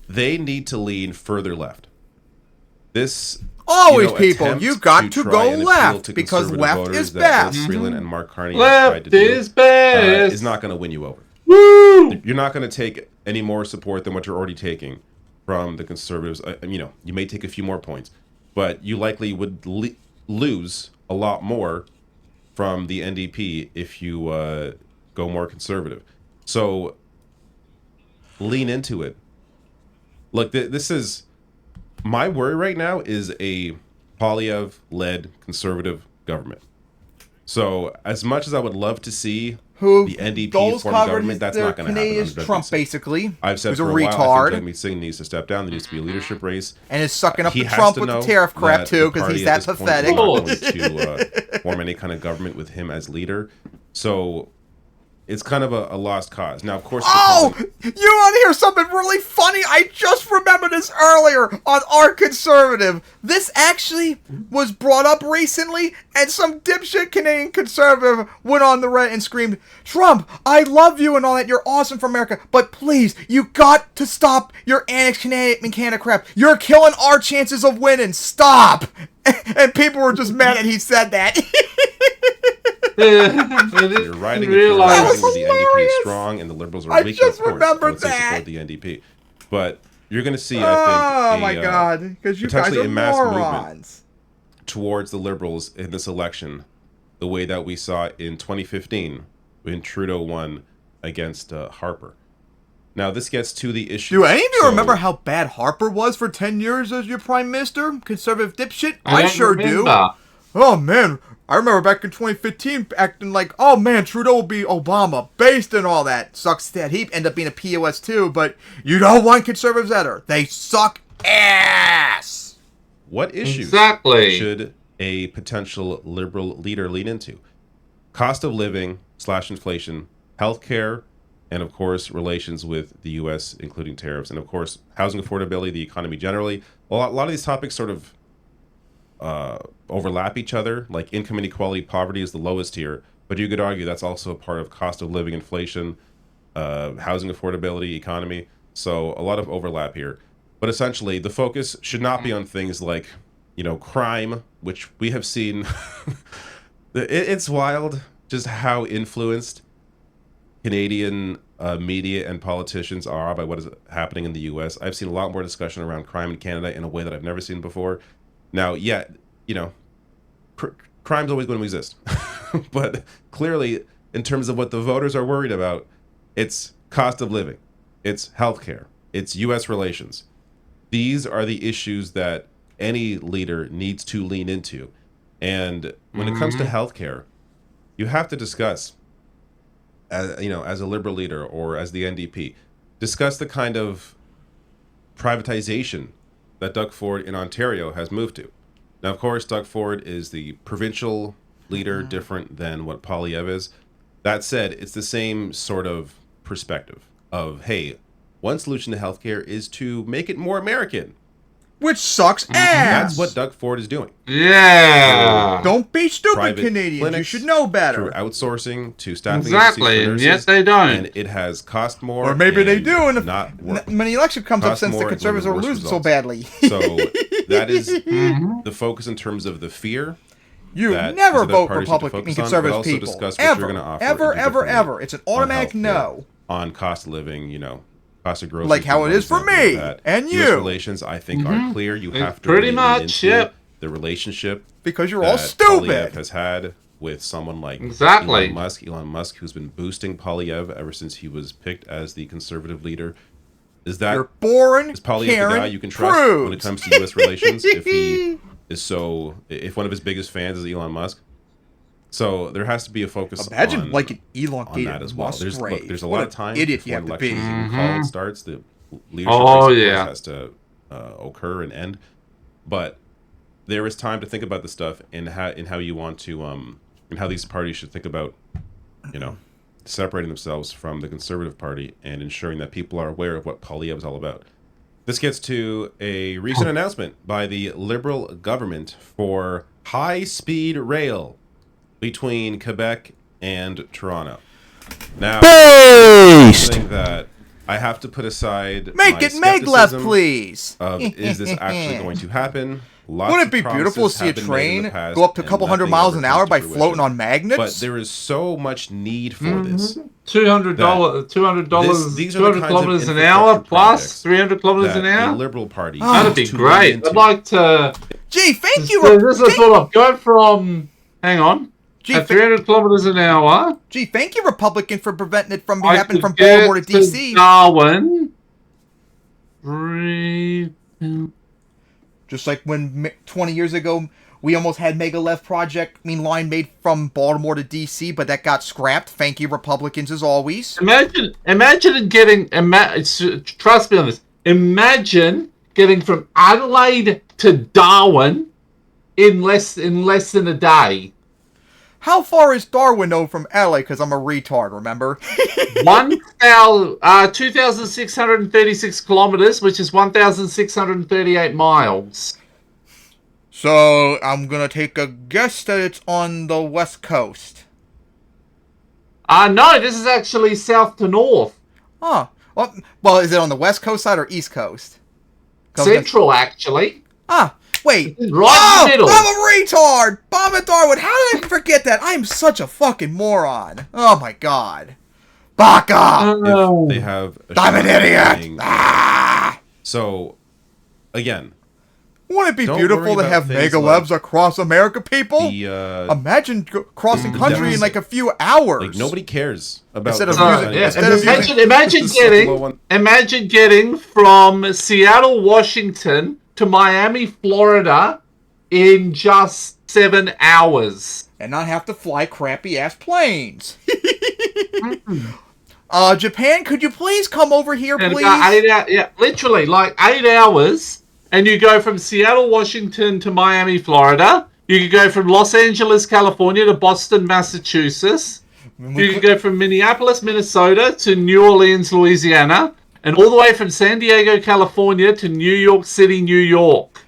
they need to lean further left. This Always, people, you got to try go and appeal left to because conservative left voters is that best. both Freeland and Mark Carney Left tried to do, is best. is not going to win you over. Woo! You're not going to take any more support than what you're already taking from the conservatives. You may take a few more points, but you likely would lose a lot more from the NDP if you go more conservative. So lean into it. Look, this is my worry right now is a Poilievre-led conservative government. So as much as I would love to see the NDP form government, that's not going to happen. Trump, basically. I've said who's for a a while, I think retard. Jagmeet Singh needs to step down. There needs to be a leadership race. And is sucking up He the has Trump to with the know tariff crap, that too, the because he's party that at this point pathetic. is not going to form any kind of government with him as leader. So it's kind of a lost cause. Now, of course... Oh! You want to hear something really funny? I just remembered this earlier on Our Conservative. This actually was brought up recently, and some dipshit Canadian conservative went on the Reddit and screamed, "Trump, I love you and all that. You're awesome for America, but please, you got to stop your annex Canada crap. You're killing our chances of winning. Stop!" And people were just mad that he said that. You're riding where the NDP is strong and the Liberals are weak. Of course, remembered that. Support the NDP, but you're going to see, I think, my God, because you guys potentially are a mass morons. movement towards the Liberals in this election, the way that we saw in 2015 when Trudeau won against Harper. Now, this gets to the issue. Do any of you remember how bad Harper was for 10 years as your prime minister? Conservative dipshit? I sure do. Oh, man. I remember back in 2015 acting like, oh, man, Trudeau will be Obama, based and all that. Sucks that he ended up being a POS too, but you don't want conservatives either. They suck ass. What issues should a potential Liberal leader lean into? Cost of living / inflation, healthcare, and of course, relations with the U.S., including tariffs, and of course, housing affordability, the economy generally. A lot of these topics sort of overlap each other. Like income inequality, poverty is the lowest here, but you could argue that's also a part of cost of living, inflation, housing affordability, economy. So a lot of overlap here. But essentially, the focus should not be on things like, crime, which we have seen. It's wild just how influenced Canadian media and politicians are by what is happening in the U.S. I've seen a lot more discussion around crime in Canada in a way that I've never seen before. Now, crime's always going to exist. But clearly, in terms of what the voters are worried about, it's cost of living, it's healthcare, it's U.S. relations. These are the issues that any leader needs to lean into. And when it comes to healthcare, you have to discuss, as a Liberal leader or as the NDP, discuss the kind of privatization that Doug Ford in Ontario has moved to. Now, of course, Doug Ford is the provincial leader, different than what Poilievre is. That said, it's the same sort of perspective of, hey, one solution to healthcare is to make it more American. Which sucks ass. That's what Doug Ford is doing. Yeah. Don't be stupid, Private Canadians. You clinics should know better. Through outsourcing to staffing Exactly, agencies for and nurses, yet they don't. And it has cost more. Or maybe they and do, and not work. when the election comes up, Cost since the more and Conservatives are worse losing so results. badly. So that is the focus in terms of the fear. You that never Conservative vote parties Republican, need to focus Conservative on, but also people. discuss what Ever, you're going to offer ever, in ever, different ever. It's an on automatic healthcare, no. On cost of living, cost of groceries. Like how it is for me and US you. relations, I think, are clear. You have to pretty really much, lean into yep. the relationship because you're all that stupid. Poilievre has had with someone like Exactly. Elon Musk, who's been boosting Poilievre ever since he was picked as the conservative leader. Is that you're boring? Is Poilievre Karen the guy you can trust Cruz. when it comes to U.S. relations? If one of his biggest fans is Elon Musk, so there has to be a focus. Imagine on, like an elongated on that as well. Musgrave. There's a What lot of an time idiot before you have to elections be. even call starts. The leadership Oh, race, of yeah. course, has to occur and end, but there is time to think about the stuff and how you want to and how these parties should think about separating themselves from the Conservative Party and ensuring that people are aware of what Poilievre is all about. This gets to a recent announcement by the Liberal government for high-speed rail between Quebec and Toronto. Now, something that I have to put aside. Make my it maglev, skepticism please. Of, is this actually going to happen? Lots Wouldn't of it be beautiful to promises see a have been made in the train past, go up to a and couple hundred nothing miles ever an comes hour to by fruition. floating on magnets? But there is so much need for this. $200, These are the 200 kinds kilometers of an hour infrastructure plus projects 300 kilometers an that hour. a Liberal Party That'd be is to great. lean I'd like to. Gee, thank you. This is sort of go from. Hang on. At 300 kilometers an hour. Gee, thank you, Republican, for preventing it from I happening could from Baltimore to get DC. Darwin. Just like when 20 years ago we almost had Megalev project, line made from Baltimore to DC, but that got scrapped. Thank you, Republicans, as always. Imagine getting. Trust me on this. Imagine getting from Adelaide to Darwin in less than a day. How far is Darwin, though, from LA? Because I'm a retard, remember? 2,636 kilometers, which is 1,638 miles. So, I'm going to take a guess that it's on the West Coast. No, this is actually south to north. Huh. Well, is it on the West Coast side or East Coast? Central, actually. Wait. Right in the middle. I'm a retard! Bomb at Darwin! How did I forget that? I'm such a fucking moron. Oh my god. Baka! If they have I'm an idiot! So, again, wouldn't it be don't beautiful worry to about have things megalebs across America, people? Imagine crossing country in like a few hours. Like nobody cares about. Imagine getting from Seattle, Washington to Miami, Florida in just 7 hours. And not have to fly crappy ass planes. Japan, could you please come over here, please? Literally like 8 hours. And you go from Seattle, Washington to Miami, Florida. You could go from Los Angeles, California to Boston, Massachusetts. You could go from Minneapolis, Minnesota to New Orleans, Louisiana. And all the way from San Diego, California to New York City, New York.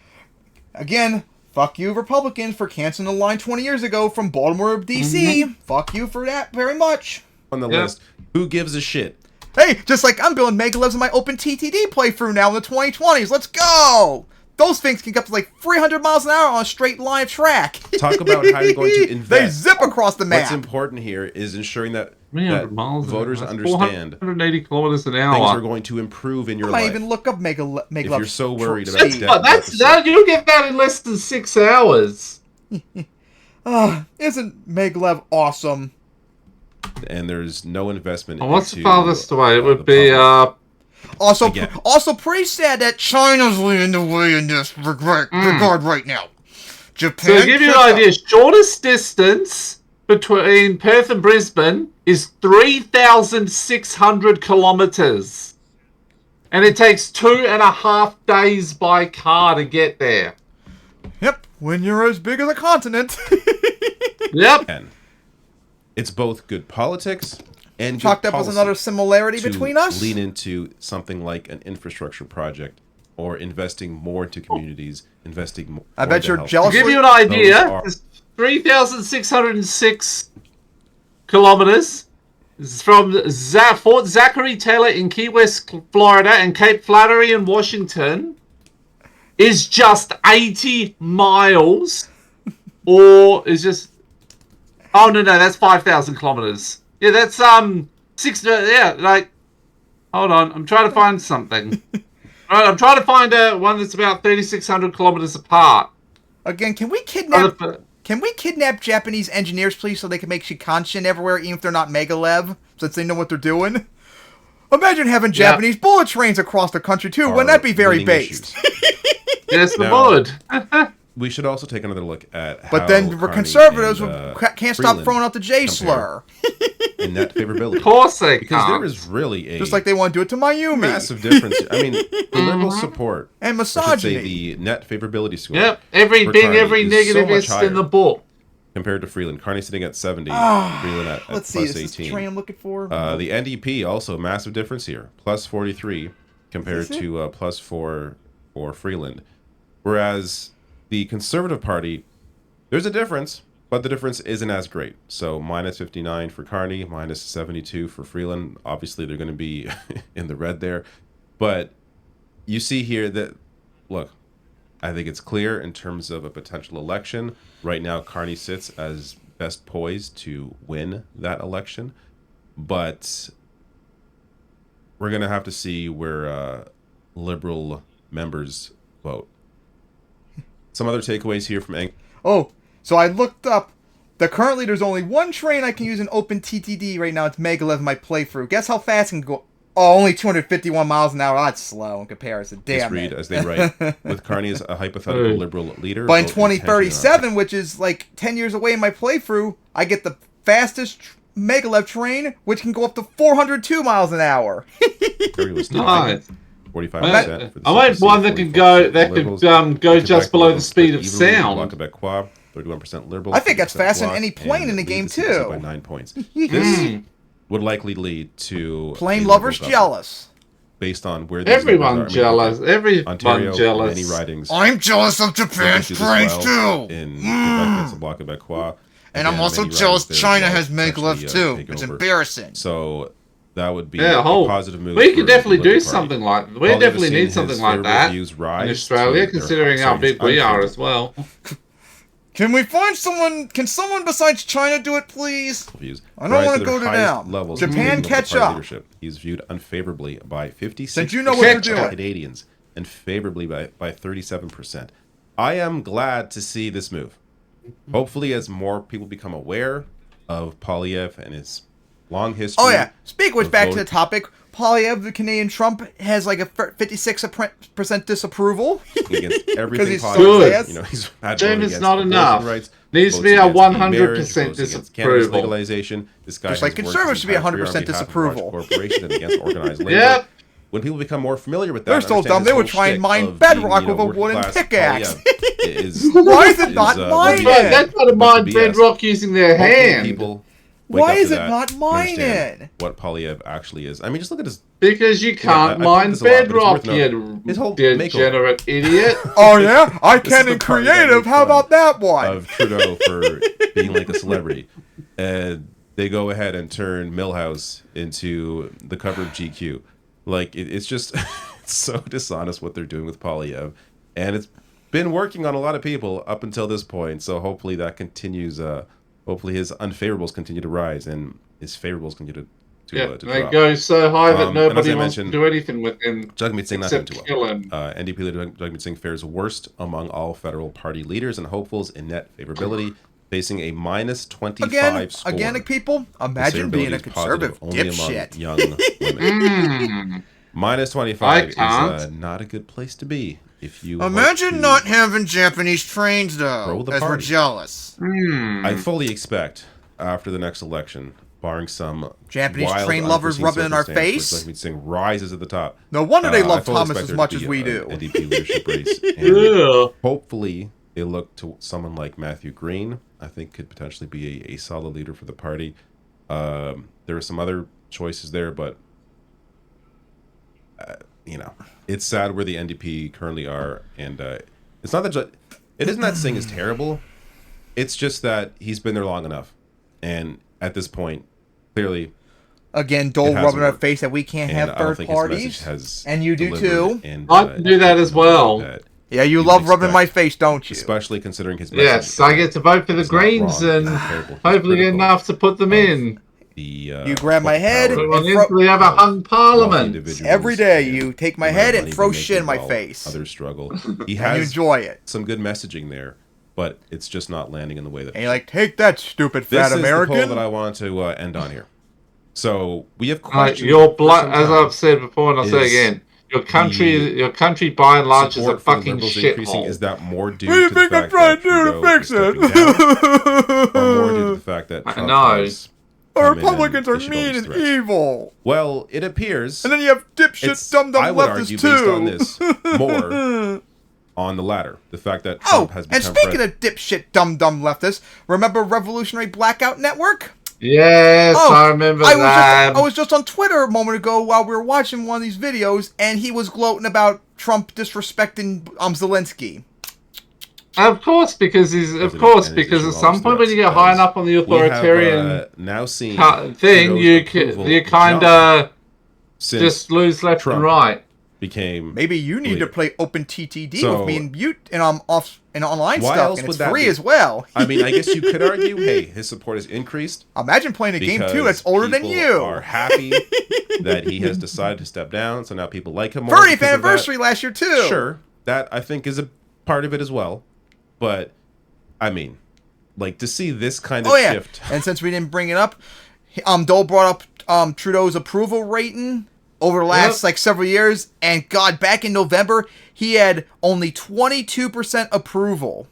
Again, fuck you, Republicans, for canceling the line 20 years ago from Baltimore to DC. Fuck you for that very much. On the list, who gives a shit? Hey, just like I'm building Megalevs in my open TTD playthrough now in the 2020s. Let's go! Those things can get up to like 300 miles an hour on a straight line track. Talk about how you're going to invest. They zip across the map. What's important here is ensuring that, miles voters understand 180 kilometers an hour. things are going to improve in your life. I might even look up Megalevs. If you're so worried about you'll get that in less than 6 hours. Isn't Megalev awesome? And there's no investment. What's the farthest away? It would be Also pretty sad that China's leading the way in this regard right now. Japan. So to give you an idea, shortest distance between Perth and Brisbane is 3,600 kilometers, and it takes 2.5 days by car to get there. Yep, when you're as big as a continent. Yep. And it's both good politics and chalked up as another similarity between us. Lean into something like an infrastructure project or investing more into communities, investing more. I bet you're To jealous. give you an idea, it's 3,606 kilometers. This is from Fort Zachary Taylor in Key West, Florida, and Cape Flattery in Washington is just 80 miles, or is just. Oh no, that's 5,000 kilometers. Yeah, that's six. Yeah, like. Hold on, I'm trying to find something. Alright, I'm trying to find one that's about 3,600 kilometers apart. Again, can we kidnap Japanese engineers, please, so they can make Shikanshin everywhere, even if they're not Megalev, since they know what they're doing? Imagine having Japanese bullet trains across the country, too. Wouldn't that be very based? Yes, the would. We should also take another look at how But then conservatives can't stop throwing out the J slur. In net favorability. Of course they Because can't. there is really a... Just like they want to do it to Mayumi. Massive difference. I mean, the liberal support. And I should misogyny. say the net favorability score. Yep, every for big, Carney every is negativist so much in the higher book. compared to Freeland. Carney's sitting at 70. Freeland at Let's see, plus is this 18. the train I'm looking for? The NDP also massive difference here. Plus 43 compared to plus 4 for Freeland. Whereas the Conservative Party, there's a difference, but the difference isn't as great. So minus 59 for Carney, minus 72 for Freeland. Obviously, they're going to be in the red there. But you see here that, look, I think it's clear in terms of a potential election. Right now, Carney sits as best poised to win that election. But we're going to have to see where liberal members vote. Some other takeaways here from... Oh, so I looked up. Currently, there's only one train I can use in open TTD right now. It's Megalev in my playthrough. Guess how fast it can go? Oh, only 251 miles an hour. That's slow in comparison. Damn it. As they write, with Carney as a hypothetical liberal leader. But in 2037, which is like 10 years away in my playthrough, I get the fastest Megalev train, which can go up to 402 miles an hour. Nice. 45%. I want one that could go go just below the speed of sound. 31% liberal. I think that's faster than any plane in the game too. By 9 points. This would likely lead to plane lovers jealous. Based on where everyone jealous. Everyone jealous. Many ridings. I'm jealous of Japan's trains too. In Quebec, it's a block of Quebec. And I'm also jealous China has Megalev too. It's embarrassing. So that would be a positive move. We could definitely do something like that. We definitely need something like that in Australia, considering how big we are as well. Can we find someone? Can someone besides China do it, please? I don't want to go to them. Japan, catch up. Leadership. He's viewed unfavorably by 56%. Since you know what they're doing. Canadians, and favorably by 37%. I am glad to see this move. Hopefully, as more people become aware of Poilievre and his long history. Oh yeah. Speak of which, back to the topic. Poilievre, the Canadian Trump, has like a 56% disapproval. Against everything good. You know, he's had it's not enough. Rights, needs to be a 100% disapproval. Legalization. This guy just like conservatives should be 100% disapproval. Corporation and against organized labor. Yep. When people become more familiar with that, they're so dumb they would try and mine bedrock with a wooden pickaxe. Why is it not mining? They're trying to mine bedrock using their hand. Why is it not mining? What Poilievre actually is. I mean, just look at his... Because you can't mine bedrock, you degenerate idiot. Oh yeah? I can in creative. How about that one? Of Trudeau for being like a celebrity. And they go ahead and turn Milhouse into the cover of GQ. Like, it's just it's so dishonest what they're doing with Poilievre. And it's been working on a lot of people up until this point. So hopefully that continues... hopefully his unfavorables continue to rise and his favorables continue to they drop. go so high that nobody wants to do anything with him Jagmeet Singh except kill him. NDP leader Jagmeet Singh fares worst among all federal party leaders and hopefuls in net favorability, facing a minus 25 score. Again, people, imagine being a conservative dipshit. Young women. Minus 25 is not a good place to be. If you imagine not having Japanese trains, though, as we're jealous. I fully expect, after the next election, barring some Japanese train lovers rubbing in our face, Jagmeet Singh rises at the top. No wonder they love Thomas as much as we do. NDP leadership race. And hopefully, they look to someone like Matthew Green. I think could potentially be a solid leader for the party. There are some other choices there, but it's sad where the NDP currently are, and it's not that it isn't that Singh is terrible. It's just that he's been there long enough, and at this point, clearly, again, Dole rubbing our face that we can't have third parties, and you do too. And, I can do that as well. Yeah, you love rubbing my face, don't you? Especially considering his message. Yes, I get to vote for the Greens and hopefully get enough to put them in. You grab my head and we have a hung parliament. Every day you take my head and throw shit in my face. Others struggle. He And has you enjoy it. some good messaging there, but it's just not landing in the way that. And you're like, take that, stupid This fat is American. the poll that I want to end on here. So we have Right, questions. as I've said before, and I'll say again, your country by and large is a fucking shithole. Is that more due What do you to the think I'm fact trying that to do to Trudeau fix is stepping it? down, or more due to the fact that Trump has Our come in Republicans and are issued all mean these and threats? evil. Well, it appears. And then you have dipshit dumb I would argue, leftists based too. on this, more on the latter. The fact that Trump has become And speaking of dipshit dumb leftists, remember Revolutionary Blackout Network? Yes, I remember that. I was just on Twitter a moment ago while we were watching one of these videos, and he was gloating about Trump disrespecting Zelensky. Of course, because at some point when you get high enough on the authoritarian now seen thing, you kind of just lose left and right. Became maybe you need to play Open TTD So- with me and Butte and off and online Why stuff, else and would it's that free be? as well. I mean, I guess you could argue, hey, his support has increased. Imagine playing a game too because that's older than people you. Are happy that he has decided to step down, so now people like him more. 30th because of that. anniversary last year too. Sure, that I think is a part of it as well. But I mean, like to see this kind of shift. And since we didn't bring it up, Dole brought up Trudeau's approval rating over the last several years, and God, back in November he had only 22% approval,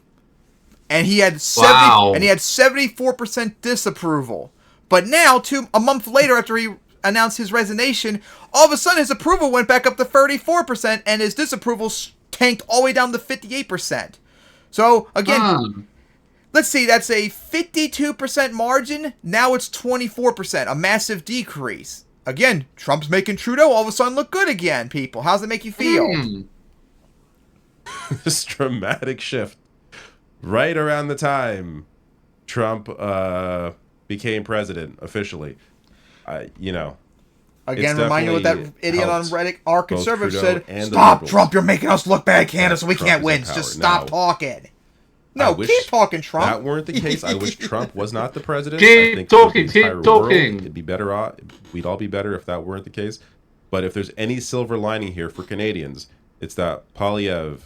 and he had 74% disapproval. But now, a month later, after he announced his resignation, all of a sudden his approval went back up to 34%, and his disapproval tanked all the way down to 58%. So again. Let's see, that's a 52% margin. Now it's 24%, a massive decrease. Again, Trump's making Trudeau all of a sudden look good again, people. How's that make you feel? This dramatic shift right around the time Trump became president officially. Again, remind you what that idiot on Reddit, our conservative, said. And Stop, Trump, you're making us look bad, Canada, so we can't win. Just stop talking. No, keep talking, Trump. That weren't the case. I wish Trump was not the president. Keep talking. It'd be better off. We'd all be better if that weren't the case. But if there's any silver lining here for Canadians, it's that Poilievre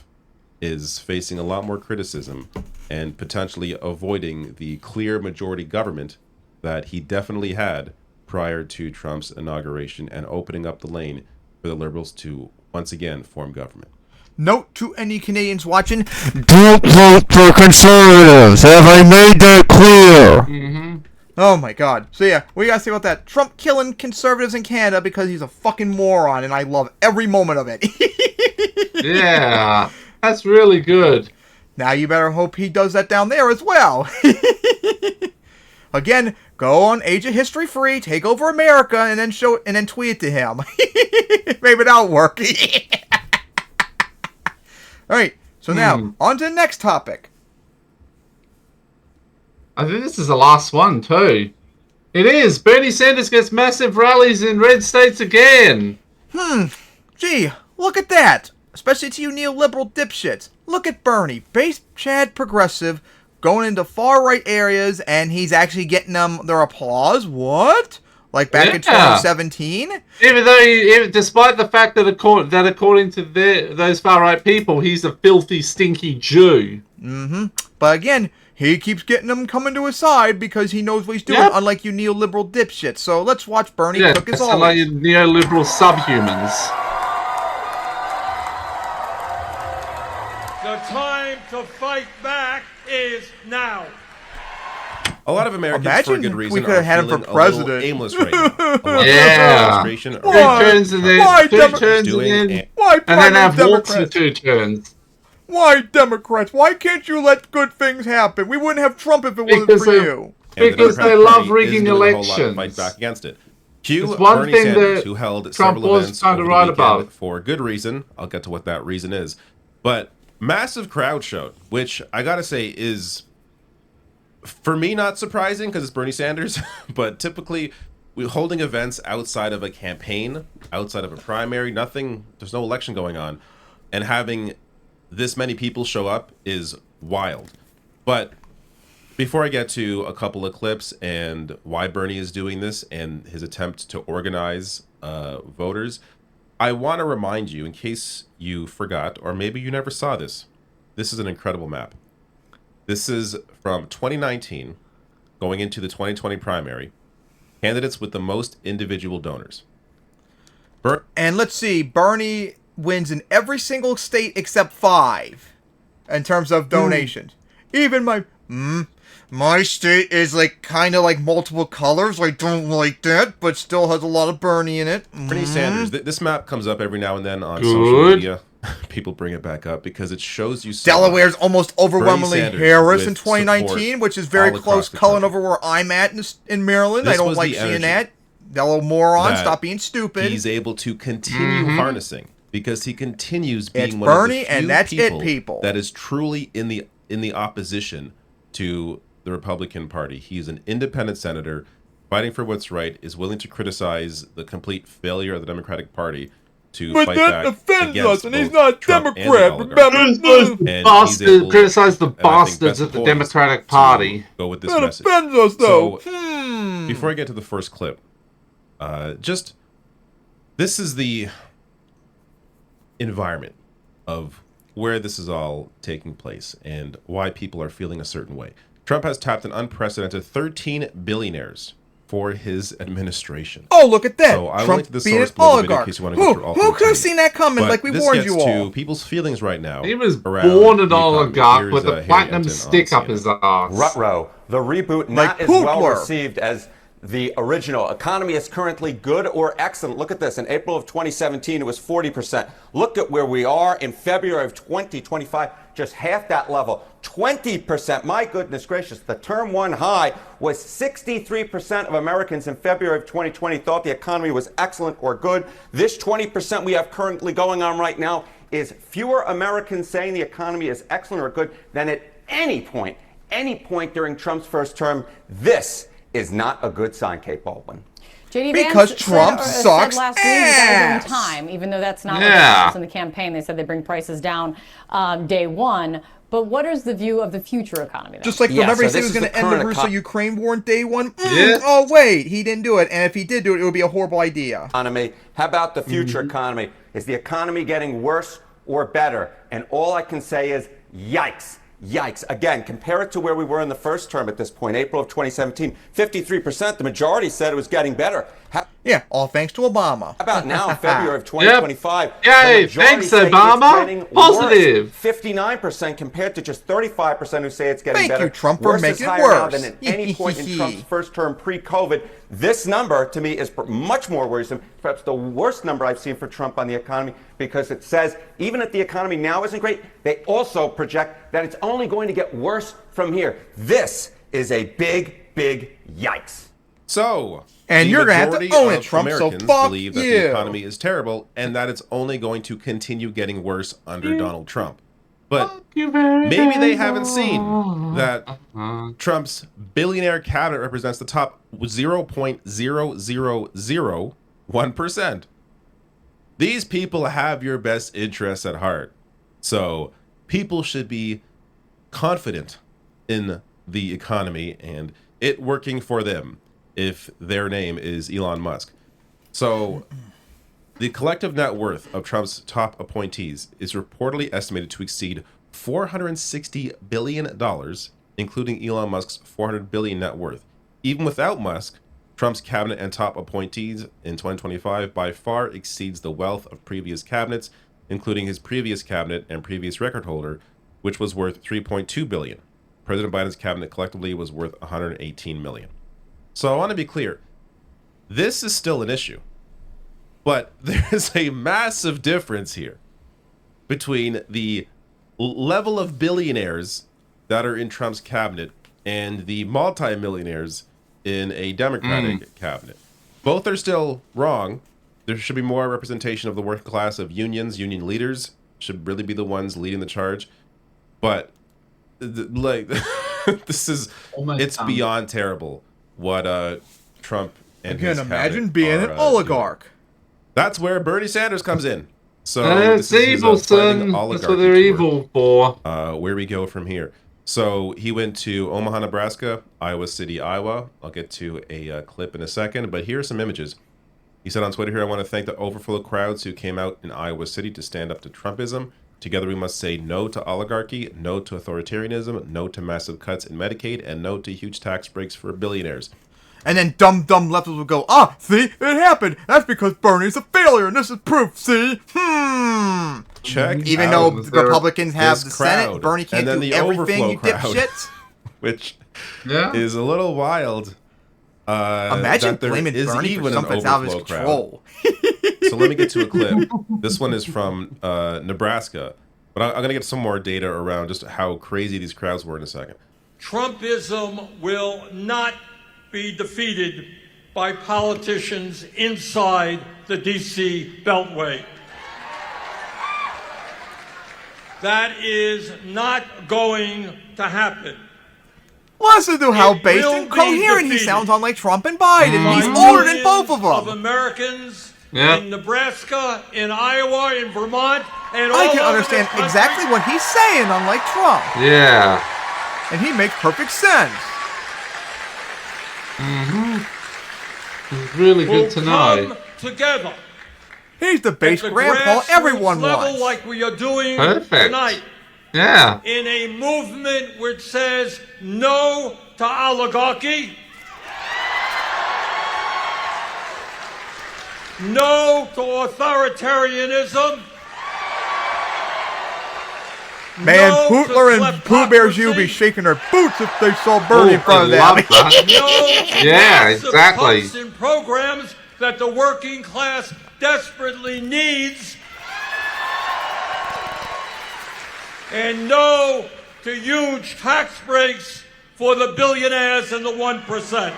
is facing a lot more criticism and potentially avoiding the clear majority government that he definitely had prior to Trump's inauguration and opening up the lane for the Liberals to once again form government. Note to any Canadians watching, don't vote for Conservatives. Have I made that clear? Mm-hmm. Oh my God. So yeah, what do you guys say about that? Trump killing Conservatives in Canada because he's a fucking moron, and I love every moment of it. Yeah, that's really good. Now you better hope he does that down there as well. Again, go on Age of History Free, take over America, and then tweet it to him. Maybe that'll work. All right, so now on to the next topic. I think this is the last one too. It is. Bernie Sanders gets massive rallies in red states again. Gee, look at that. Especially to you neoliberal dipshits. Look at Bernie, base Chad progressive, going into far-right areas, and he's actually getting their applause. What? Like back in 2017? Even though, despite the fact that according to those far-right people, he's a filthy, stinky Jew. Mm-hmm. But again, he keeps getting them coming to his side because he knows what he's doing, unlike you neoliberal dipshits. So let's watch Bernie cook his always. Like neoliberal subhumans. The time to fight back is now. A lot of Americans, for good reason, we could have had him for president. Aimless right now. Yeah. Why? And then have walks for 2 turns. Why, Democrats? Why can't you let good things happen? We wouldn't have Trump if it wasn't for you. Because they love rigging elections. Fight back against it. Cue It's one Bernie thing Sanders, that who held Trump several was events trying over to the write weekend about. for good reason. I'll get to what that reason is. But massive crowd showed, which I gotta say is, for me, not surprising because it's Bernie Sanders. But typically, we're holding events outside of a campaign, outside of a primary, there's no election going on, and having this many people show up is wild. But before I get to a couple of clips and why Bernie is doing this and his attempt to organize voters, I want to remind you, in case you forgot, or maybe you never saw this, this is an incredible map. This is from 2019, going into the 2020 primary, candidates with the most individual donors. And let's see, Bernie wins in every single state except 5 in terms of donations. Even my state is like kind of like multiple colors. I don't like that, but still has a lot of Bernie in it. Bernie Sanders. This map comes up every now and then on social media. People bring it back up because it shows you Delaware's almost overwhelmingly Harris in with 2019, which is very close culling over where I'm at in Maryland. I don't like seeing that. Delaware moron, stop being stupid. He's able to continue harnessing because he continues being it's one Bernie, of the few and that's people that is truly in the opposition to the Republican Party. He's an independent senator fighting for what's right, is willing to criticize the complete failure of the Democratic Party to fight back offends against us, and he's both not a Trump Democrat. Remember, criticize the bastards at the Democratic Party. Go with this that message. offends us, though. So, before I get to the first clip, this is the environment of where this is all taking place and why people are feeling a certain way. Trump has tapped an unprecedented 13 billionaires for his administration. Oh, look at that. So I Trump linked this being an source below the video in oligarch. case you want to go through all Who could have 13. seen that coming? But Like we this warned gets you all. to people's feelings right now. He was around born an the economy. oligarch Here's, with a Harry platinum Epton stick on up his CNN. ass. Ruh-roh. The reboot not as well received as the original. Economy is currently good or excellent. Look at this. In April of 2017, it was 40%. Look at where we are in February of 2025, just half that level. 20%. My goodness gracious. The term one high was 63% of Americans in February of 2020 thought the economy was excellent or good. This 20% we have currently going on right now is fewer Americans saying the economy is excellent or good than at any point during Trump's first term. This is not a good sign, Kate Baldwin. JD Because Vance Trump said sucks last week ass. in time, even though that's not what happens in the campaign. They said they bring prices down day one. But what is the view of the future economy? Then? Just like remember he said he was going to end the Russo-Ukraine war on day one? Oh, wait, he didn't do it. And if he did do it, it would be a horrible idea. Economy. How about the future economy? Is the economy getting worse or better? And all I can say is, yikes. Yikes. Again, compare it to where we were in the first term at this point, April of 2017. 53%, the majority said it was getting better. Yeah, all thanks to Obama. How about now, February of 2025? Yay, thanks, Obama. Positive. 59% compared to just 35% who say it's getting better. Thank you, Trump, for making it higher worse. now than at any point in Trump's first term pre-COVID. This number, to me, is much more worrisome. Perhaps the worst number I've seen for Trump on the economy, because it says even if the economy now isn't great, they also project that it's only going to get worse from here. This is a big, big yikes. So, and you're going to have to own it, Trump, Americans so fuck believe that you. the economy is terrible and that it's only going to continue getting worse under Donald Trump. But maybe they haven't seen that Trump's billionaire cabinet represents the top 0.0001%. These people have your best interests at heart. So people should be confident in the economy and it working for them if their name is Elon Musk. So the collective net worth of Trump's top appointees is reportedly estimated to exceed $460 billion, including Elon Musk's $400 billion net worth. Even without Musk, Trump's cabinet and top appointees in 2025 by far exceeds the wealth of previous cabinets, including his previous cabinet and previous record holder, which was worth $3.2 billion. President Biden's cabinet collectively was worth $118 million. So I want to be clear, this is still an issue, but there's a massive difference here between the level of billionaires that are in Trump's cabinet and the multimillionaires in a Democratic cabinet. both are still wrong. There should be more representation of the working class, of unions. Union leaders should really be the ones leading the charge. But like, this is it's beyond terrible what Trump and his imagine being an oligarch. Doing. That's where Bernie Sanders comes in. So that's evil, son. That's what they're evil for. Where we go from here. So he went to Omaha, Nebraska, Iowa City, Iowa. I'll get to a clip in a second, but here are some images. He said on Twitter here, I want to thank the overflow crowds who came out in Iowa City to stand up to Trumpism. Together we must say no to oligarchy, no to authoritarianism, no to massive cuts in Medicaid, and no to huge tax breaks for billionaires. And then dumb leftists will go, see, it happened. That's because Bernie's a failure, and this is proof, see? Check Even though Republicans have the Senate, Bernie can't do everything, you dipshits. Which is a little wild. Imagine blaming Bernie for something out of his control. So let me get to a clip. This one is from Nebraska. But I'm going to get some more data around just how crazy these crowds were in a second. Trumpism will not be defeated by politicians inside the D.C. Beltway. That is not going to happen. Listen to how based and coherent he sounds, unlike Trump and Biden. He's older than both of them. Of Americans in Nebraska, in Iowa, in Vermont, and all I can understand exactly what he's saying, unlike Trump. Yeah. And he makes perfect sense. It's really good to know. Come together. He's the base grandpa everyone wants. Like we are doing Perfect. Tonight. Yeah. In a movement which says no to oligarchy, no to authoritarianism. Man, Pootler and Pooh Bear's you be shaking their boots if they saw Bernie in front of them. Yeah, exactly. And programs that the working class desperately needs. And no to huge tax breaks for the billionaires and the 1%.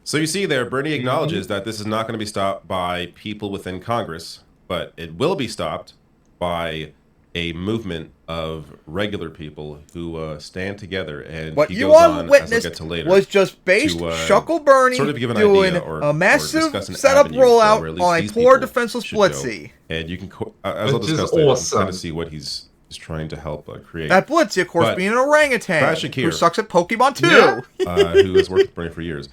So you see there, Bernie acknowledges that this is not going to be stopped by people within Congress, but it will be stopped by a movement of regular people who stand together. And what he you goes all on, witnessed as we'll get to was just based Shuckle Bernie sort of give an doing idea or a massive discuss an setup avenue rollout where at least on a these poor people defenseless should go. blitzy. And you can, as I'll Which discuss is later, awesome. I'm trying to see what he's trying to help create. That blitzy, of course, But being an orangutan Brad Shakir, who sucks at Pokemon too. Who has worked with Bernie for years,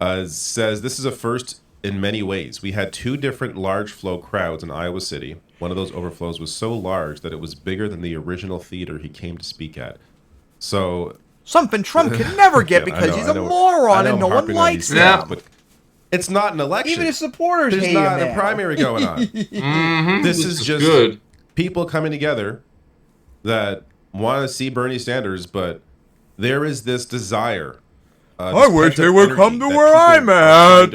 says this is a first in many ways. We had two different large flow crowds in Iowa City. One of those overflows was so large that it was bigger than the original theater he came to speak at. So something Trump can never get because he's a moron and no one likes him. But it's not an election. Even his supporters There's hate not him a primary going on. This is just good. People coming together that want to see Bernie Sanders, but there is this desire. I wish they would come to where I'm at.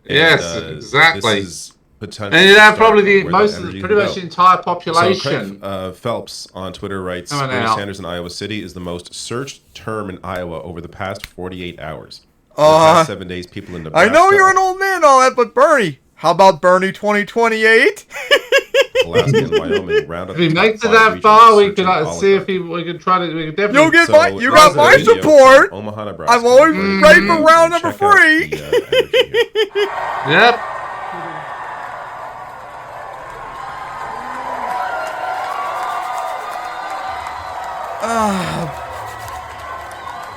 Yes, exactly. This is and that probably the most, pretty much the entire population. So Craig Phelps on Twitter writes, Bernie Sanders in Iowa City is the most searched term in Iowa over the past 48 hours. For the past 7 days, people in Nebraska. I know you're an old man and all that, but Bernie, how about Bernie 2028? Alaska and Wyoming round up. If he makes it that far, we can see if we can try to. We can definitely. You'll get you got my support. Omaha, Nebraska. I'm always ready for round number 3. Yep.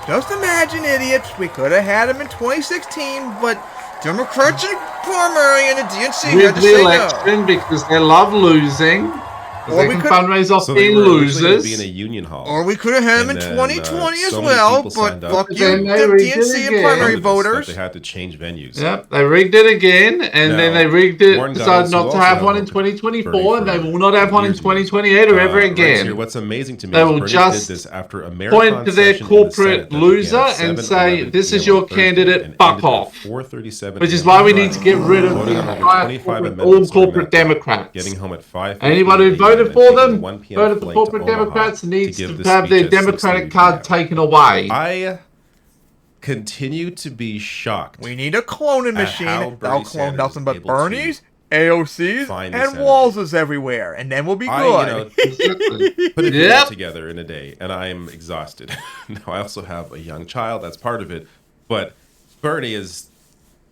Just imagine, idiots. We could have had him in 2016, but Democrats and primary and the DNC had to the say election no. because they love losing. Or they can fundraise off being losers. Be in a union hall. Or we could have had him in 2020 as well, but fuck you, the DNC and primary voters. They had to change venues. Yep, they rigged it again, and then they rigged it, decided not to have one in 2024, and they will not have one in 2028 or ever again. Right, what's amazing to me they is will Bernie just did this after a point to their corporate loser and say, this is your candidate, fuck off. Which is why we need to get rid of all corporate Democrats. Getting home at 5. Anyone who voted for them, voted for corporate Democrats, needs to have their Democratic card taken away. continue to be shocked. We need a cloning at how machine Bernie that'll clone Sanders nothing is but able to Bernies, AOCs, find and this energy. Wallses everywhere, and then we'll be good. Put it all together in a day, and I'm exhausted. Now, I also have a young child. That's part of it. But Bernie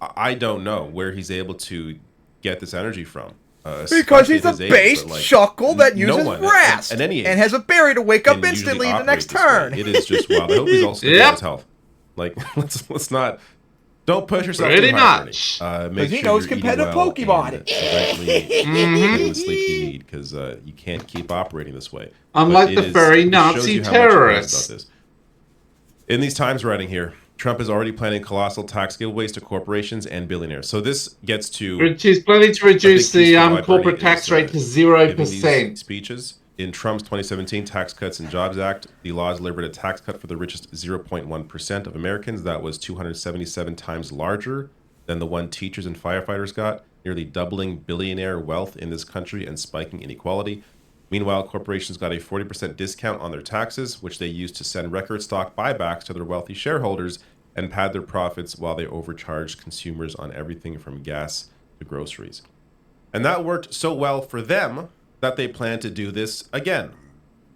I don't know where he's able to get this energy from. Because he's a based chuckle that uses rest at any age, and has a berry to wake up instantly the next turn. It is just wild. I hope he's also staying his health. Like, let's not. Don't push yourself Pretty too hard, much. Bernie. Make Because he sure knows you're eating competitive well Pokemon. and eventually getting the sleep you need, because you can't keep operating this way. Unlike But the furry it Nazi shows you how much he cares terrorists. about this. In these times we're writing here, Trump is already planning colossal tax giveaways to corporations and billionaires. So this gets to... He's planning to reduce the why corporate Bernie tax is, rate to giving 0%. these speeches. In Trump's 2017 Tax Cuts and Jobs Act, the law delivered a tax cut for the richest 0.1% of Americans. That was 277 times larger than the one teachers and firefighters got, nearly doubling billionaire wealth in this country and spiking inequality. Meanwhile, corporations got a 40% discount on their taxes, which they used to send record stock buybacks to their wealthy shareholders and pad their profits while they overcharged consumers on everything from gas to groceries. And that worked so well for them that they plan to do this again.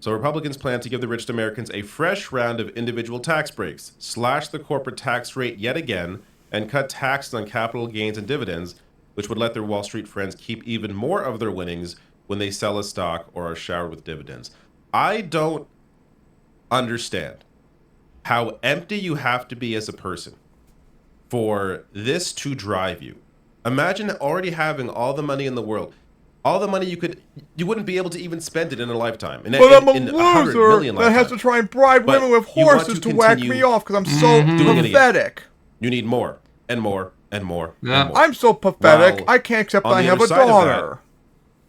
So Republicans plan to give the richest Americans a fresh round of individual tax breaks, slash the corporate tax rate yet again, and cut taxes on capital gains and dividends, which would let their Wall Street friends keep even more of their winnings when they sell a stock or are showered with dividends. I don't understand how empty you have to be as a person for this to drive you. Imagine already having all the money in the world. All the money you wouldn't be able to even spend it in a lifetime. But I'm a loser that has to try and bribe women with horses to whack me off because I'm so pathetic. You need more and more and more. Yeah. And more. I'm so pathetic, While I can't accept on I the have other a side of daughter.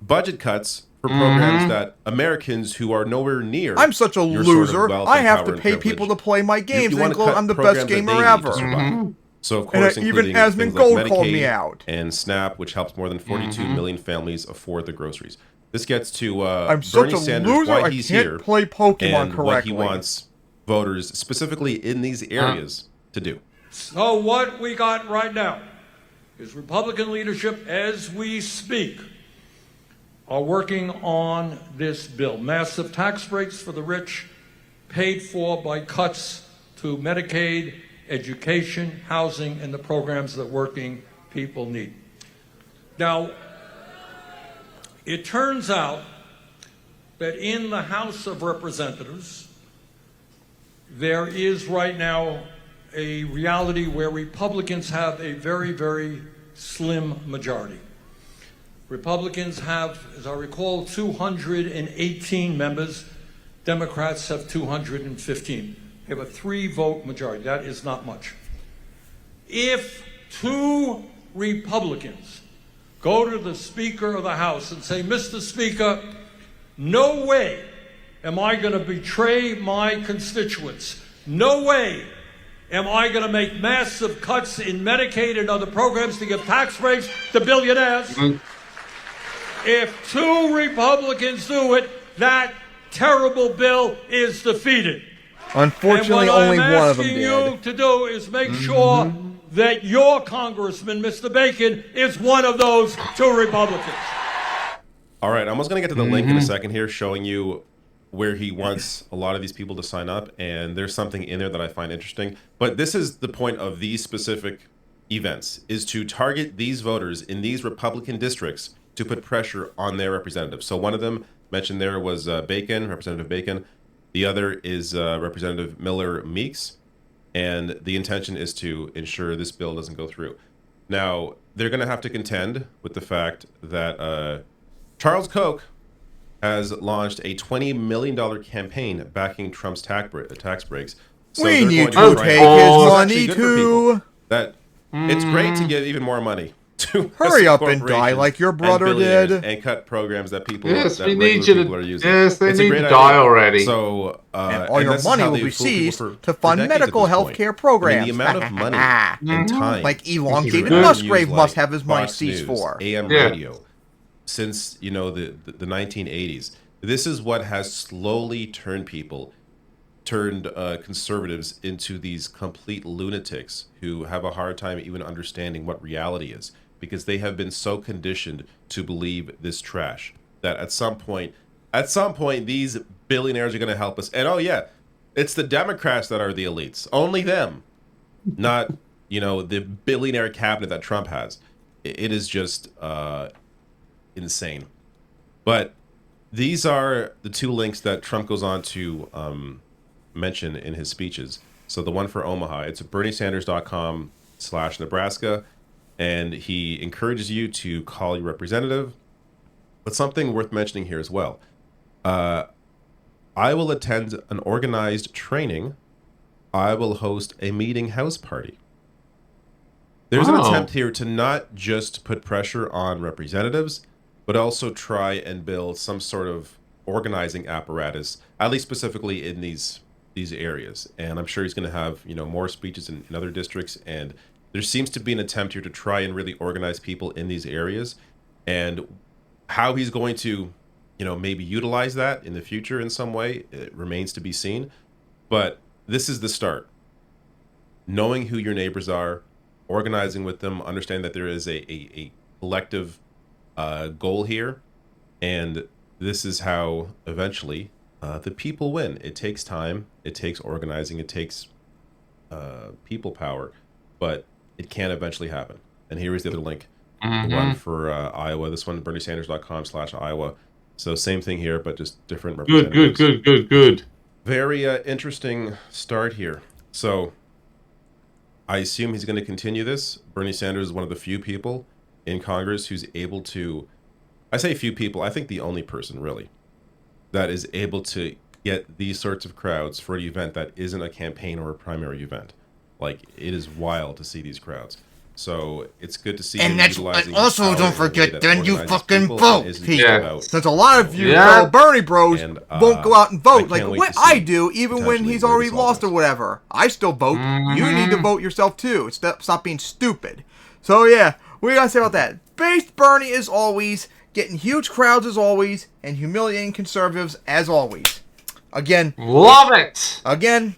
that, budget cuts for programs that Americans who are nowhere near. I'm such a your loser, sort of wealth I and have power to and pay privilege. people to play my games You wanna and go, cut I'm the programs best that gamer they need ever. to survive. So, of And course, even including Asmund things Gold like called me Medicaid out. and SNAP, which helps more than 42 million families afford the groceries. This gets to I'm Bernie such a Sanders, loser, why I he's can't here, play Pokemon and what correctly. he wants voters, specifically in these areas, to do. So what we got right now is Republican leadership, as we speak, are working on this bill. Massive tax breaks for the rich, paid for by cuts to Medicaid, education, housing, and the programs that working people need. Now, it turns out that in the House of Representatives, there is right now a reality where Republicans have a very, very slim majority. Republicans have, as I recall, 218 members. Democrats have 215. They have a 3-vote majority. That is not much. If 2 Republicans go to the Speaker of the House and say, Mr. Speaker, no way am I going to betray my constituents. No way am I going to make massive cuts in Medicaid and other programs to give tax breaks to billionaires. If 2 Republicans do it, that terrible bill is defeated. Unfortunately, and only what one I'm of them asking did. you to do is make sure that your congressman, Mr. Bacon, is one of those 2 Republicans. All right, I'm almost going to get to the link in a second here, showing you where he wants a lot of these people to sign up, and there's something in there that I find interesting. But this is the point of these specific events, is to target these voters in these Republican districts to put pressure on their representatives. So one of them mentioned there was Bacon, Representative Bacon. The other is Representative Miller Meeks, and the intention is to ensure this bill doesn't go through. Now, they're going to have to contend with the fact that Charles Koch has launched a $20 million campaign backing Trump's tax breaks. So We they're need going to try take and- his It's money actually good for people. too. That it's great to give even more money to Hurry up and die corporations like your and brother billionaires did. and cut programs that people Yes, that we regular need you to- people are using. yes, they It's a need great to die idea. already. So And all your this is money how will they've be fooled people seized for to fund decades at medical this health point. care I mean, programs. the amount of money and time, Like into elongated news Musgrave like must have his money Fox seized News, for. AM Yeah. radio, since the 1980s. This is what has slowly turned people turned conservatives into these complete lunatics who have a hard time even understanding what reality is, because they have been so conditioned to believe this trash that at some point these billionaires are going to help us. And oh yeah, it's the Democrats that are the elites. Only them. Not, the billionaire cabinet that Trump has. It is just insane. But these are the two links that Trump goes on to mention in his speeches. So the one for Omaha, it's berniesanders.com/Nebraska, and he encourages you to call your representative. But something worth mentioning here as well. I will attend an organized training. I will host a meeting house party. There's an attempt here to not just put pressure on representatives, but also try and build some sort of organizing apparatus, at least specifically in these areas. And I'm sure he's going to have, more speeches in other districts. And there seems to be an attempt here to try and really organize people in these areas. And how he's going to, maybe utilize that in the future in some way, it remains to be seen. But this is the start. Knowing who your neighbors are, organizing with them, understand that there is a collective goal here, and this is how eventually the people win. It takes time, it takes organizing, it takes people power, but it can eventually happen. And here is the other link, the one for Iowa. This one, berniesanders.com/Iowa. So same thing here, but just different representatives. Good. Very interesting start here. So I assume he's going to continue this. Bernie Sanders is one of the few people in Congress who's able to, I say few people, I think the only person really, that is able to get these sorts of crowds for an event that isn't a campaign or a primary event. Like, it is wild to see these crowds. So it's good to see. And that's also, don't forget, then you fucking vote. Since a lot of you fellow Bernie bros won't go out and vote, like what I do, even when he's already lost or whatever. I still vote. You need to vote yourself too. Stop being stupid. So yeah, what do you gotta say about that? Based Bernie as always, getting huge crowds as always, and humiliating conservatives as always. Again, love it. Again.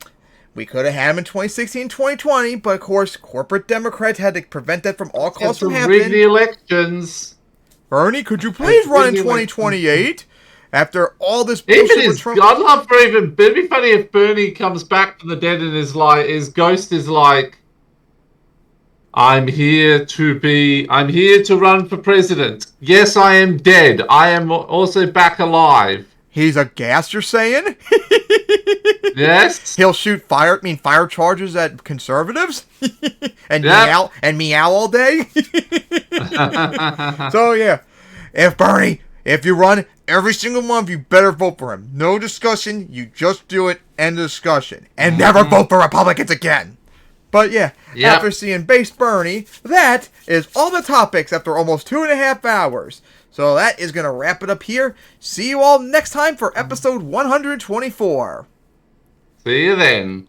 We could have had him in 2016, 2020, but of course, corporate Democrats had to prevent that from all costs from happening. Rig the elections. Bernie, could you please run in 2028 after all this bullshit with Trump? I'd love for it'd be funny if Bernie comes back from the dead and his ghost is like, I'm here to run for president. Yes, I am dead. I am also back alive. He's a gas, you're saying? Yes. He'll shoot fire charges at conservatives and meow all day. So yeah, if you run, every single month you better vote for him. No discussion. You just do it. End of discussion. And never vote for Republicans again. But yeah, after seeing Base Bernie, that is all the topics after almost 2.5 hours. So that is going to wrap it up here. See you all next time for episode 124. See you then.